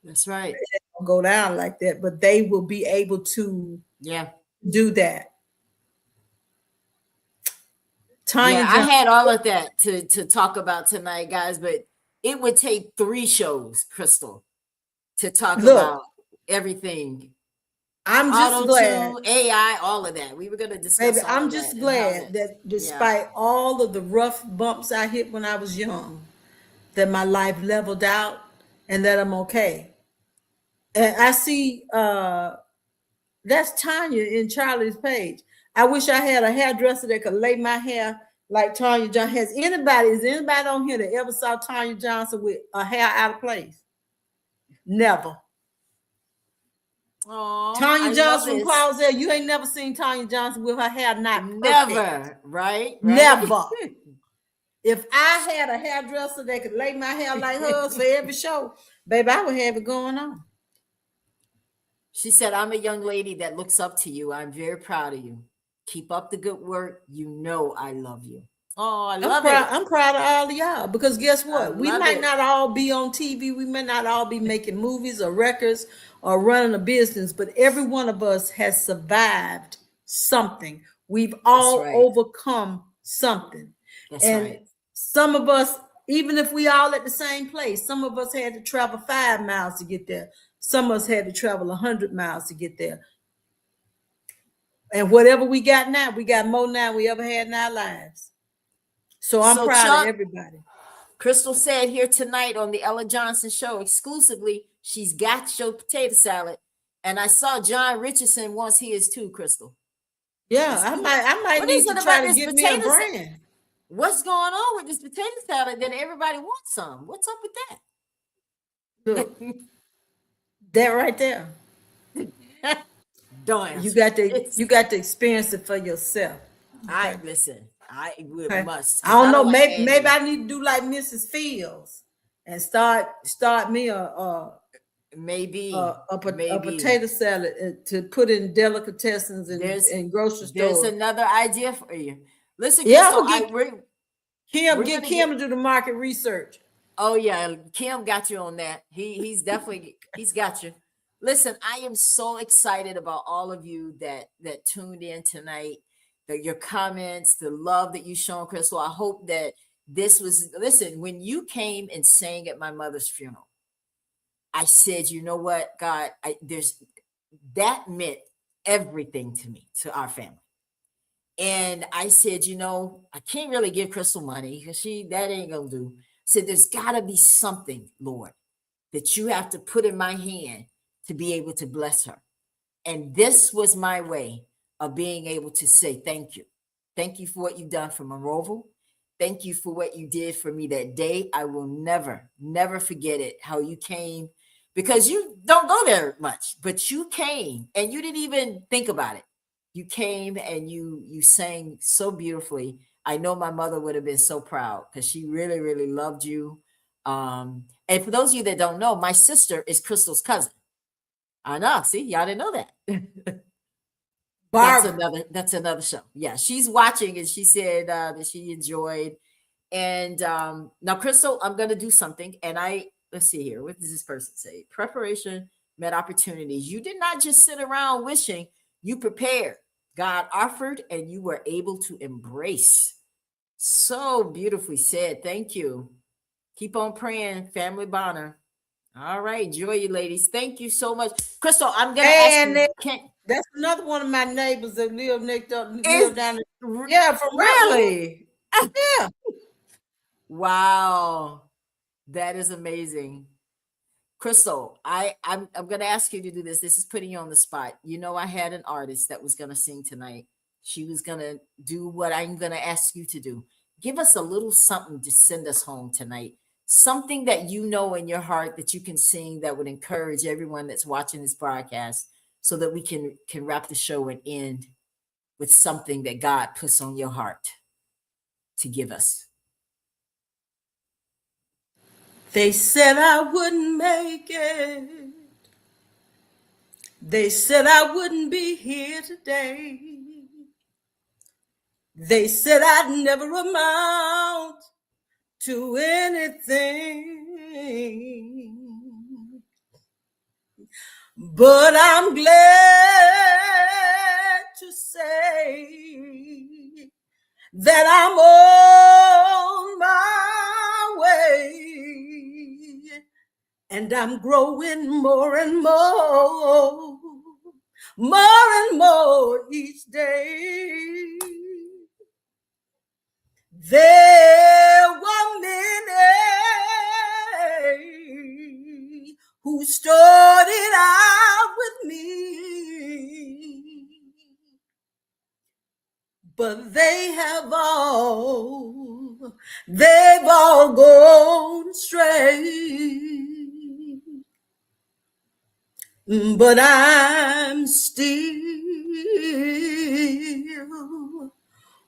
That's right. It won't go down like that, but they will be able to do that. Tanya, I had all of that to talk about tonight, guys, but it would take 3 shows, Crystal, to talk about everything. I'm just glad. AI, all of that. We were going to discuss. Baby, I'm just glad that despite all of the rough bumps I hit when I was young, that my life leveled out and that I'm okay. And I see that's Tanya in Charlie's page. I wish I had a hairdresser that could lay my hair like Tanya Johnson. Is anybody on here that ever saw Tanya Johnson with a hair out of place? Never. Aww, Tanya Johnson from Clausel, you ain't never seen Tanya Johnson with her hair not perfect. Never, right? Never. If I had a hairdresser that could lay my hair like hers for every show, baby, I would have it going on. She said, I'm a young lady that looks up to you. I'm very proud of you. Keep up the good work. You know I love you. Oh, I love it. I'm proud of all of y'all because guess what? We might not all be on TV. We may not all be making movies or records or running a business, but every one of us has survived something. We've all overcome something. And some of us, even if we all at the same place, some of us had to travel 5 miles to get there. Some of us had to travel 100 miles to get there. And whatever we got now, we got more now than we ever had in our lives. So I'm proud of everybody. Crystal said here tonight on the Ella Johnson Show exclusively, she's got your potato salad. And I saw John Richardson wants his too, Crystal. Yeah, I might What need is to it try about to this get me a potato salad? brand. What's going on with this potato salad that everybody wants some? What's up with Look, that right there. that? Don't You answer. got to experience it for yourself. I listen. I would Okay. must. I don't know. like Maybe I need to do like Mrs. Fields and start me maybe a potato salad to put in delicatessens and grocery There's stores. another idea for you. Listen, Yeah, Crystal, I'm gonna get Kim to do the market research. Oh yeah, Kim got you on that. He's definitely he's got you. Listen, I am so excited about all of you that tuned in tonight. That your comments, the love that you shown, Crystal. I hope that this was listen, when you came and sang at my mother's funeral, I said, you know what, God, that meant everything to me, to our family. And I said, I can't really give Crystal money because that ain't gonna do. I said, there's gotta be something, Lord, that you have to put in my hand to be able to bless her. And this was my way of being able to say thank you. Thank you for what you've done for Monroeville. Thank you for what you did for me that day. I will never, never forget it, how you came, because you don't go there much, but you came and you didn't even think about it. You came and you sang so beautifully. I know my mother would have been so proud because she really, really loved you. And for those of you that don't know, my sister is Crystal's cousin. I know. See, y'all didn't know that. That's another show. Yeah, she's watching and she said that she enjoyed. And now, Crystal, I'm gonna do something. And let's see here. What does this person say? Preparation met opportunities. You did not just sit around wishing, you prepared. God offered and you were able to embrace. So beautifully said. Thank you. Keep on praying, family Bonner. All right, enjoy you, ladies. Thank you so much, Crystal. I'm gonna ask you. That's another one of my neighbors that live next door. Live down there. Yeah, from really. Yeah. Wow, that is amazing, Crystal. I'm gonna ask you to do this. This is putting you on the spot. I had an artist that was gonna sing tonight. She was gonna do what I'm gonna ask you to do. Give us a little something to send us home tonight. Something that you know in your heart that you can sing that would encourage everyone that's watching this broadcast, so that we can wrap the show and end with something that God puts on your heart to give us. They said I wouldn't make it. They said I wouldn't be here today. They said I'd never amount to anything. But I'm glad to say that I'm on my way, and I'm growing more and more each day. There were many who started out with me, but they've all gone astray. But I'm still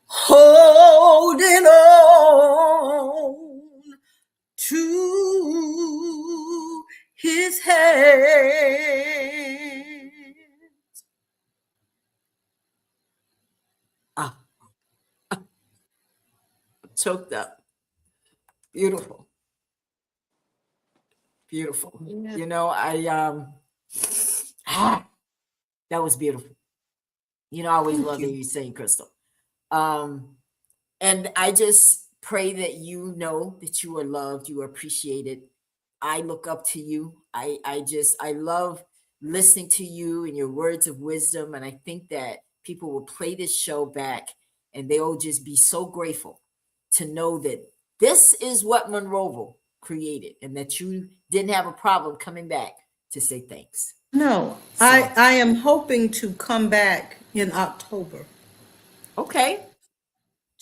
holding on to his hand. Choked up. Beautiful. Beautiful. Yeah. That was beautiful. I always love that you sing, Crystal. And I just pray that you know that you are loved, you are appreciated. I look up to you. I love listening to you and your words of wisdom. And I think that people will play this show back and they'll just be so grateful to know that this is what Monroeville created and that you didn't have a problem coming back to say thanks. No, So, I am hoping to come back in October okay.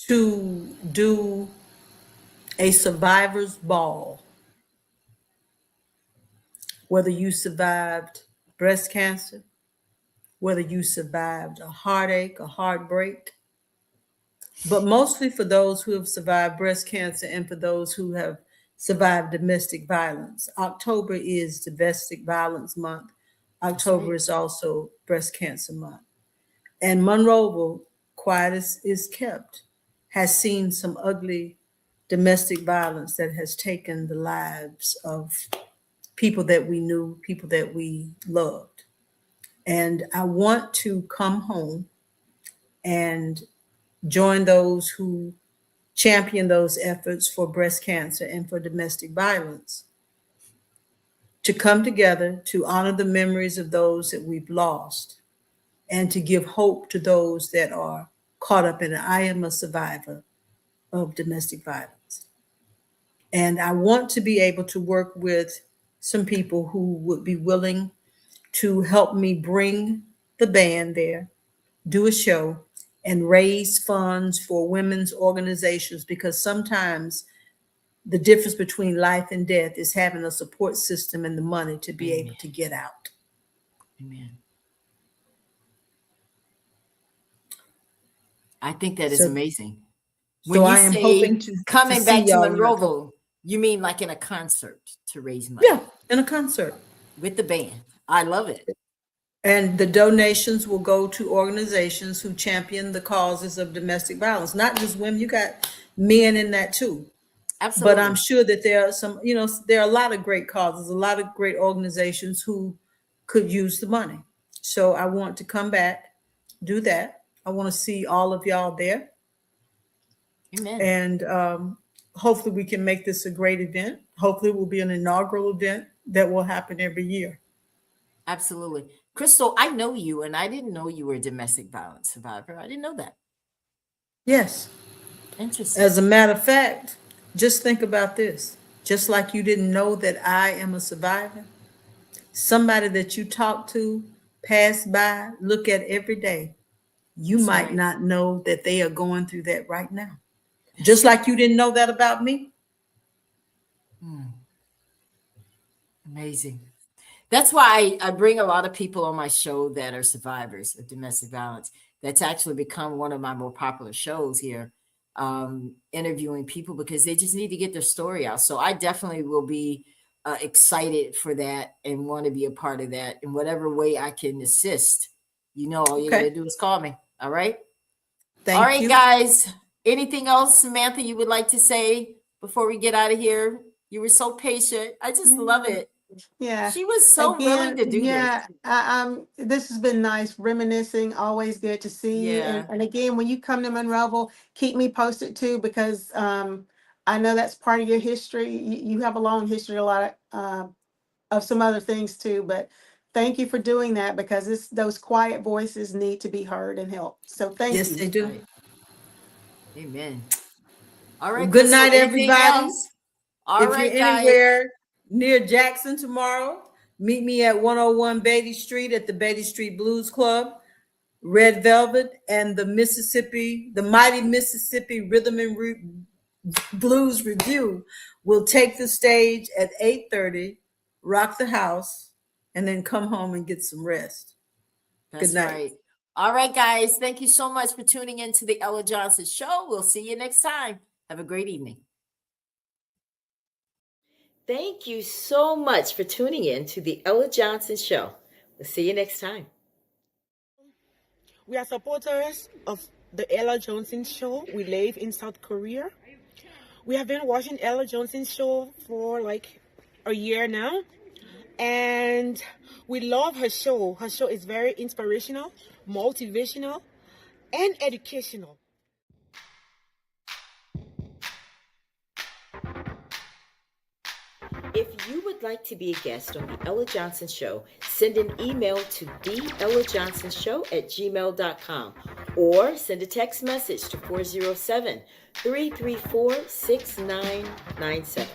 to do a survivor's ball. Whether you survived breast cancer, whether you survived a heartache, a heartbreak, but mostly for those who have survived breast cancer and for those who have survived domestic violence. October is Domestic Violence Month. That's October right. is also Breast Cancer Month. And Monroeville, quiet as is kept, has seen some ugly domestic violence that has taken the lives of people that we knew, people that we loved. And I want to come home and join those who champion those efforts for breast cancer and for domestic violence, to come together to honor the memories of those that we've lost and to give hope to those that are caught up in it. I am a survivor of domestic violence. And I want to be able to work with some people who would be willing to help me bring the band there, do a show, and raise funds for women's organizations, because sometimes the difference between life and death is having a support system and the money to be able to get out. Amen. I think that is So, amazing. so When you I am say hoping to coming see back to y'all in October. Monroeville, you mean like in a concert to raise money Yeah, in a concert. with the band. I love it. And the donations will go to organizations who champion the causes of domestic violence, not just women. You got men in that too. Absolutely. But I'm sure that there are some, there are a lot of great causes, a lot of great organizations who could use the money. So I want to come back, do that. I want to see all of y'all there. Amen. And hopefully we can make this a great event. Hopefully it will be an inaugural event that will happen every year. Absolutely. Crystal, I know you, and I didn't know you were a domestic violence survivor. I didn't know that. Yes. Interesting. As a matter of fact, just think about this. Just like you didn't know that I am a survivor, somebody that you talk to, pass by, look at every day, you That's might right. not know that they are going through that right now. Just like you didn't know that about me. Amazing. That's why I bring a lot of people on my show that are survivors of domestic violence. That's actually become one of my more popular shows here, interviewing people because they just need to get their story out. So I definitely will be excited for that and want to be a part of that in whatever way I can assist. All you got to do is call me. All right. All right, guys. Anything else, Samantha, you would like to say before we get out of here? You were so patient. I just love it. Yeah. She was so willing to do this. This has been nice, reminiscing. Always good to see you. Yeah. And again, when you come to Monroeville, keep me posted too, because I know that's part of your history. You have a long history, a lot of some other things too. But thank you for doing that, because those quiet voices need to be heard and helped. So thank you. Yes, they do. Right. Amen. All right. Good Crystal, night, anything everybody. else? All If right, you're guys. anywhere near Jackson tomorrow, meet me at 101 Beatty Street at the Beatty Street Blues Club. Red Velvet and the Mighty Mississippi Rhythm and Blues Review will take the stage at 8:30, rock the house, and then come home and get some rest. That's Good night. right. All right, guys. Thank you so much for tuning in to the Ella Johnson Show. We'll see you next time. Have a great evening. Thank you so much for tuning in to the Ella Johnson Show. We'll see you next time. We are supporters of the Ella Johnson Show. We live in South Korea. We have been watching Ella Johnson Show for like a year now. And we love her show. Her show is very inspirational, motivational, and educational. If you would like to be a guest on the Ella Johnson Show, send an email to theellajohnsonshow@gmail.com or send a text message to 407-334-6997.